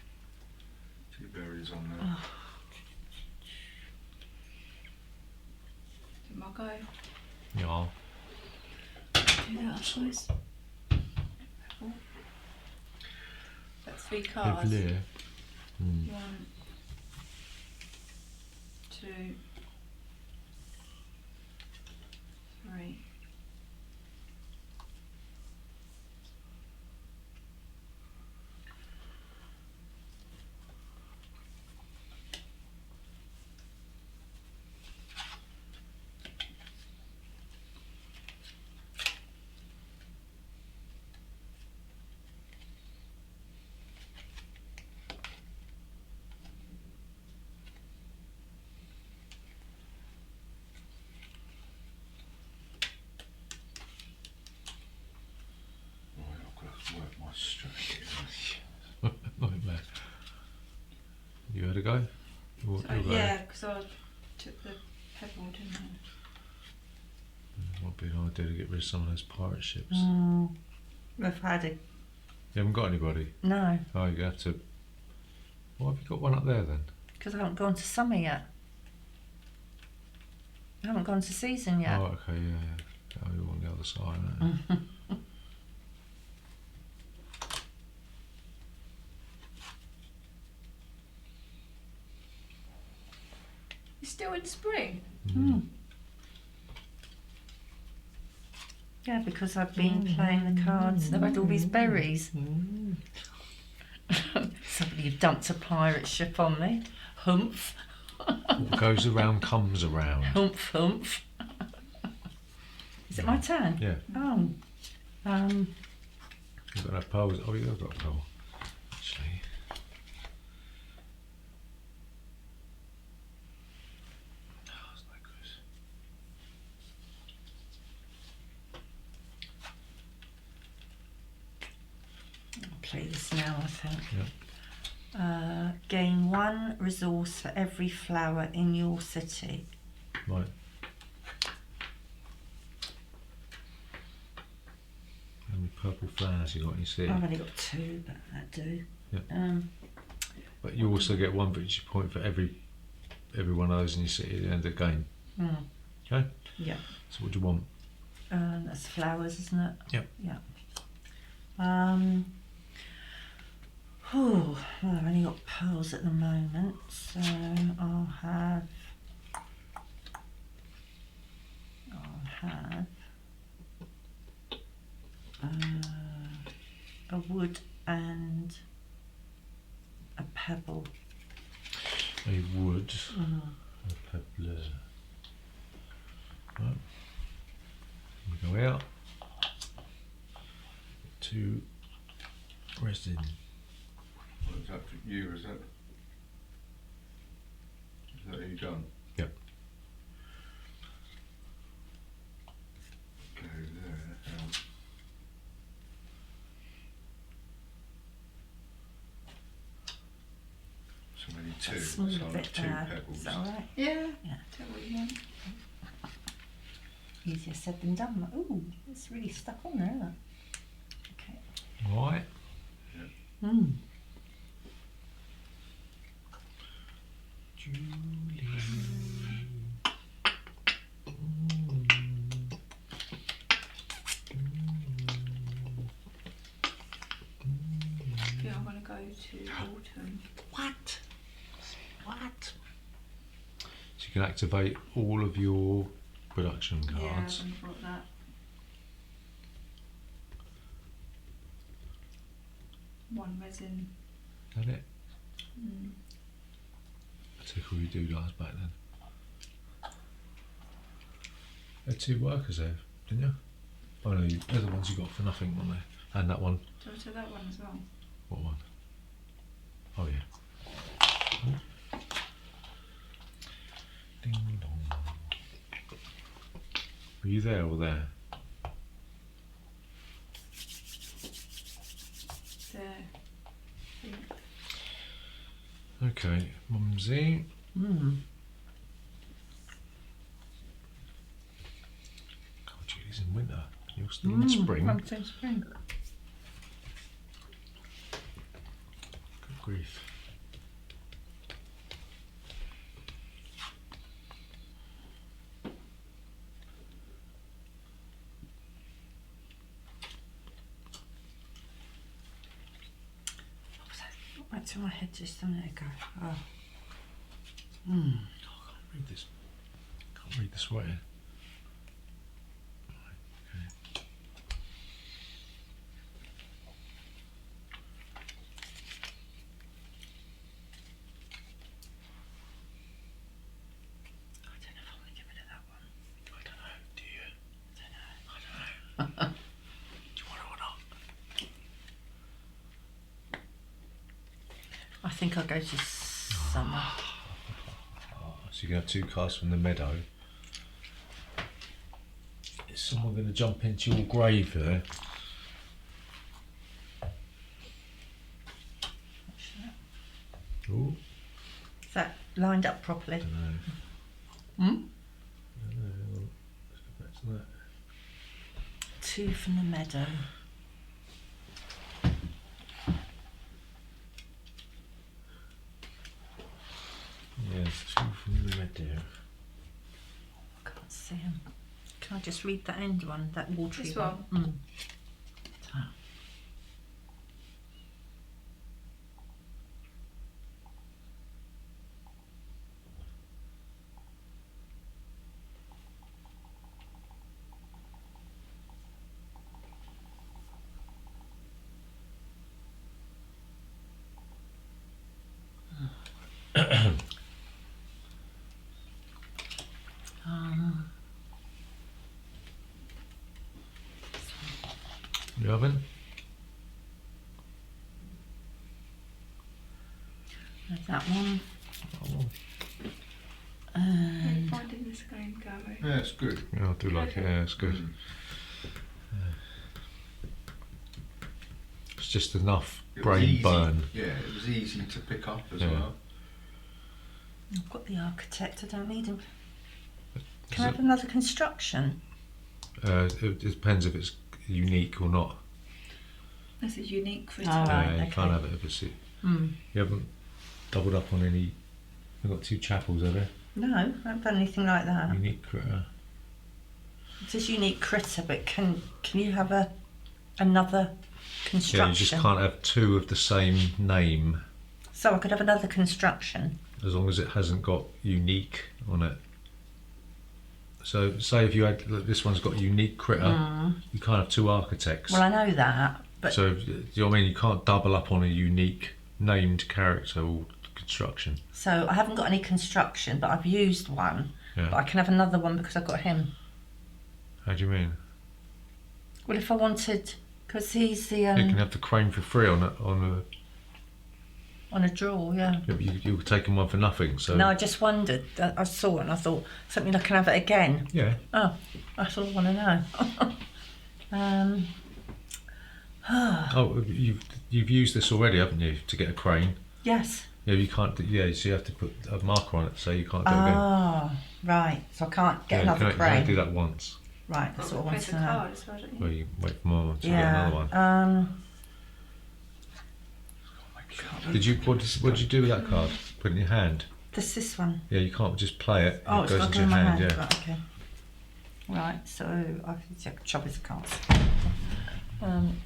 2 berries on there. Did my go? Yeah. Do that, I suppose. That's 3 cards. Lovely. 1, 2, 3. Right, I've got to work my strategy. Nightmare. You had a go? You'll So, go. yeah, because I took the pebble, didn't I? Might be an idea to get rid of some of those pirate ships. We've had it. You haven't got anybody? No, Oh, you have to. Why have you got one up there then? because I haven't gone to summer yet. I haven't gone to season yet. Oh, okay, yeah. Oh, you're on the other side, aren't you? It's still in spring. Yeah, because I've been playing the cards and I've had all these berries. Somebody dumped a pirate ship on me. Humph, What goes around comes around. humph, humph. Is it my turn? Yeah. Oh. You've got no pearls. Oh, you've got a pearl. Actually. No, it's no good. I'll play this now, I think. Yep. Gain 1 resource for every flower in your city. Right. How many purple flowers you got in your city? I've only got 2, but that do. Yeah. But you also get 1 victory point for every one of those in your city at the end of the game. Okay? Yeah. So what do you want? That's flowers, isn't it? Yep. Yeah. Well, I've only got pearls at the moment, so I'll have a wood and a pebble. A wood, a pebble. Right. We go out. 2 resin. What is that for you, is that? Is that you done? Yep. Go there. So only 2. That's So small I'll bit have 2 there. pebbles. Is that alright? Yeah. Yeah. Tell what you want. Easier said than done. Ooh, it's really stuck on there, isn't it? Okay. Right. Julie. Yeah, I'm going to go to autumn. What? So you can activate all of your production Yeah, I cards. haven't brought that. One resin. Is that it? Mm. I took all your doodads back then. Had 2 workers there, didn't you? Oh no, they're the ones you got for nothing, weren't they? And that one. Do I do that one as well? What one? Oh yeah. Ding dong. Were you there or there? There. Okay, Mumsy. Mm. God, Julie's in winter. You're still in spring. I'm still in spring. Good grief. Right to my head just a minute ago. Oh. I can't read this. Can't read the sweating. I don't know if I want to get rid of that one. I don't know. Do you? I don't know. I don't know. Do you want it or not? I think I'll go to summer. So you can have 2 cards from the meadow. Is someone going to jump into your grave there? Ooh, Is that lined up properly? I don't know. Hmm? I don't know. Hang on. Let's go back to that. 2 from the meadow. Yes, 2 from the meadow. I can't see him. Can I just read that end one? That watery This one? one? Mm. Ah. You haven't? There's that one. Oh, How are you And finding this game, Gary? Yeah, it's good. yeah, I do like it. Yeah, it's good. Mm. It's just enough It was brain easy. burn. Yeah, it was easy to pick up as Yeah. well. I've got the architect. I don't need him. Is Can I have another construction? it depends if it's unique or not. That's a unique critter. Oh, right. You okay. can't have it if it's. You Mm. haven't doubled up on any. You've got 2 chapels, have you? No, I haven't done anything like that. Unique critter. It's a unique critter, but can you have another construction? Yeah, you just can't have 2 of the same name So I could have another construction. as long as it hasn't got unique on it. So, say if you had this one's got unique critter, you can't have 2 architects. Well, I know that, but So, do you know what I mean? You can't double up on a unique named character or construction. so I haven't got any construction, but I've used one. Yeah. But I can have another one because I've got him. How do you mean? Well, if I wanted, because he's the You can have the crane for free on on a draw, yeah. but you were taking one for nothing. So No, I just wondered. I saw it and I thought something I can have it again. yeah, Oh, that's all I want to know. oh, you've used this already, haven't you, to get a crane? Yes. Yeah, you can't. Yeah, so you have to put a marker on it, so you can't do it again. Ah, right. So I can't get Yeah, another you can only do crane. that once. Right, that's what I wanted There's to a know. card as well, don't you? Well, you wait for more to get Yeah. another one. Did you? What did you do with that card? Put it in your hand. This one. Yeah, you can't just play it. Oh, It it's goes got into to go in your my hand. hand. Yeah. Right, okay. Right, so I can check chop his cards.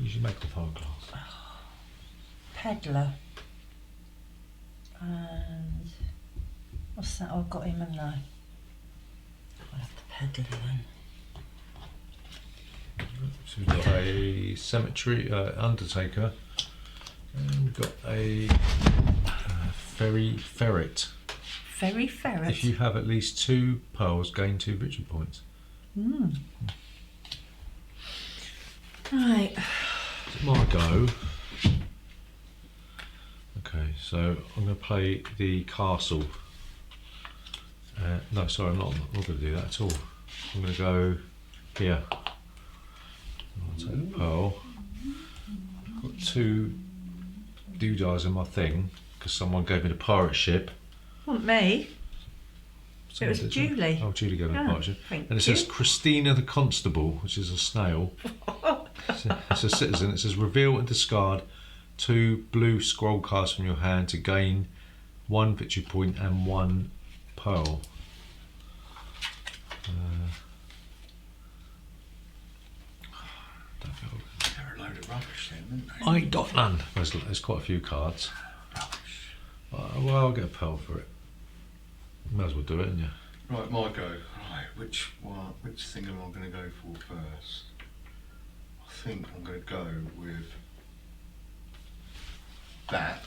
You should make a phone glass. Peddler. And what's that? Oh, I've got him, haven't I? I'll have the peddler then. So we've got a cemetery undertaker, and we've got a ferry ferret. Ferry ferret. If you have at least 2 pearls, gain 2 victory points. Right. It's my go. Okay, so I'm going to play the castle. No, sorry, I'm not going to do that at all. I'm going to go here. I'll take the pearl. I've got 2 doodahs in my thing because someone gave me the pirate ship. Wasn't me. It was Did Julie. Oh, Julie gave me the Oh, pirate ship. thank And it says you. Christina the Constable, which is a snail. It's a citizen. It says reveal and discard 2 blue scroll cards from your hand to gain 1 victory point and 1 pearl. They're a load of rubbish then, aren't they? I ain't got none. There's quite a few cards. Rubbish. Well, I'll get a pearl for it. Might as well do it, ain't you? Right, my go. Right, which thing am I going to go for first? I think I'm going to go with that.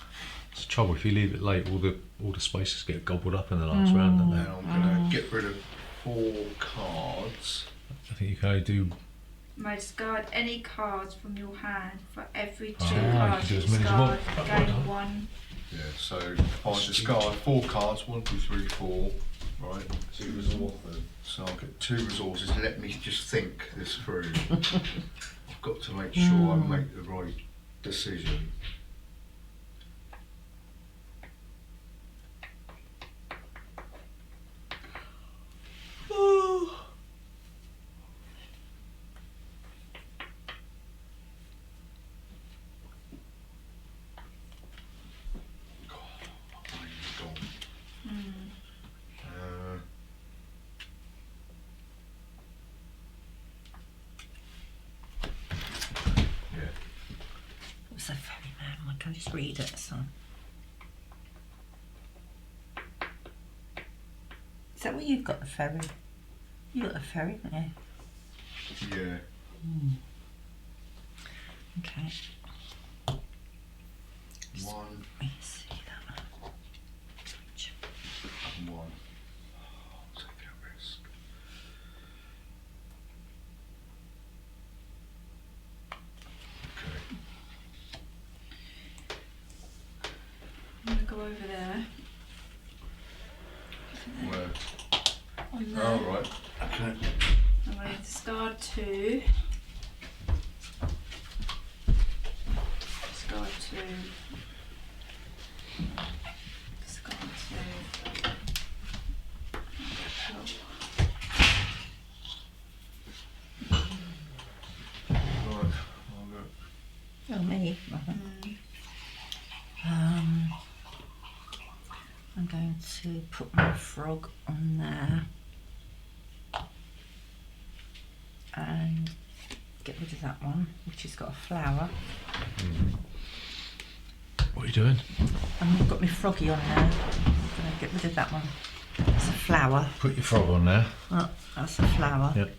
It's the trouble if you leave it late, all the spaces get gobbled up in the last round, don't And they? I'm going to get rid of 4 cards. I think you can only do. May discard any cards from your hand for every 2 Ah, you cards can do you as many as you want. discard. Well Gain done. 1. Yeah, so if I discard 4 cards, 1, 2, 3, 4, right? 2 resources. So I'll get 2 resources. Let me just think this through. I've got to make sure I make the right decision. My brain's gone. Yeah. What's that ferryman? I can just read it. So. Is that what you've got, the ferry? You got the ferry, haven't you? Yeah. Okay. 1 Let me see that. and 1. I'll take a risk. Okay. I'm going to go over there. Where? On there. Oh, right. Okay. I'm going to discard 2. Discard 2. Discard 2. Right. I'll go. Oh, me. Right. I'm going to put my frog on there and get rid of that one, which has got a flower. What are you doing? And I've got my froggy on there. I'm going to get rid of that one. It's a flower. Put your frog on there. Oh, that's a flower. Yep.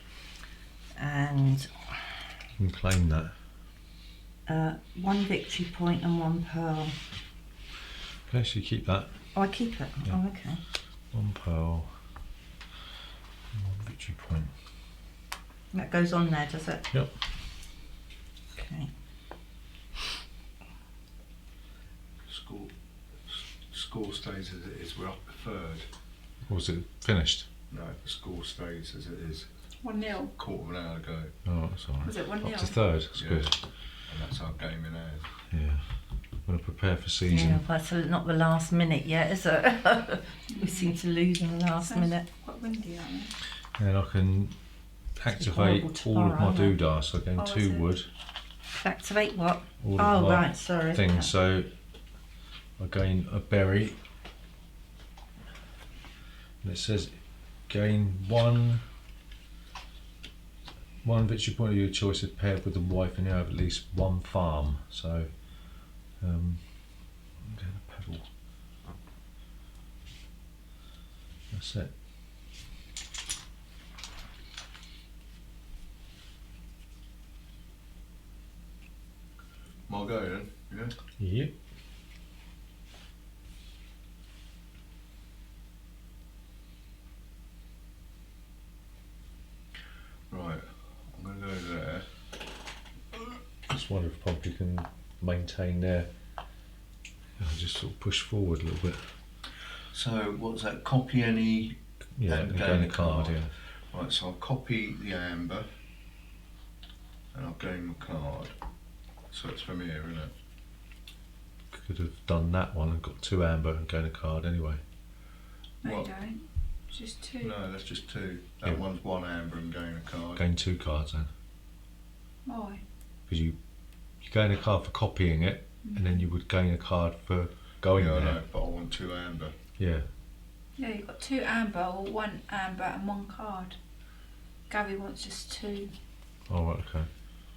And You can claim that. 1 victory point and 1 pearl. Okay, so you keep that. Oh, I keep it. Yeah. Oh, okay. 1 pearl. and 1 victory point. That goes on there, does it? Yep. Okay. Score stays as it is. We're up to 3rd. Was it finished? No, the score stays as it is. 1-0. Quarter of an hour ago, Oh, that's alright. Was it Up 1-0? to 3rd. That's Yeah. good. and that's our game in hand. Yeah. I'm going to prepare for Yeah, season. well, it's not the last minute yet, is it? We seem to lose in the last Sounds minute. quite windy out there. And I can activate horrible all of my tomorrow, isn't it? doodahs. So I gain Oh, is 2 it? wood. Activate what? All of Oh, my right, sorry. things. So I gain a berry. And it says gain 1 victory point of your choice if paired with a wife and you have at least 1 farm. So I'm getting a pebble. That's it. My go then, yeah? Yep. Right, I'm going to go there. Just wonder if probably can maintain there. I'll just sort of push forward a little bit. So, what's that? Copy any. Yeah, And and gain gain a a card, card. yeah. Right, so I'll copy the amber. and I'll gain my card. So it's from here, isn't it? Could have done that one and got 2 amber and gained a card anyway. No, What? you don't. It's just 2. No, that's just 2. That Yeah. one's 1 amber and gain a card. Gain 2 cards then. Why? Because you gain a card for copying it, and then you would gain a card for going Yeah, I there. know, but I want 2 amber. Yeah. Yeah, you've got 2 amber, or 1 amber and 1 card. Gary wants just 2. Oh, right, okay.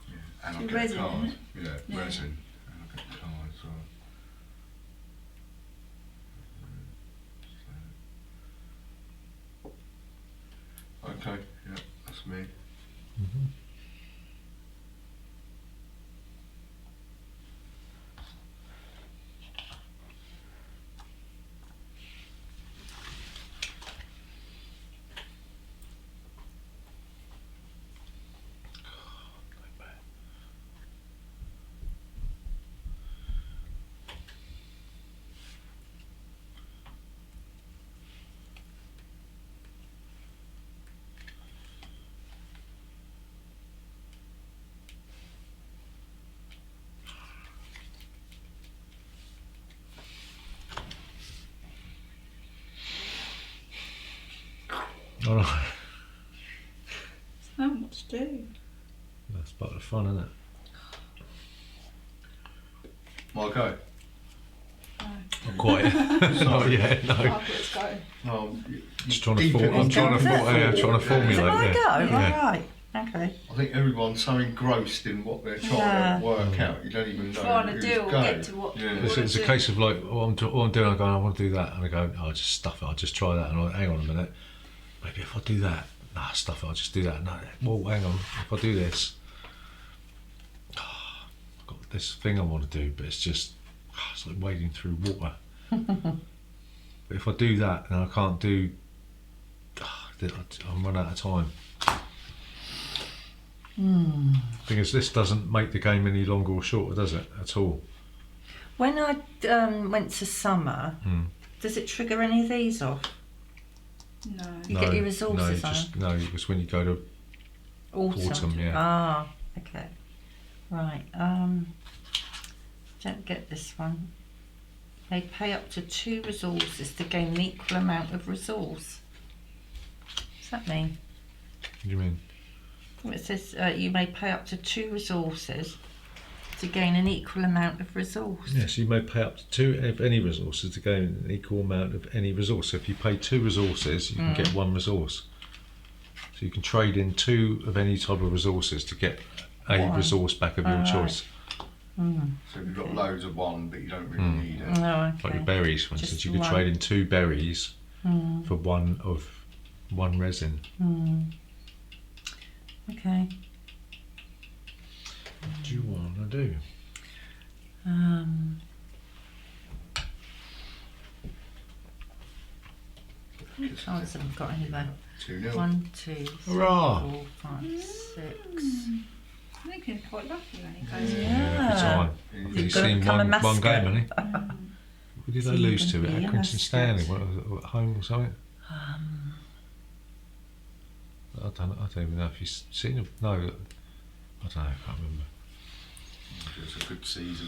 Yeah. And I'll Two get resin, a card. isn't Yeah, Yeah. resin. And I'll get a card as well. Okay, yeah, that's me. Mm-hmm. Oh, no. There's not much to do. That's part of the fun, isn't it? Well, go. Not quite. Not yet, no. Oh, let's go. No, Just trying to deep in I'm the trying to, thought. I'm trying to formulate. Is it my yeah. go? Yeah. Right. Okay. I think everyone's so engrossed in what they're trying Yeah. to work out, you don't even know Trying to who's do or go. get to what- Yeah. It's a case of like, all I'm doing, I'm going, I want to do that, and I go, oh, I'll just stuff it, I'll just try that, and I'll hang on a minute, maybe if I do that, nah, stuff it, I'll just do that, no, well, hang on, if I do this, I've got this thing I want to do, but it's just, it's like wading through water. But if I do that, then I can't do, I'm run out of time. Thing is, this doesn't make the game any longer or shorter, does it, at all? When I went to summer, does it trigger any of these off? No. You get your resources no, it's when you go to autumn, yeah. Ah, okay. Right. Don't get this one. They pay up to 2 resources to gain an equal amount of resource. What's that mean? What do you mean? Well, it says you may pay up to 2 resources to gain an equal amount of resource. Yes, you may pay up to 2 of any resources to gain an equal amount of any resource. So if you pay 2 resources, you can get 1 resource. So you can trade in 2 of any type of resources to get a One. resource back of your Alright. choice. So you've got loads of one, but you don't really need it. Oh, okay. Like your berries, for Just instance, you could one. trade in 2 berries for 1 of 1 resin. Okay. What do you want to do? Cards haven't got anywhere. 2-0. 1, 2, 3, Hurrah! 4, 5, 6. I think he's quite lucky when he goes in. Yeah, every time. You've He's got to seen become a one game, mascot. hasn't he? Who did So they you lose can to? be At a Quinton mascot. Stanley, at home or something? I don't even know if he's seen him. No, I don't know, I can't remember. It's a good season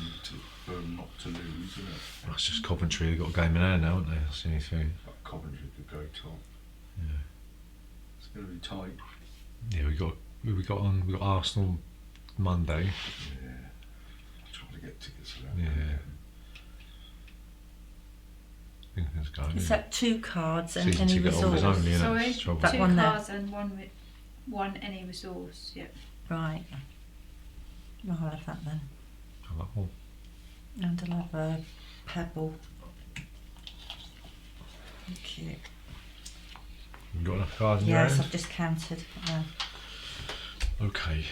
for them not to lose, isn't it? Well, it's just Coventry, they've got a game in hand now, haven't they? That's the only thing. But Coventry could go top. Yeah. It's going to be tight. Yeah, we got Arsenal Monday. Yeah. I'm trying to get tickets for that. Yeah. I think it's going. Is that 2 cards and Season any ticket holders resource? only, innit? Sorry, It's trouble. That 2 one there. cards and one any resource. Yep. Right. Well, I'll have that then. I like, oh, And I'll have a pebble. Thank you. you got enough cards in your Yes, hand? I've just counted. Okay.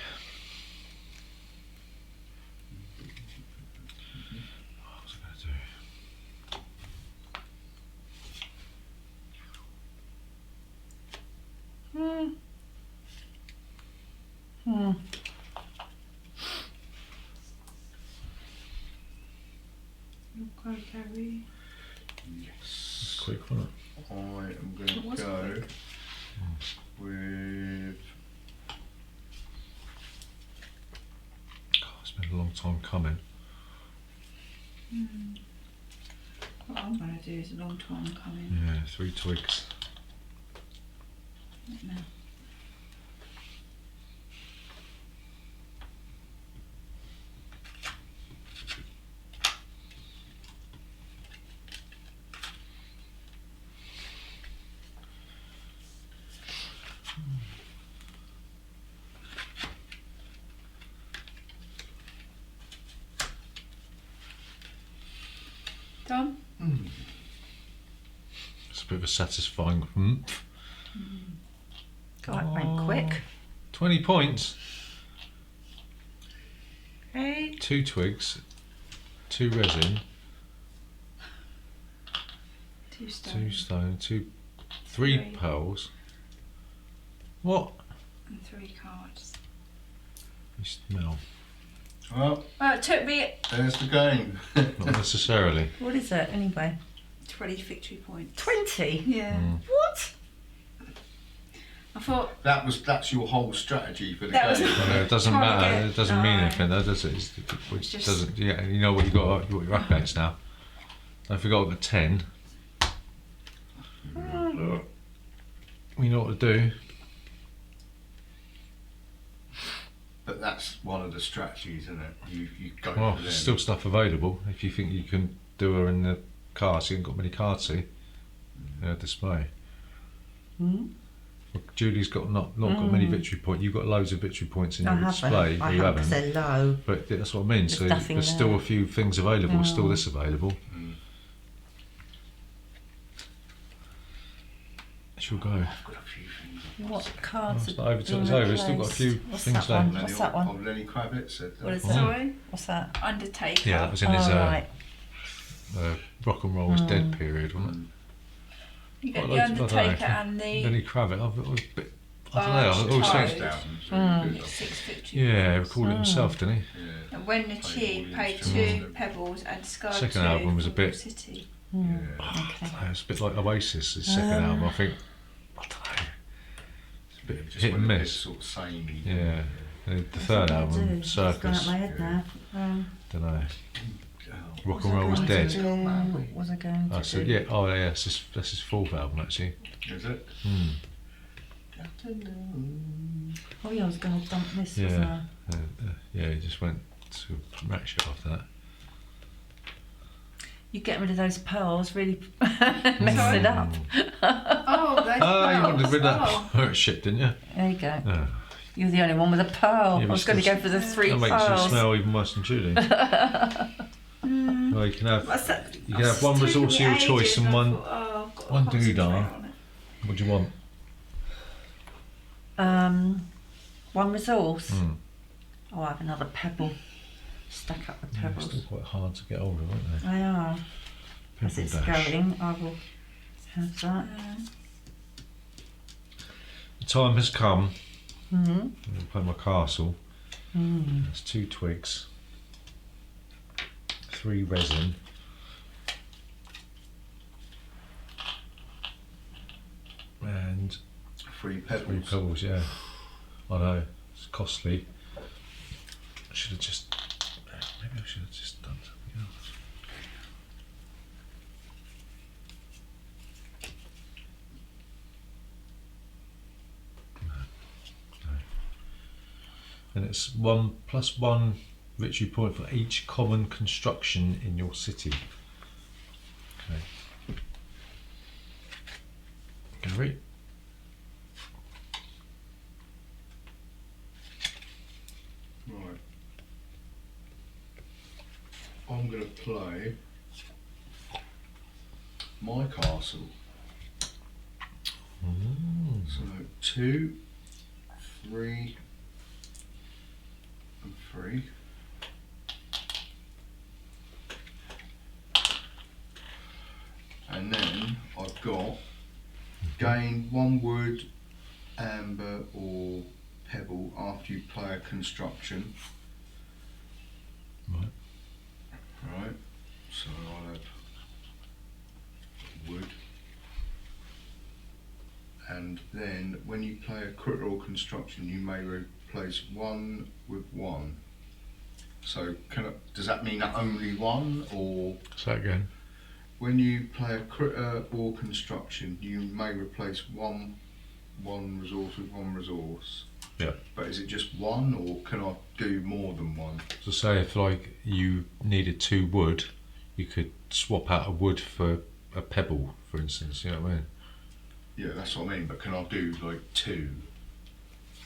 What was I going to do? Okay, Gary. It's quick, wasn't it? I am going It was to go quick. with a long time coming. What I'm going to do is a long time coming. Yeah, 3 twigs. Not now. Done? It's a bit of a satisfying. God, it went quick. 20 points. Hey. 2 twigs, 2 resin, 2 stone. 2 stone, 3 Three. pearls. What? And 3 cards. You smell. Well, Well, it took me there's the game. Not necessarily. What is it anyway? 20 victory points. 20? Yeah. What? I thought That's your whole strategy for the That was- game. It doesn't Trying to matter. get- It doesn't mean no. anything, though, does it? It just- doesn't. Yeah, you know what what you're up against now. Don't forget I've got 10. You know what to do. But that's one of the strategies, isn't it? You go Well, for them. there's still stuff available. If you think you can do her in the cards, you haven't got many cards, see? Display. Hmm? Well, Julie's got not got many victory points. You've got loads of victory points in I your haven't. display. I You haven't, 'cause haven't. they're low. But that's what I mean. There's So nothing there's still there. a few things available. There's still this available. She'll go. I've got a few things. What cards It's are not over till it's being over. It's still got a replaced? few What's things that there. one? What's that one? Of Lenny Kravitz said that. what is it? Oh. Sorry? What's that? Undertaker. Yeah, that was in his Oh, right. rock and roll was dead period, wasn't it? You get Well, the I don't know. Undertaker and the Lenny Kravitz. I was a bit. I don't know. I always Barge think. Toad. Albums, really good. 6 victory Yeah, he points. called it himself, didn't he? Yeah. And when the Played Chi all the paid instruments. 2 pebbles and scarred Second 2 album was a for bit- City. Yeah. Okay. It's a bit like Oasis, his second album. I think. I don't know. It's a bit Just hit and went a bit miss. sort of samey. Yeah. The That's third what I album, do. It's gone out Circus. my head now. Don't know. Oh, Rock and roll was What dead. was I going to Oh, so do? yeah. Oh yeah. That's his fourth album actually. is it? Oh yeah, I was going to dump this, Yeah. wasn't I? Yeah. He just went to ratchet after that. You get rid of those pearls, really mess it up. Oh, those Oh, you wanted pearls. rid of Oh. that shit, didn't you? There you go. Oh. You're the only one with a pearl. Yeah, I but was going to still- go for the 3 That makes you pearls. smell even worse than Julie. Well, you can have. What's that? You can have one resource of your choice and one. one doodah. What do you want? One resource. Mm. Oh, I have another pebble. Stack up the Yeah, pebbles. still quite hard to get hold of, aren't they? They are. As Pebble it's dash. going, I will have that. The time has come. Mm-hmm. I'm going to play my castle. Mm. There's 2 twigs, 3 resin, and 3 3 pebbles. pebbles. Yeah, I know it's costly. I should have just. Maybe I should have just done something else. And it's 1 + 1 victory point for each common construction in your city. Okay. Gary? Right. I'm going to play my castle. So 2, 3, and 3. And then I've got gain 1 wood, amber or pebble after you play a construction. Right. Right, so I'll have wood. And then when you play a crit or construction, you may replace 1 with 1. So does that mean that only one, or Say that again. when you play a critter or construction, you may replace one resource with one resource? Yeah. But is it just one, or can I do more than one? So say if like you needed 2 wood, you could swap out a wood for a pebble, for instance. You know what I mean? Yeah, that's what I mean. But can I do like 2,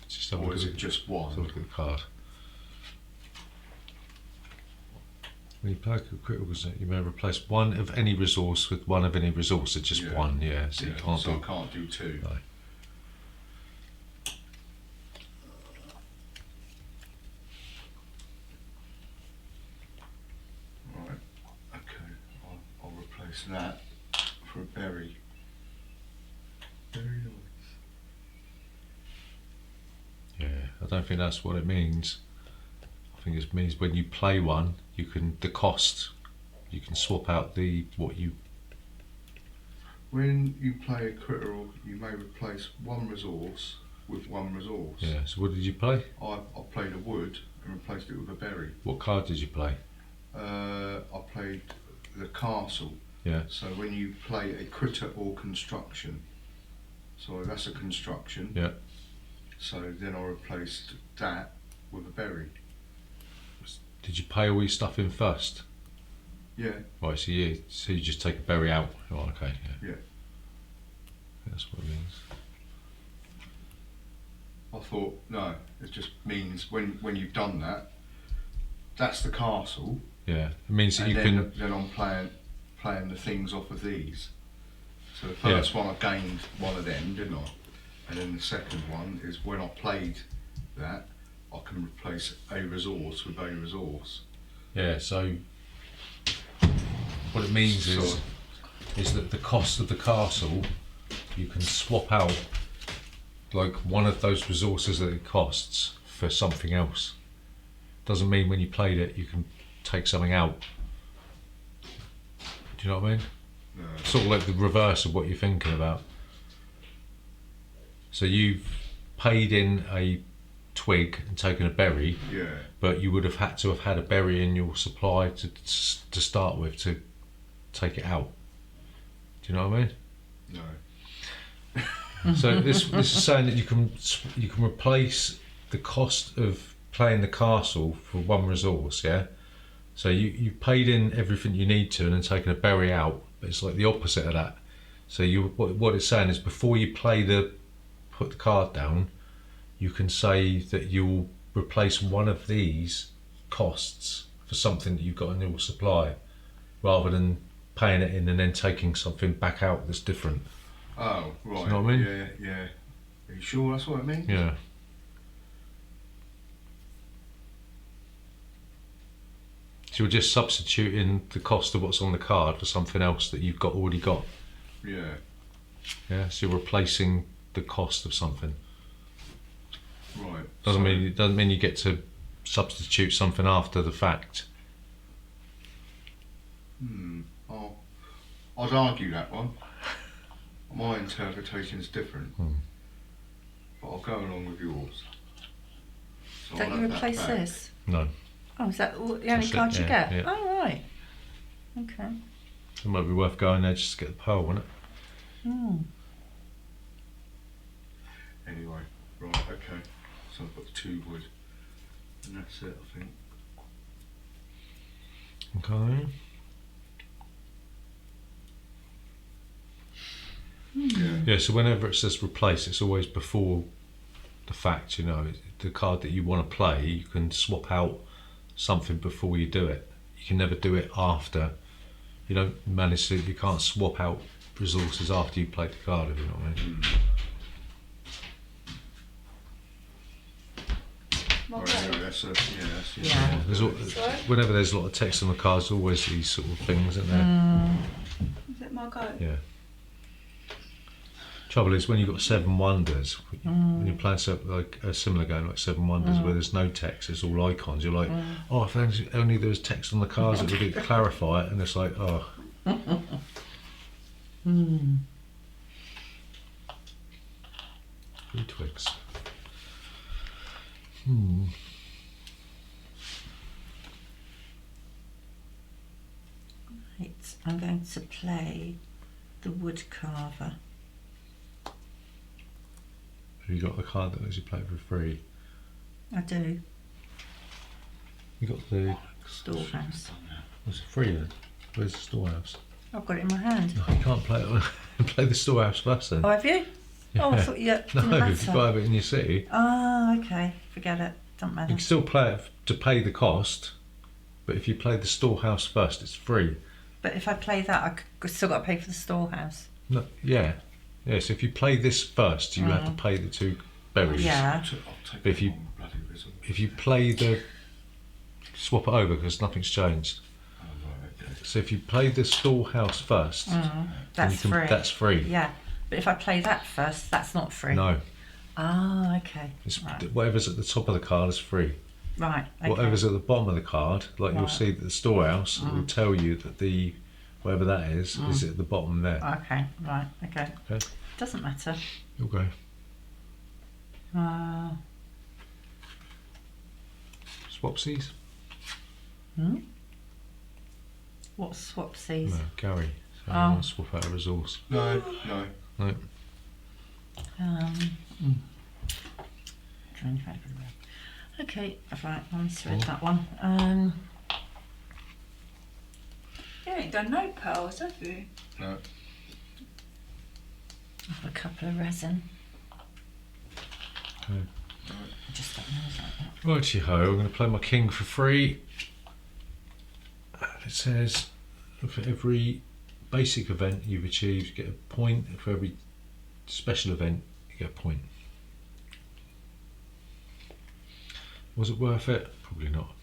Just have a or look is at it just have a one? look at the card. When you play a critical, you may replace one of any resource with one of any resource. It's just Yeah. one, yeah. So Yeah, you can't so do. I can't do 2. No. Right. Okay. I'll replace that for a berry. Very nice. Yeah, I don't think that's what it means. I think it means when you play one, you can you can swap out the what you. When you play a critter, you may replace one resource with one resource. Yeah. So what did you play? I played a wood and replaced it with a berry. What card did you play? I played the castle. Yeah. So when you play a critter or construction, so that's a construction. Yeah. So then I replaced that with a berry. Did you pay all your stuff in first? Yeah. Right. So you just take a berry out. Oh, okay. Yeah. Yeah. That's what it means. I thought, no, it just means when you've done that, that's the castle. Yeah. It means that And you then, can. then I'm playing the things off of these. So the first one I gained one of them, didn't I? And then the second one is when I played that, I can replace a resource with a resource. Yeah. So what it means is that the cost of the castle, you can swap out like one of those resources that it costs for something else. Doesn't mean when you played it you can take something out. Do you know what I mean? No. Sort of like the reverse of what you're thinking about. So you've paid in a twig and taken a berry, Yeah. but you would have had to have had a berry in your supply to start with to take it out. Do you know what I mean? No. So this is saying that you can replace the cost of playing the castle for one resource, yeah. So you paid in everything you need to and then taken a berry out, but it's like the opposite of that. So what it's saying is before you put the card down, you can say that you'll replace one of these costs for something that you've got in your supply, rather than paying it in and then taking something back out that's different. Oh, right. You know what I mean? Yeah, yeah. Are you sure that's what it means? Yeah. So you're just substituting the cost of what's on the card for something else that you've already got. Yeah. Yeah. So you're replacing the cost of something. Right. Doesn't mean you get to substitute something after the fact. Oh, I'd argue that one. My interpretation's different. But I'll go along with yours. So Don't I'll you have that replace back. this? No. Oh, is that the only That's it, card you yeah, get? yeah. Oh, right. Okay. It might be worth going there just to get the pearl, wouldn't it? Anyway, right, okay. So I've got 2 wood. And that's it, I think. Okay. Yeah. Yeah, so whenever it says replace, it's always before the fact, you know. The card that you want to play, you can swap out something before you do it. You can never do it after. You don't manage to, you can't swap out resources after you played the card, if you know what I mean. My Right, anyway, go. that's Yeah. Whenever there's a lot of text on the cards, there's always these sort of things, isn't there? Is it my go? Yeah. Trouble is when you've got 7 wonders, when you're playing like a similar game like 7 wonders where there's no text, it's all icons. You're like, oh, if only there was text on the cards that would clarify it, and it's like, oh. 3 twigs. I'm going to play the wood carver. Have you got the card that lets you play it for free? I do. You got the. Storehouse. What's it free then? Where's the storehouse? I've got it in my hand. No, you can't play it. Play the storehouse first then. Oh, have you? Oh, I thought you no, didn't you've got to matter. have it in your city. Ah, okay. Forget it. Don't You matter. can still play it to pay the cost, but if you play the storehouse first, it's free. But if I play that, still got to pay for the storehouse. No, yeah. So if you play this first, you have to pay the 2 berries. Yeah. I'll take If you- one bloody result. If you play the. Swap it over because nothing's changed. Oh, right, okay. So if you play the storehouse first, then you That's can, free. that's free. Yeah. But if I play that first, that's not free. No, Ah, okay. it's, Right. whatever's at the top of the card is free. Right. Okay. Whatever's at the bottom of the card, like you'll Right. see that the storehouse, it will tell you that the whatever that is at the bottom there. Okay. Right. Okay. Okay. Doesn't matter. You'll go. Swapsies? What's swapsies? No, Gary. So Oh. I'll swap out a resource. No. No. Okay, right, I misread that one. You ain't done no pearls, have you? No. I've got a couple of resin. Okay. I just don't know like that. Righty ho, I'm going to play my king for free. It says for every basic event you've achieved, you get a point. For every special event, you get a point. Was it worth it? Probably not.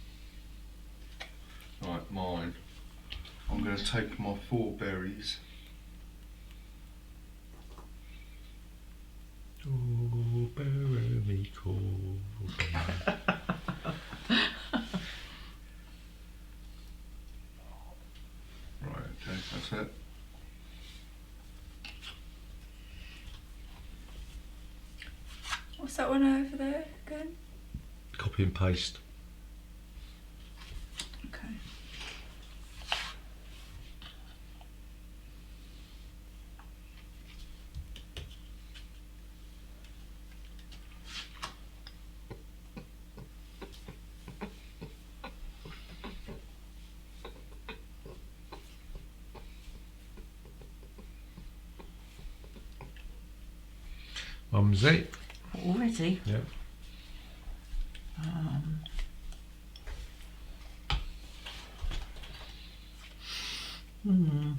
Right, mine. I'm going to take my 4 berries. Oh, bury me cold. Right, okay, that's it. What's that one over there again? Copy and paste. Okay. Mumsy. Already? Yeah. Hmm.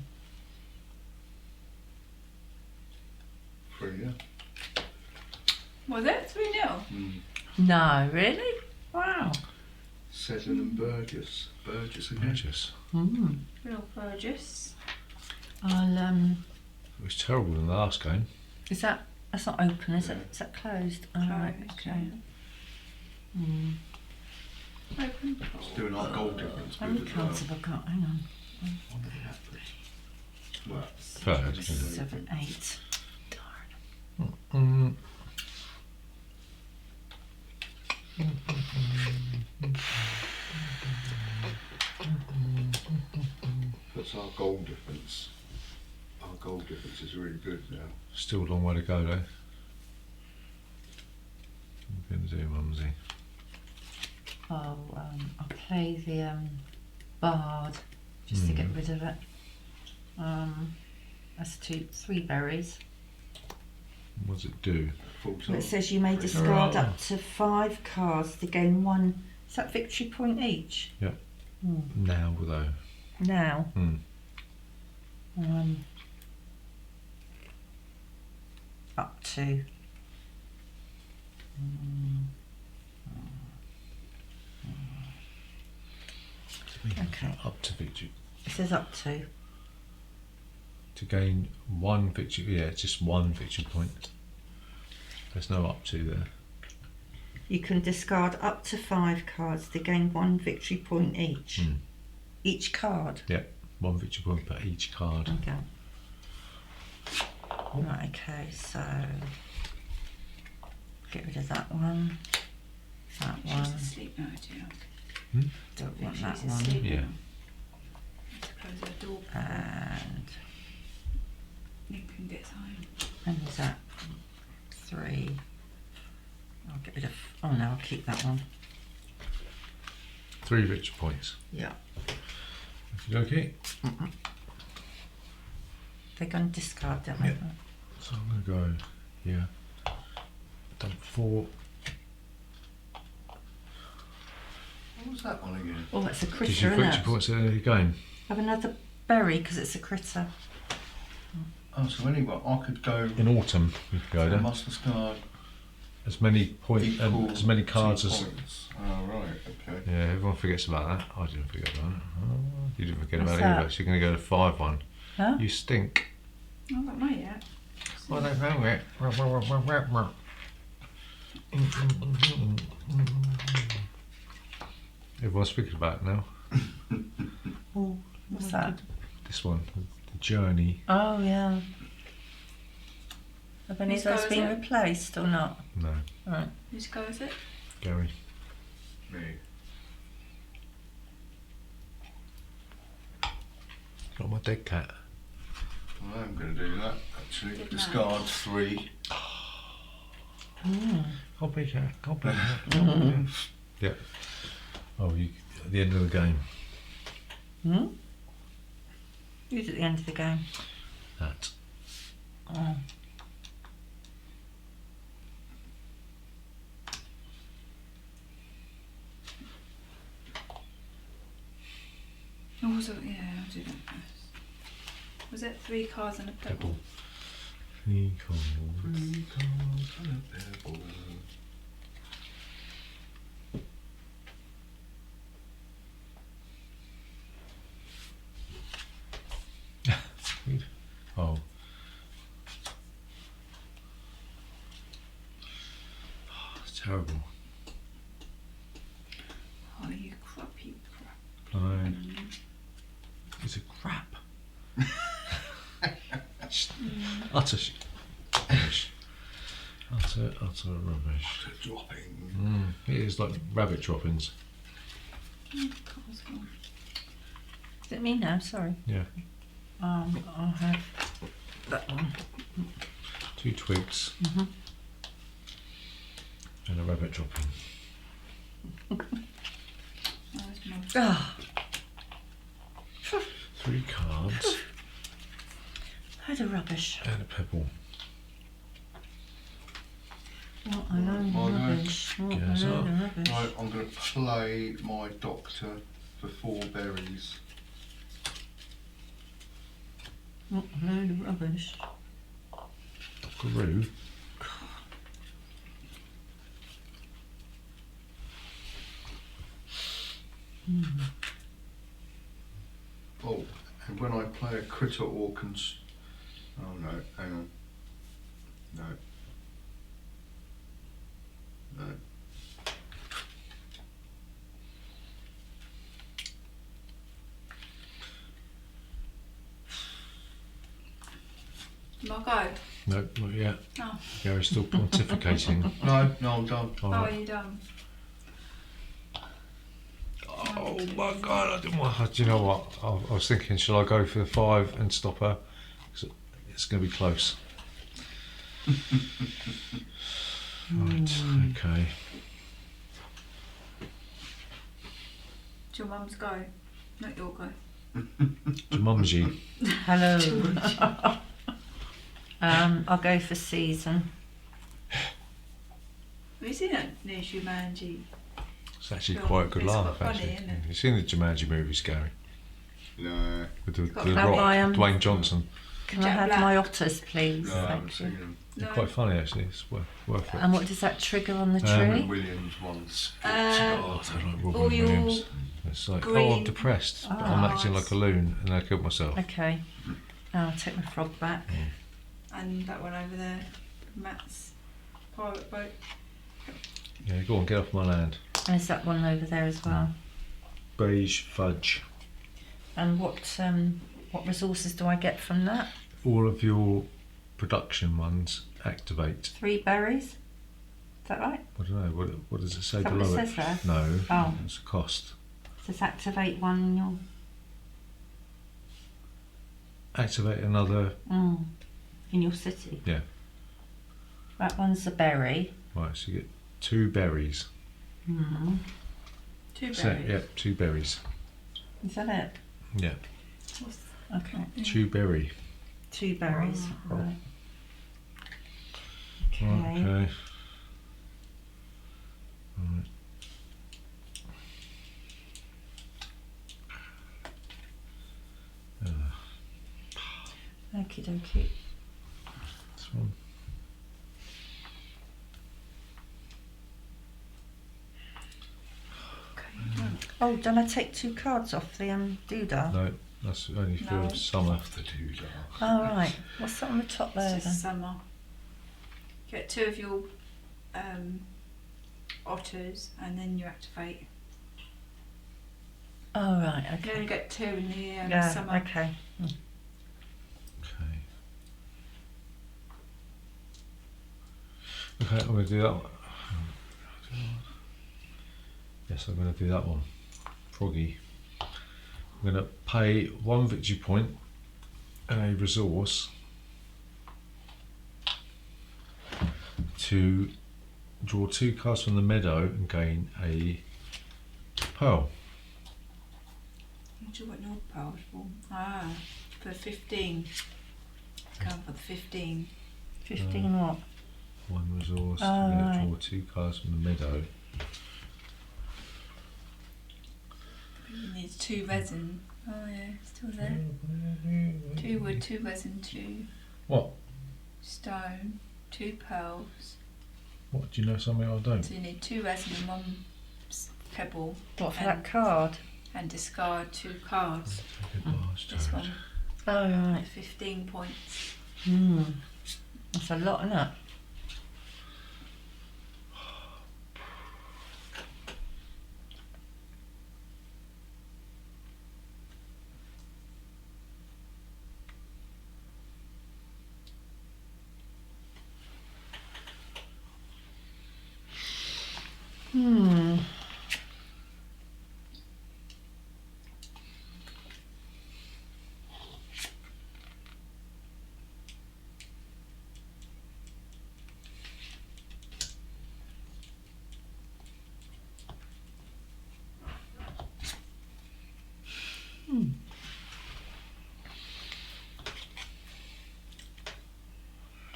3, yeah. Was it 3-0? No, really? Wow. Seddon and Burgess. Burgess again. Gorgeous. Real Burgess. I'll It was terrible in the last game. is that's not open, is it? Is that closed? Oh, right, Closed, okay. Open. It's doing our goal difference How many good as well. cards have I got? Hang on. What did that put? Well, Third. 7, 8. Darn. Mm. that's our goal difference. Our goal difference is really good now. Still a long way to go though. What are you going to do, Mumsy? I'll play the bard just to get rid of it. That's 3 berries. What does it do? Full Well, time. it says you may discard up to 5 cards to gain 1. Is that victory point each? Now though. Now. Up to. Okay. Up to victory. It says up to. To gain 1 victory, yeah, it's just 1 victory point. There's no up to there. You can discard up to 5 cards to gain 1 victory point each. Each card. Yeah, 1 victory point per each card. Okay. Right, okay, so get rid of that one. That She's one. asleep now, dear. Don't want She's that asleep one. Yeah. now. close her door. And Lincoln gets home. when is that? 3. I'll get rid of. Oh no, I'll keep that one. 3 victory points. Yeah. Okay. They're going to discard, don't they? Yeah. So I'm going to go here. Done 4. What was that one again? Oh, it's a Gives critter, you isn't victory it? points at the end of the game. Have another berry because it's a critter. Oh, so anyway, I could go In autumn, you can go for there. Muscle Scarred. As many points and Equal as many cards 2 as. points. Oh, right, okay. Yeah, everyone forgets about that. I didn't forget about it. Oh, you didn't forget What's about it that? either. So you're going to go to 5 one. Huh? You stink. I haven't got mine yet. Well, they found it. Everyone's speaking about it now. Oh, what's that? This one, the journey. Oh, yeah. Have any of Whose those go is been it? replaced or not? No, Right. Whose go is it? Gary. Me. Got my dead cat. Well, I'm going to do that, actually. Good Discard 3. Go big cat. Go big cat. Yeah. Oh, you at the end of the game. Hmm? Who's at the end of the game? That. Oh. Oh, was it? Yeah, I'll do that first. Was it 3 cards and a pebble? Pebble. 3 cards. 3 cards and a pebble. Oh. It's terrible. Oh, you crappy crap. Blind. It's a crap. Utter rubbish. Utter rubbish. Dropping. It is like rabbit droppings. Cards gone. Is it me now? Sorry. Yeah. I'll have that one. 2 twigs. And a rabbit dropping. Oh, it's mine. Ah, 3 cards load of rubbish. and a pebble. What a load My of go. rubbish. What a Guess load not. of rubbish. Right, I'm going to play my doctor for 4 berries. What a load of rubbish. Guru. Oh, and when I play a critter or oh no, hang on. No. No. My go. No, not yet. Oh. Gary's still pontificating. No, I'm done. Oh, are you done? Oh my god, I didn't want. Do you know what? I was thinking, shall I go for the 5 and stop her? 'Cause it's going to be close. Right, okay. It's your mum's go, not your go. Jumanji. Hello. I'll go for season. Have you seen that new Jumanji? It's actually Film. quite a good It's laugh, quite funny, actually. isn't it? You've seen the Jumanji movies, Gary? No, With the got Rock, Can I, Dwayne Johnson. Can Jack I have Black. my otters, please? no, I haven't Thank seen you. them. They're No. quite funny, actually. It's worth it. And what does that trigger on the Um, tree? Williams once. Uh, Oh, I don't like Robin All your Williams. It's like, oh, green I'm depressed, but I'm acting like a loon and I killed myself. Okay. I'll take my frog back. and that one over there, Matt's pirate boat. Yeah, go on, get off my land. And is that one over there as well? Beige fudge. And what resources do I get from that? All of your production ones activate. 3 berries? Is that right? I don't know, what does it say Is that what below it it? says there? No, Oh. it's a cost. Does activate one in your... activate another. In your city. Yeah. That one's a berry. Right, so you get 2 berries. Two So, berries. yeah, 2 berries. Is that it? Yeah, Okay. 2 berry. 2 berries. Right. Okay. Right, okay. Right. Okie dokie. This one. Oh, don't I take 2 cards off the doodah? No, that's only for No. summer. The two are. Oh, right. What's that on the top there It's then? just summer. Get 2 of your otters and then you activate. Oh, right. You Okay. only get 2 in the Yeah. summer. Okay. Okay. Okay, I'm going to do that one. Yes, I'm going to do that one. Froggy. I'm going to pay 1 victory point and a resource to draw 2 cards from the meadow and gain a pearl. What do you want your powers for? Ah, for 15. Going for the 15. 15 what? 1 resource Oh, to right. draw 2 cards from the meadow. You need 2 resin. Oh yeah, still there. 2 wood, 2 resin, 2 What? stone, 2 pearls. What? Do you know something I don't? So you need 2 resin and 1 pebble What, for And- that card? and discard 2 cards. Take a blast This charge. one, Oh, right. 15 points. That's a lot, isn't it?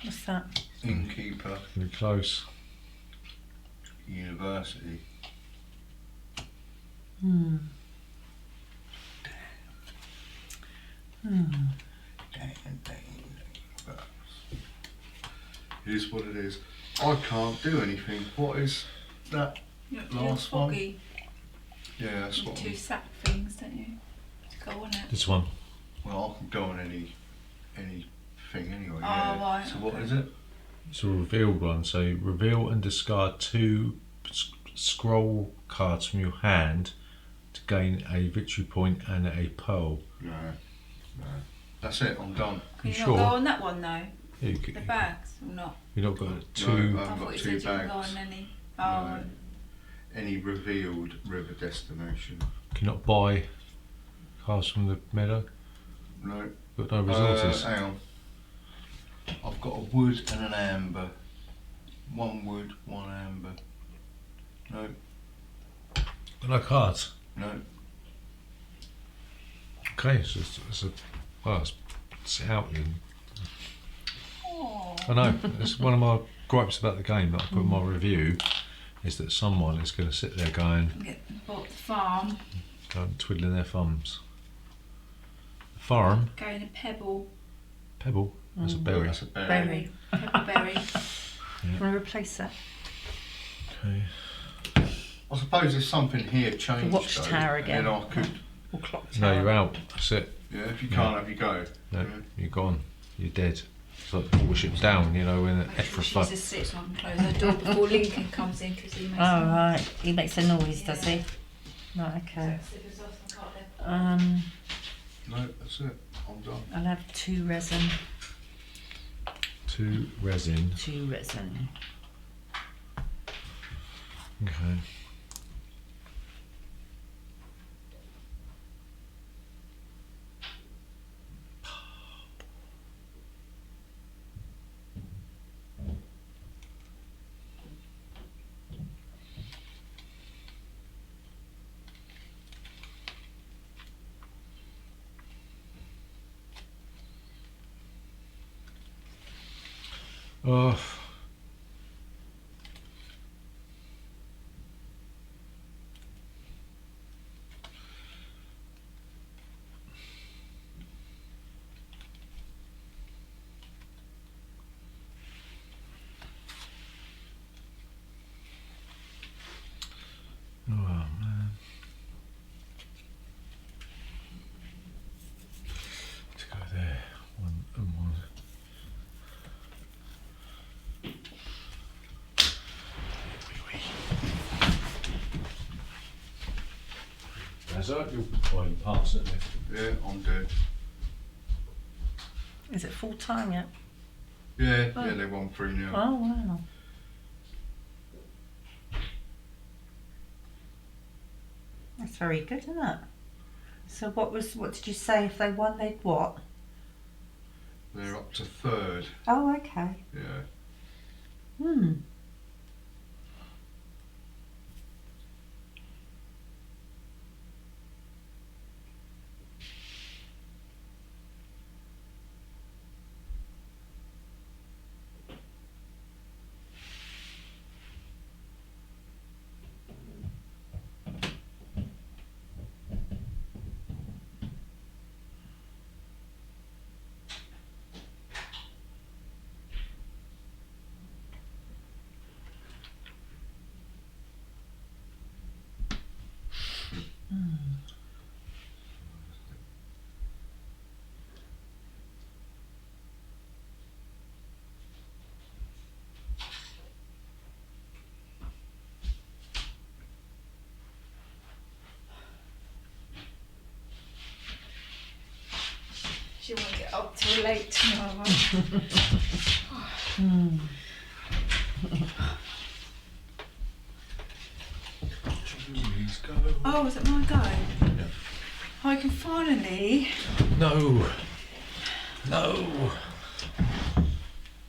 What's that? Innkeeper, Pretty close. university. But here's what it is. I can't do anything. What is that? You're Last one. foggy. Yeah, that's You what. 2 sack things, don't you? To go on it. This one. Well, I can go on anything anyway. Oh, Yeah. right, So what okay. is it? It's a revealed one. So reveal and discard 2 scroll cards from your hand to gain a victory point and a pearl. No. That's it. I'm done. Can you sure? not go on that one though? Yeah, The bags or not? you've not got 2. No, I I've thought got you 2 said you can go bags. on any. Oh, No. right. Any revealed river destination? Can you not buy cards from the meadow? No. Got no resources. Hang on. I've got a wood and an amber. 1 wood, 1 amber. No. Got no cards. No. Okay, so it's a well, it's out in. Oh. I know. It's one of my gripes about the game that I put in my review is that someone is going to sit there going Bought the farm, twiddling their thumbs. Farm, going a pebble, pebble, that's a berry. That's a berry. Berry. pebble berry. Do you want to replace that? Okay. I suppose there's something here changed. watchtower though, again. And then I could. Or clock No, tower? you're out. That's it. Yeah, if you can't have your go. No, Yeah. you're gone. You're dead. It's like warship's down, you know, when the extra She's fight. just sits on close the door before Lincoln comes in because he makes. Oh, right. He makes a noise, does he? Right, okay. No, that's it. I'm done. I'll have 2 resin. 2 resin. 2 resin. Okay. Oh. Oh man. To go there, 1 and 1. Hazard, you'll probably pass it there. Yeah, I'm dead. Is it full time yet? Yeah, Oh. yeah, they won 3-0. Oh wow. That's very good, isn't it? So what did you say if they won they'd what? They're up to 3rd. Oh okay. Yeah. Hmm. She won't get up till late tomorrow. Hmm. Please go. Oh, is it my go? Yeah. I can finally. No. No.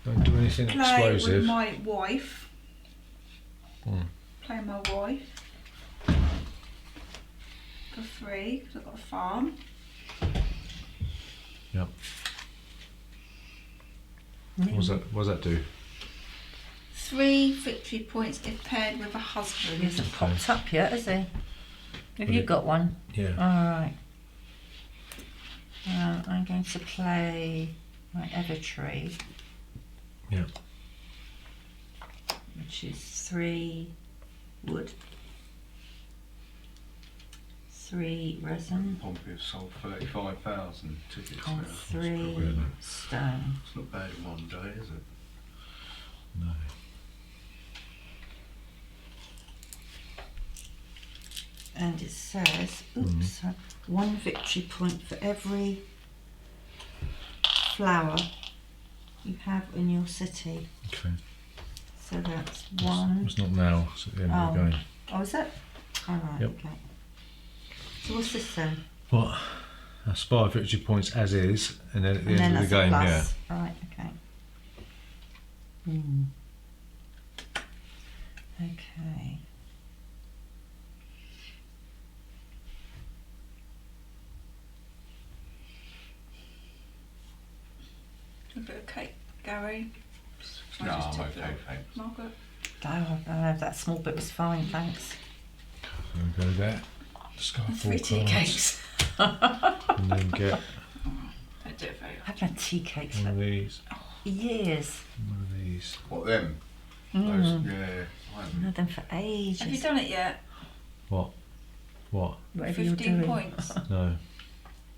Don't do anything Play explosive. with my wife. Hmm. Play my wife. For free, because I've got a farm. Yep. What does that do? 3 victory points if paired with a husband. He hasn't popped up yet, has he? Have Well, you it- got one? Yeah. Alright. I'm going to play my Evertree, Yeah. which is 3 wood, 3 resin, Pompey have sold 35,000 tickets and now. 3 really. stone. It's not bad in one day, is it? No. And it says, oops, 1 victory point for every flower you have in your city. Okay. So that's 1. It's not now. It's at the end of the Oh. game. Oh, is it? Alright, Yep. okay. So what's this then? What? That's 5 victory points as is, and then at the And then end of that's the a game, yeah. plus. Right, okay. Hmm. Okay. A bit of cake, Gary. I No, just I'm took okay, that. thanks. Margaret. Oh, that small bit was fine, thanks. We'll go there. Sky And 4 3 tea cards, cakes. and then get Don't do it very I've had tea cakes one of for these, years. and one of these. What, them? Mm. Those, yeah. I haven't. Had them for ages. Have you done it yet? What? What? Whatever you're 15 doing. points. No.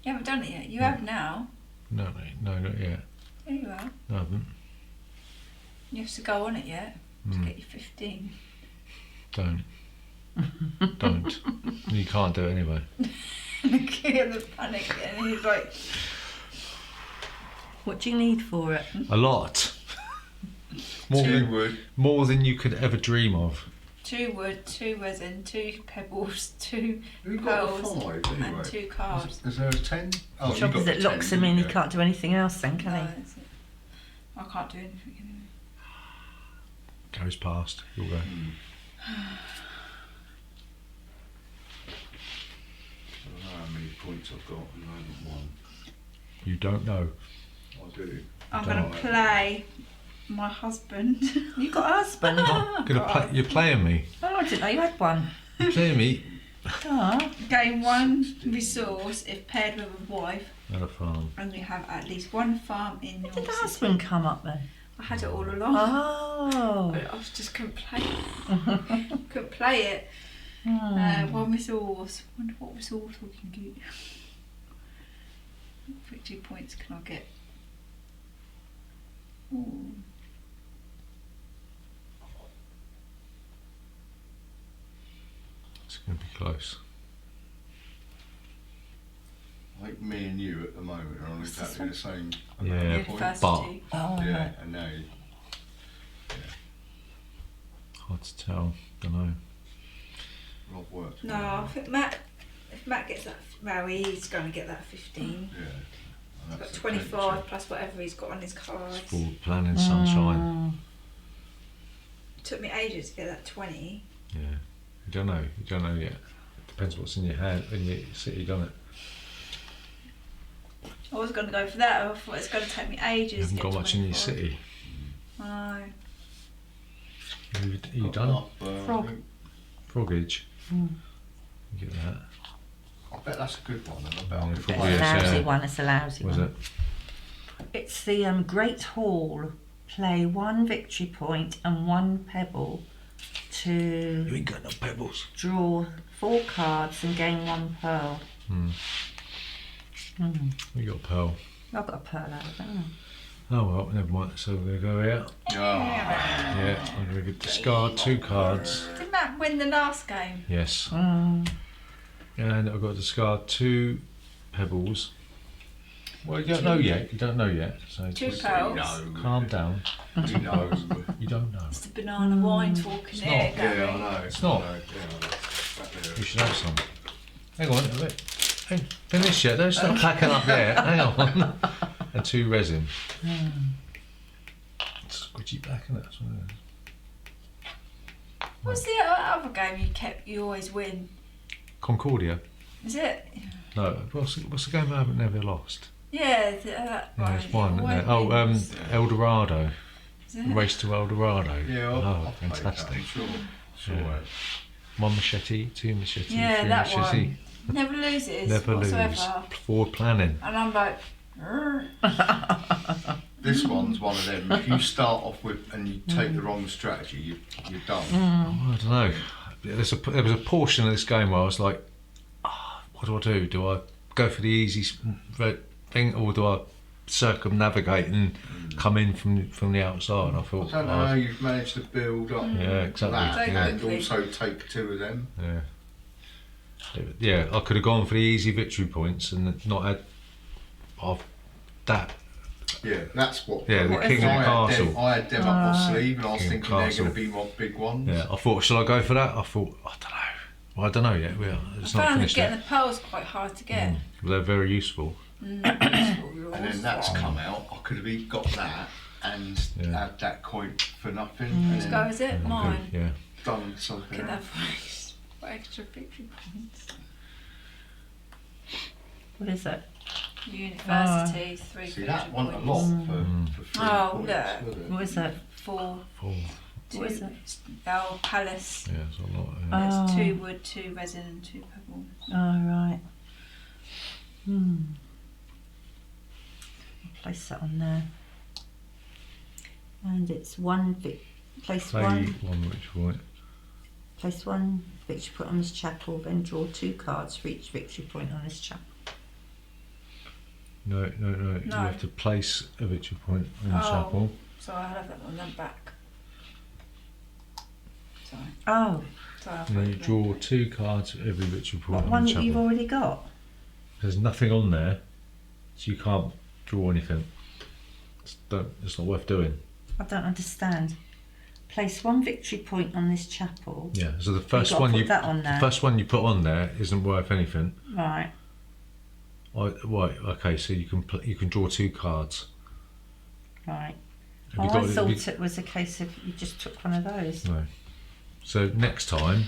You haven't done it yet. You have now. No, no, not yet. There you are. I haven't. You have to go on it yet to Mm. get your 15. Don't. Don't. You can't do it anyway. Look at the panic and he's like, What do you need for it? A lot. More 2 than, wood. more than you could ever dream of. 2 wood, 2 resin, 2 pebbles, 2 Who got a pearls 5 anyway? and 2 cards. Is there a 10? Oh, The you trouble got is it the locks 10, him in, he didn't you? can't do anything else then, can No, he? that's it. I can't do anything anyway. Goes past. You'll go. I don't know how many points I've got, and I haven't won. You don't know. I do. I'm Don't going to play my husband. You got a husband? You're playing me. Oh, I didn't know you had one. You're playing me. Oh. Gain 1 resource if paired with a wife, Not a farm. and you have at least 1 farm in your Did the city. husband come up then? I had it all along. Oh. I just couldn't play it. Couldn't play it. Hmm. 1 resource. Wonder what resource we can get. What victory points can I get? Ooh. It's going to be close. I think me and you at the moment are on exactly the same Yeah, amount of Yeah, points. first but- 2. Oh, Yeah, right. and now Hard to tell. Don't know. Rob works. No, I think if Matt gets that, well, he's going to get that 15. Yeah. He's And got that's the 25 potential. plus whatever he's got on his cards. Full planning sunshine. It took me ages to get that 20. Yeah. You don't know. You don't know yet. Depends what's in your hand, in your city, doesn't it? I was going to go for that. I thought it's going to take me ages. You haven't to got get much in your 25. city. No. You Got done? up, Frog. I think. Frogage. Mm. You get that. I bet that's a good one. And I bet Yeah, I could frog, It's play a yes, it. lousy yeah. one, it's a lousy Was one. it? It's the Great Hall. Play 1 victory point and 1 pebble to ain't got no pebbles. draw 4 cards and gain 1 pearl. Hmm. We got pearl. I've got a pearl out of that. Oh well, never mind. So we're going to go out. Yeah. Yeah, I'm going to discard 2 cards. Did Matt win the last game? Yes. Mm. And I've got to discard 2 pebbles. Well, you don't know yet. You don't know yet. So 2 just pearls. No. calm down. Who knows? You don't know. It's the banana wine talking It's here, not. Gary. Yeah, I know. It's not. I know, yeah, exactly. You should have some. Hang on. Ain't finished yet. Don't start packing up there. Hang on. And 2 resin. Squidgy back in it. That's what it is. What's the other game you always win? Concordia. Is it? No. What's the game I haven't never lost? Yeah, Yeah, right. there's one. Isn't Always there? Oh, wins. El Dorado. Is it? Race to El Dorado. Yeah, oh, I'll play that, fantastic. I'm sure. Sure. Yeah. 1 machete, 2 machete, Yeah, 3 that machete. one. Never loses Never whatsoever. lose. Forward planning. And I'm like, "Rrr." This one's one of them. If you start off with and you take the wrong strategy, you're done. Oh, I don't know. There was a portion of this game where I was like, what do I do? Do I go for the easy thing, or do I circumnavigate and come in from the outside? And I I thought, don't know how you've managed to build up yeah, exactly. that Yeah. and also take 2 of them. Yeah, I could have gone for the easy victory points and not had of that. Yeah, that's what. Yeah, the What king is and it? castle. I had them up my sleeve, and I was King thinking Castle. they're going to be my big ones. Yeah, I thought, shall I go for that? I thought, I don't know. Well, I don't know yet. It's I not found that finished getting yet. the pearls quite hard to get. But they're very useful. And then that's come out. I could have got that and Yeah. had that coin for nothing, and Whose go then is it? Mine. Yeah. done something. Get that else. for extra victory points. What is it? University, 3 See, victory that wasn't a points. lot for 3 Oh, points, look. was it? What is it? 4. Full. What is it? Oh, palace. Yeah, it's a lot. Yeah. There's Oh. 2 wood, 2 resin, and 2 pebbles. Oh, right. I'll place that on there. And it's 1 place Play 1. 1 which point. Place 1 victory point on this chapel, then draw 2 cards for each victory point on this chapel. No. You No. have to place a victory point in the Oh. chapel. So I have that on that back. Sorry. Oh, Sorry, I And then you thought draw 2 cards for every victory point what on one the that you've chapel. already got? There's nothing on there, so you can't draw anything. It's not worth doing. I don't understand. Place 1 victory point on this chapel. Yeah. So the first gotta one put you that on there. the first one you put on there isn't worth anything. Right. Right. Okay. So you can draw 2 cards. Right. Have Oh, you I got- have thought you- it was a case of you just took one of those. No. So next time,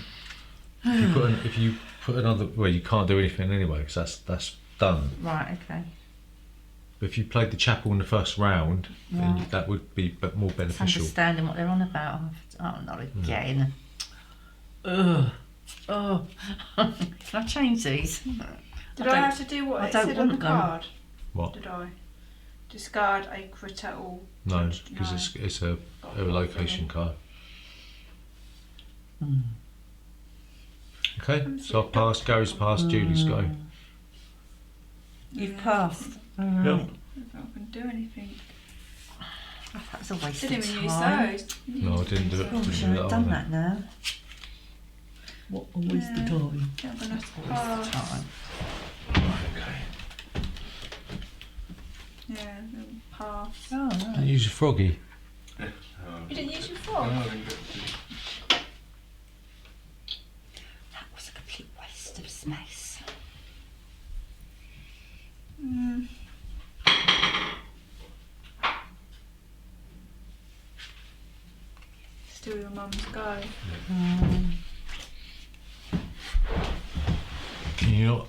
if you put another, well, you can't do anything anyway because that's done. Right, okay. But if you played the chapel in the first round, then Right. that would be more It's beneficial. understanding what they're on about. Oh, not again. Ugh. Oh. Can I change these? Did I have to do what I it don't said on the want them. card? What? Did I? Discard a critter or... No, because it's a location card. Okay, so I've passed. Gary's passed. Julie's go. You've passed. All Yep. right. I don't know if I can do anything. Oh, that was a waste Didn't of even time. use those. No, I didn't do it. Oh, we should have done that now. What a waste of Yeah. time. Yeah, I'm gonna have to Waste of pass. time. Okay. Yeah, then pass. Oh, Don't right. use your froggy. You didn't use your No, frog? I didn't get to. That was a complete waste of space. Mm. Still your mum's go. Can you not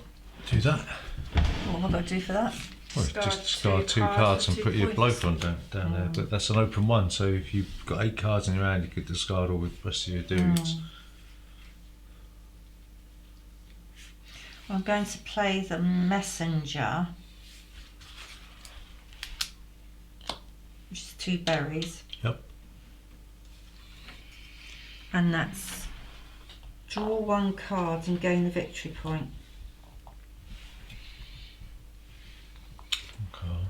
do that? What have I got to do for that? Well, Discard just discard two cards and put your bloke on down there. But that's an open one, so if you've got 8 cards in your hand, you could discard all the rest of your dudes. I'm going to play the messenger, which is 2 berries. Yep. And that's draw 1 card and gain the victory point. Card.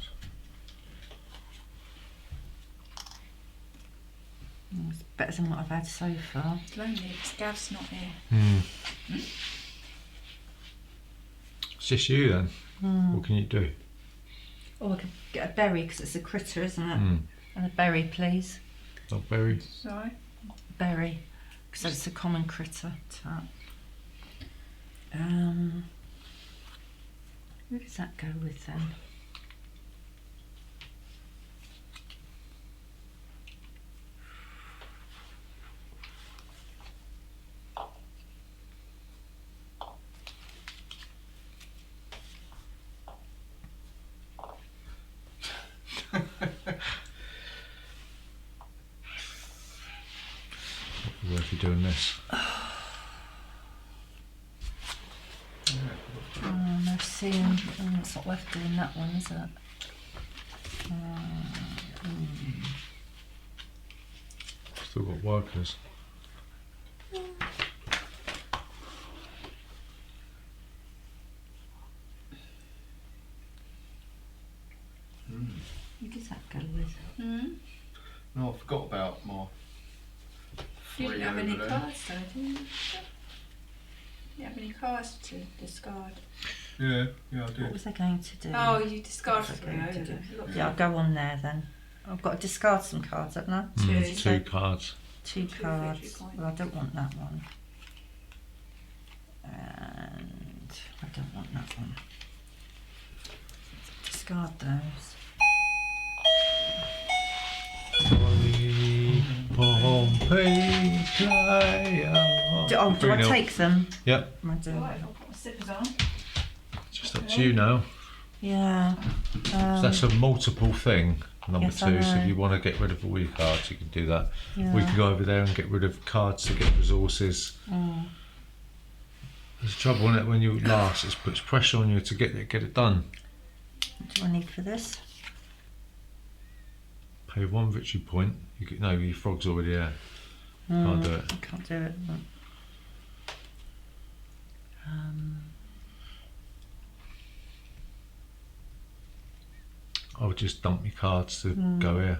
It's better than what I've had so far. It's lonely because Gav's not here. It's just you then. What can you do? Oh, I could get a berry because it's a critter, isn't it? Hmm. And a berry, please. Not berry. Sorry. Berry, because it's a common critter. Tap. Who does that go with then? Worth you doing this. Oh, no seeing. Oh, it's not worth doing that one, is it? Still got workers. Who does that go with? Hmm? No, I forgot about my. You didn't have any over there. cards though, did you? You didn't have any cards to discard. Yeah, I What did. was I going to do? Oh, you discarded What was I 3 going to over do? there. Look. Yeah, I'll go on there then. I've got to discard some cards, haven't I? Two. 2 cards. 2 victory cards. points. Well, I don't want that one. And I don't want that one. Discard those. Pompey player. Do I 3-0. take them? Yep. I do. Right, I'll put my slippers on. Just up to you now. Yeah. So that's a multiple thing, number Yes, I 2. So know. if you want to get rid of all your cards, you can do that. Yeah. We can go over there and get rid of cards to get resources. There's trouble in it when you last. It puts pressure on you to get it done. What do I need for this? Pay 1 victory point. You get, no, your frog's already there. Can't do it. I can't do it. I would just dump your cards to go here.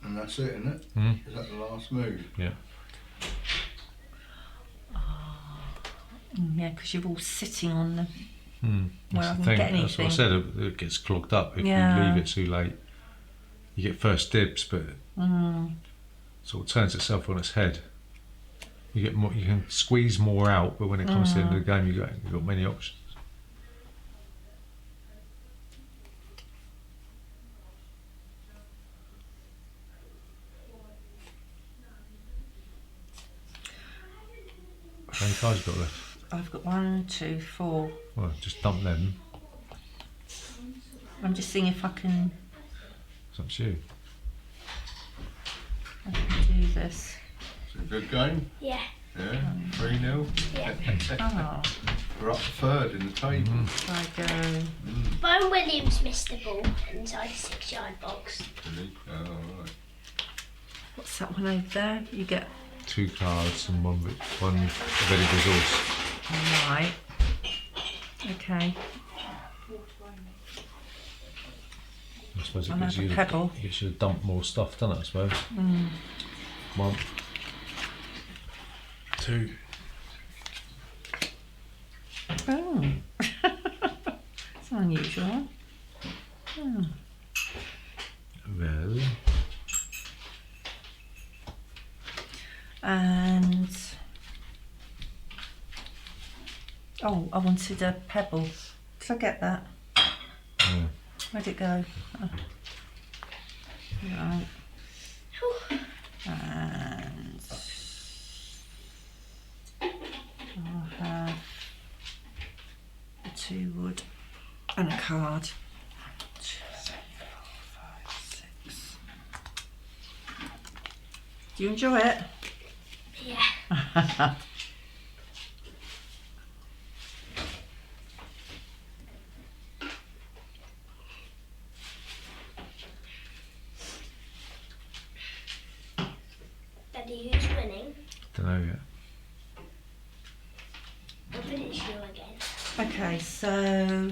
And that's it, isn't it? Mm. Is that the last move? Yeah. Yeah, because you're all sitting on them. Mm. Well, That's I the can thing. get That's what I anything. said. It gets clogged up if Yeah. you leave it too late. You get first dibs, but sort of turns itself on its head. You get more. You can squeeze more out, but when it comes to the end of the game, you've got many options. cards you got left? I've got 1, 2, 4. Well, just dump them. I'm just seeing if I can It's up to you. do this. It's a good game. Yeah. Yeah, 3-0. Yeah. Oh, We're up third in the table. I go. Brian Williams missed the ball inside the 6-yard box. Really? Oh, right. What's that one over there? You get 2 cards and one ready resource. right. Okay. I suppose it I'll gives have a you, pebble. it gets you to dump more stuff, doesn't it, I suppose? 1, 2. Oh, it's unusual. Oh. Well, And oh, I wanted a pebble. Did I get that? yeah. Where'd it go? Oh. Right. And I'll have a 2 wood and a card. 2, 3, 4, 5, 6. Do you enjoy it? Yeah. Daddy, who's winning? Don't know yet. I bet it's you again. Okay, so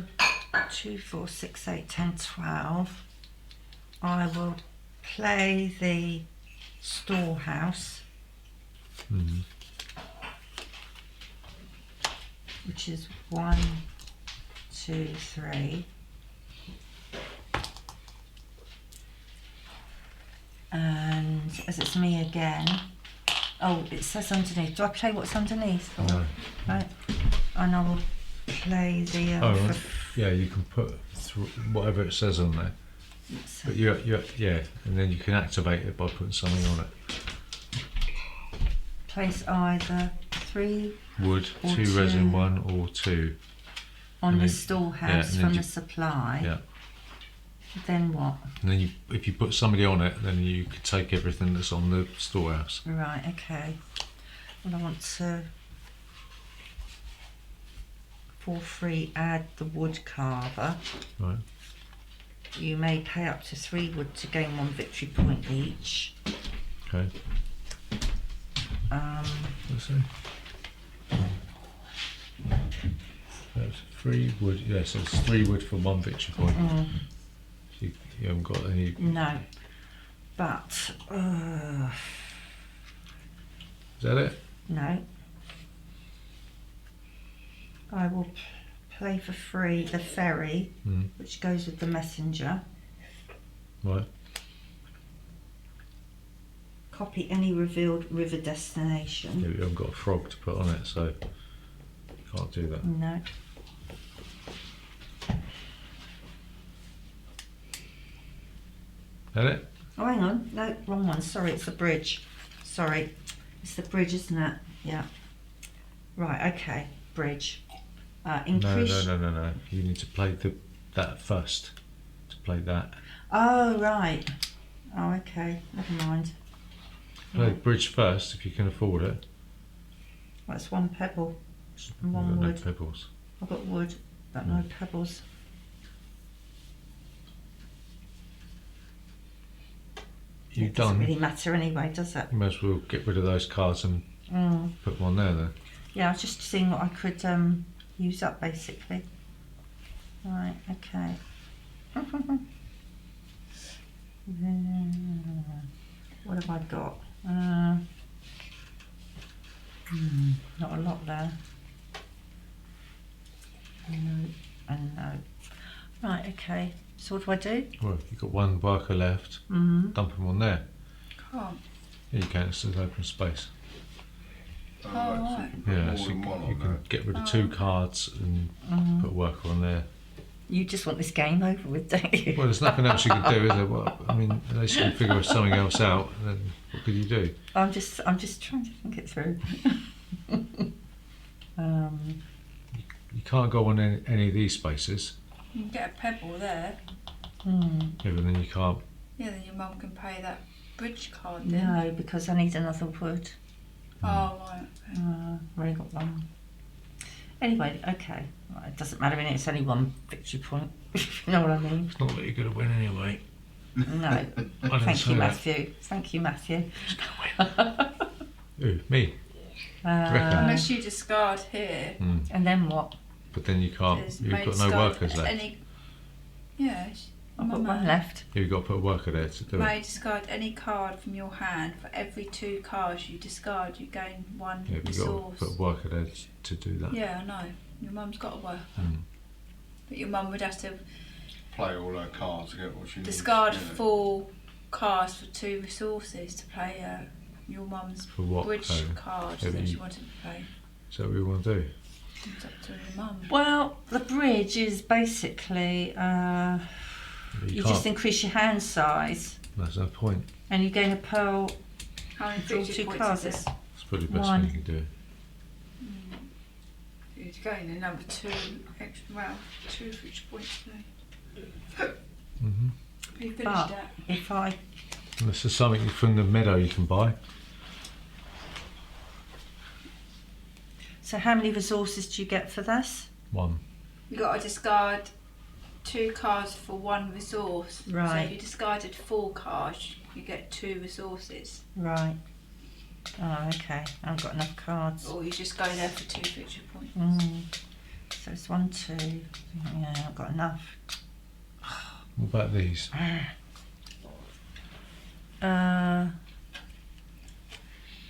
2, 4, 6, 8, 10, 12. I will play the storehouse, Mm. which is 1, 2, 3. And as it's me again, oh, it says underneath. Do I play what's underneath? Or- No. Right. And I will play the. Oh, right. Yeah, you can put whatever it says on there. But yeah, and then you can activate it by putting something on it. Place either 3 Wood, Or 2 2. resin, 1 or 2. on And the then- storehouse and then from you- the supply. Yeah. Then what? And then if you put somebody on it, then you could take everything that's on the storehouse. Right, okay. Well, I want to, for free, add the wood carver. Right. You may pay up to 3 wood to gain 1 victory point each. Okay. Let's see. That's 3 wood. Yes, yeah, so it's 3 wood for 1 victory point. You haven't got any. No, but Is that it? no. I will play for free the ferry, Mm. which goes with the messenger. Right. Copy any revealed river destination. Yeah, you haven't got a frog to put on it, so you can't do that. No. Is that it? Oh, hang on. No, wrong one. Sorry, it's the bridge. Sorry. It's the bridge, isn't it? Yeah. Right, okay. Bridge. Increase. No. You need to play that first. To play that. Oh, right. Oh, okay. Never mind. Play bridge first if you can afford it. Well, it's 1 pebble and You've 1 got no wood. pebbles. I've got wood, but no pebbles. You It doesn't done? really matter anyway, does it? You may as well get rid of those cards and put them on there then. Yeah, I was just seeing what I could use up, basically. Right, okay. What have I got? Not a lot there. No, and no. Right, okay. So what do I do? Well, you've got 1 worker left. Mm-hmm. Dump them on there. Can't. Yeah, you can. It's an open space. Oh, right, so you can put Yeah, more so than one you on can there. get rid of 2 cards and put a worker on there. You just want this game over with, don't you? Well, there's nothing else you can do, is there? Well, I mean, unless you can figure something else out, then what could you do? I'm just trying to think it through. You can't go on any of these spaces. You can get a pebble there. Hmm. Yeah, but then you can't. Yeah, then your mum can pay that bridge card then. No, because I need another wood. Oh, right. Okay. I've only got one. Anyway, okay. Well, it doesn't matter, innit? It's only one victory point. If you know what I mean. It's not that you're going to win anyway. No. I didn't Thank say you, that. Matthew. Thank you, Matthew. Who? Me? reckon? Unless you discard here, And then what? But then you can't. there's You've may got no discard workers left. any. Yeah, I've got one left. You've got to put a worker there to do may it. discard any card from your hand. For every 2 cards you discard, you gain 1 Yeah, but you've got resource. to put a worker there to do that. Yeah, I know. Your mum's got a worker. But your mum would have to Play all her cards to get what she discard needs. Yeah. 4 cards for 2 resources to play your mum's For what? bridge Oh, card yeah, that but she you- wanted to play. Is that what you want to do? It's up to your mum. Well, the bridge is basically But you can't. just increase your hand size That's no point. and you gain a pearl. How many Draw victory 2 points cards. is it? It's probably the best One. thing you can do. You'd gain another 2 extra, well, 2 victory points there. Mm-hmm. Have you finished But that? if I This is something from the meadow you can buy. so how many resources do you get for this? 1. You got to discard 2 cards for 1 resource. So Right. if you discarded 4 cards, you get 2 resources. Right. Oh, okay. I haven't got enough cards. Or you just go there for 2 victory points. So it's 1, 2. Yeah, I haven't got enough. What about these?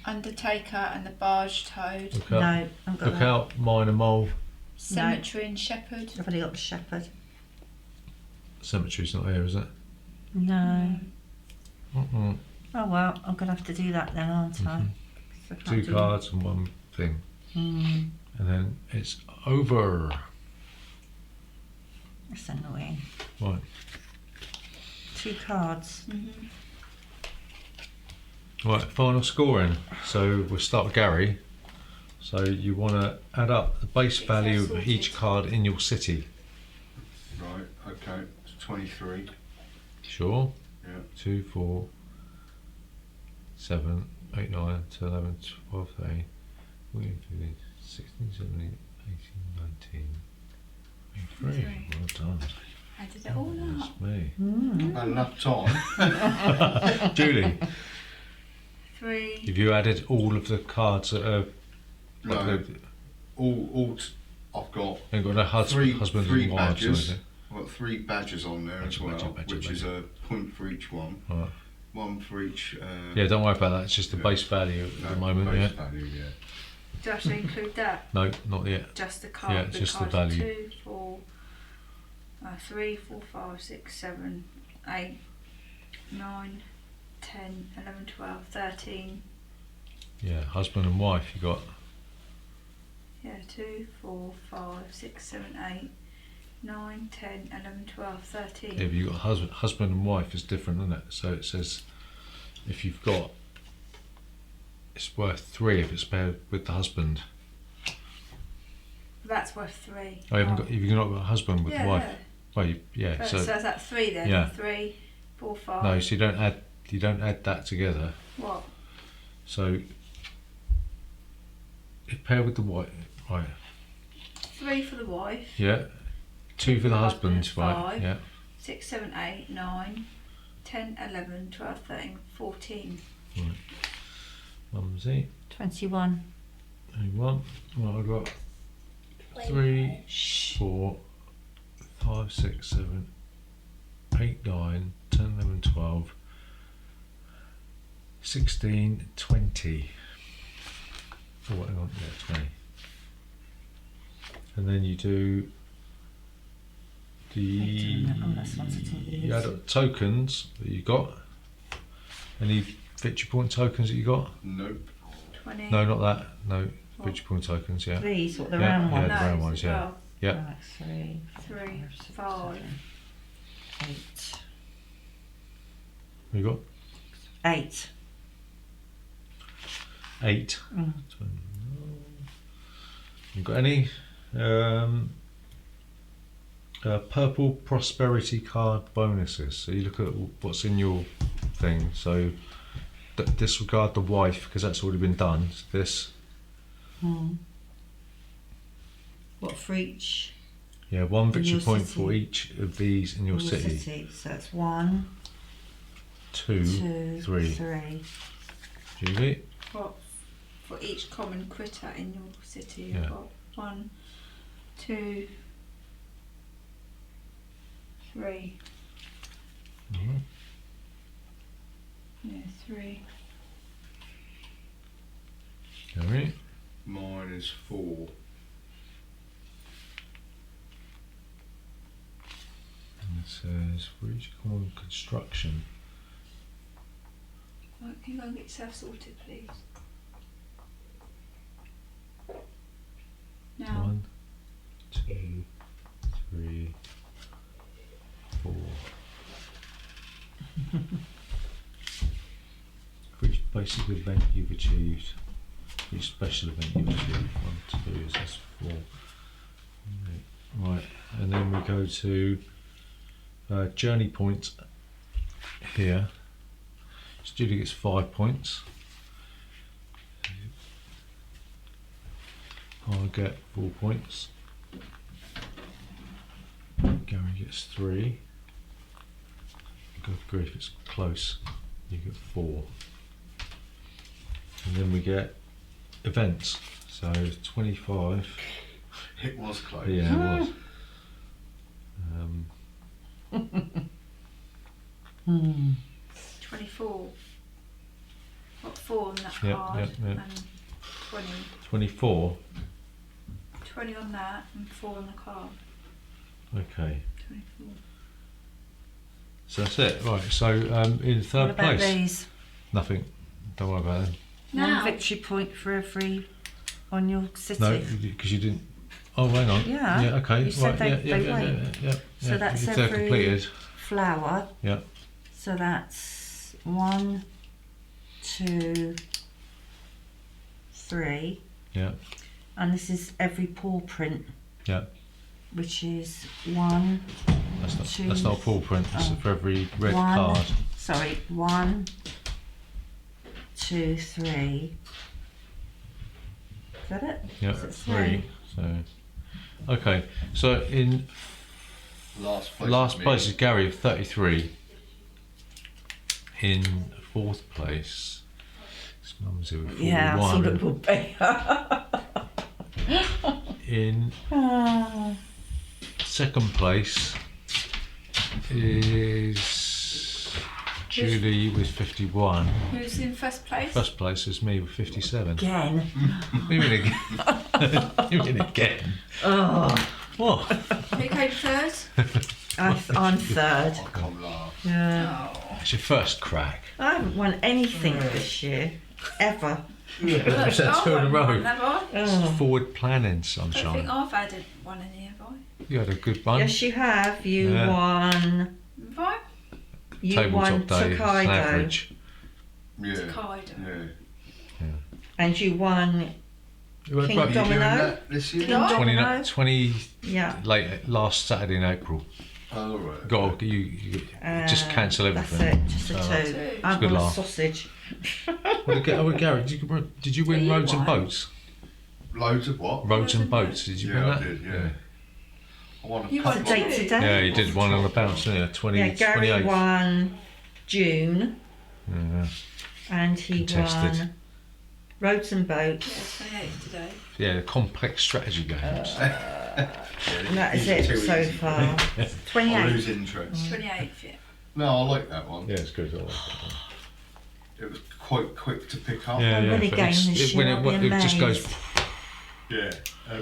Undertaker and the Barge Toad. Look No, out, I haven't got look that. out, mine and mole. Cemetery and Shepherd. I've only got the shepherd. Cemetery's not here, is it? No. Mm-mm. Oh well, I'm gonna have to do that then, aren't I? 'Cause I can't 2 do- cards and 1 thing. And then it's over. That's annoying. Right. 2 cards. Right, final scoring. So we'll start with Gary. So you want to add up the base value of each card in your city. Right, okay. It's 23. Sure. Yeah. 2, 4, 7, 8, 9, 10, 11, 12, 13, 14, 15, 16, 17, 18, 19, 23. Well done. I did it all up. That's me. Had enough time. Julie, 3. have you added all of the cards that are... No. I've got Ain't got no husband three and wives or badges. anything. I've got 3 badges on there as well, which is a point for each one. Right. 1 for each. Yeah, don't worry about that. It's just the base value at the moment. base Yeah. value, yeah. Do I have to include that? No, not yet. Just the card. Yeah, it's just the card. value. 2, 4, 3, 4, 5, 6, 7, 8, 9, 10, 11, 12, 13. Yeah, husband and wife. You got. Yeah, 2, 4, 5, 6, 7, 8, 9, 10, 11, 12, 13. Yeah, but you got husband and wife is different, isn't it? So it says if you've got, it's worth 3 if it's paired with the husband. That's worth 3. Oh, you haven't got. You've not got a husband with yeah, the wife. Well, yeah. So So is that 3 then? yeah. 3, 4, 5. no, so you don't add. You don't add that together. What? So if paired with the wife, right? 3 for the wife. Yeah. 2 for the husband, right? 5. Yeah. 6, 7, 8, 9, 10, 11, 12, 13, 14. Mumsy. 21. 21. Well, I've got 3, 4, 5, 6, 7, 8, 9, 10, 11, 12, 16, 20. Oh, hang on, yeah, 20. And then you do Oh, that's not it. you add up tokens that you got. Any victory point tokens that you got? Nope. 20. No, not that. No, victory point tokens, yeah. These, what the Yeah, round yeah. ones? the brown Those ones, as yeah. well. Yeah. Right, 3, 3, 6, 5. 7, 8. You got 8. 8. You got any? Purple prosperity card bonuses. So you look at what's in your thing. So disregard the wife because that's already been done. It's this. What for each? Yeah, one In victory your point city. for each of these in your city. So that's 1, Two, 2, three. 3. Julie? What for each common critter in your city? Yeah. You've got 1, 2, 3. Mhm. Yeah, 3. Gary? Mine is 4. And it says for each common construction. Right, can you go and get yourself sorted, please? Now. 1, 2, 3, 4. For each basic event you've achieved, for each special event you've achieved, 1, 2, so that's 4. Right, and then we go to journey points here. Judy gets 5 points. I'll get 4 points. Gary gets 3. Good grief, it's close. You get 4. And then we get events. So 25. It was close. Yeah, it was. 24. Got 4 on that Yep, card yep, yep. and 20. 24. 20 on that and 4 on the card. Okay. 24. So that's it. Right. So in What third about place, these? nothing. Don't worry about them. Now. 1 victory point for every on your city. No, because you didn't. Oh, hang on. Yeah, Yeah. Okay. you said right. they yeah. wait. So that's if they're every- completed. Flower. Yeah. So that's 1, 2, 3. Yeah. And this is every paw print. Yeah. Which is 1, That's not a paw print. It's Oh. for every red 1, card. sorry, 1, 2, 3. Is that it? Yeah. Is it 3. So. Okay. So in Last place is Gary with 33. In fourth place, it's Mumsy with 41. Yeah, I thought it would be. In Ah. second place is Julie with 51. Who's in first place? First place is me with 57. Again. What do you mean again? You mean again? Oh, What? Who came third? I'm third. I can't laugh. Yeah. Oh. It's your first crack. I haven't won anything this year, ever. That's I've 2 in a won row. one, have I? Oh. Forward planning, I don't think sunshine. I've added one in here, have I? You had a good one. Yes, you have. You Yeah. won. Have I? You Tabletop won day, it's an Tokaido, average. Yeah. Tokaido. Yeah. and you won You went King right- Are you doing Domino? that this year? King Domino. 20 Yeah. last Saturday in April. Oh, right. Got you just cancel everything. That's it, just the So- two. Two. I've good won a laugh. sausage. Gary, did you win You Roads and won. Boats? Loads of what? Roads and Boats, did you win Yeah, I that? did, yeah. I won a You couple won What's the two. date Two. today? Yeah, you did one on the bounce, didn't you? 20, Yeah, Gary 28th. won June, Yeah. and he Contested. won Roads and Yeah, Boats. 28th today. Yeah, complex strategy games. And that is it so far. I 28. lose interest. 28th, yeah. No, I like that one. Yeah, it's good. I like that one. It was quite quick to pick up. Yeah, I'm yeah. really but game it's- this when year, I'll be it just goes. amazed. Yeah,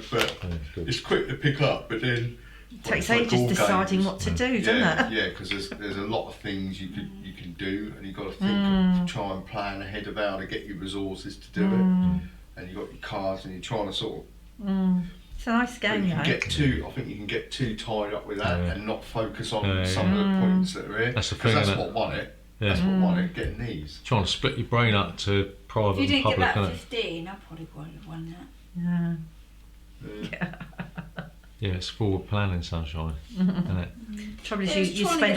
but Yeah, it's good. it's quick to pick up, but then It takes it's like ages all deciding games. what to do, doesn't Yeah, it? yeah, because there's a lot of things you can do, and you've got to think, try and plan ahead of how to get your resources to do it, and you've got your cards, and you're trying to sort of. It's a nice But game, you though. can get too. I think you can get too tied up with that Yeah. and not focus on Yeah, some of the points that are here. That's the 'Cause thing, that's isn't it? what won it. Yeah. That's what won it. Getting these. Trying to split your brain up to If private you and didn't get public, that innit? 15, I probably wouldn't have won that. Yeah. Yeah. Yeah, it's forward planning, sunshine, isn't it? Trouble is, It was you trying to spend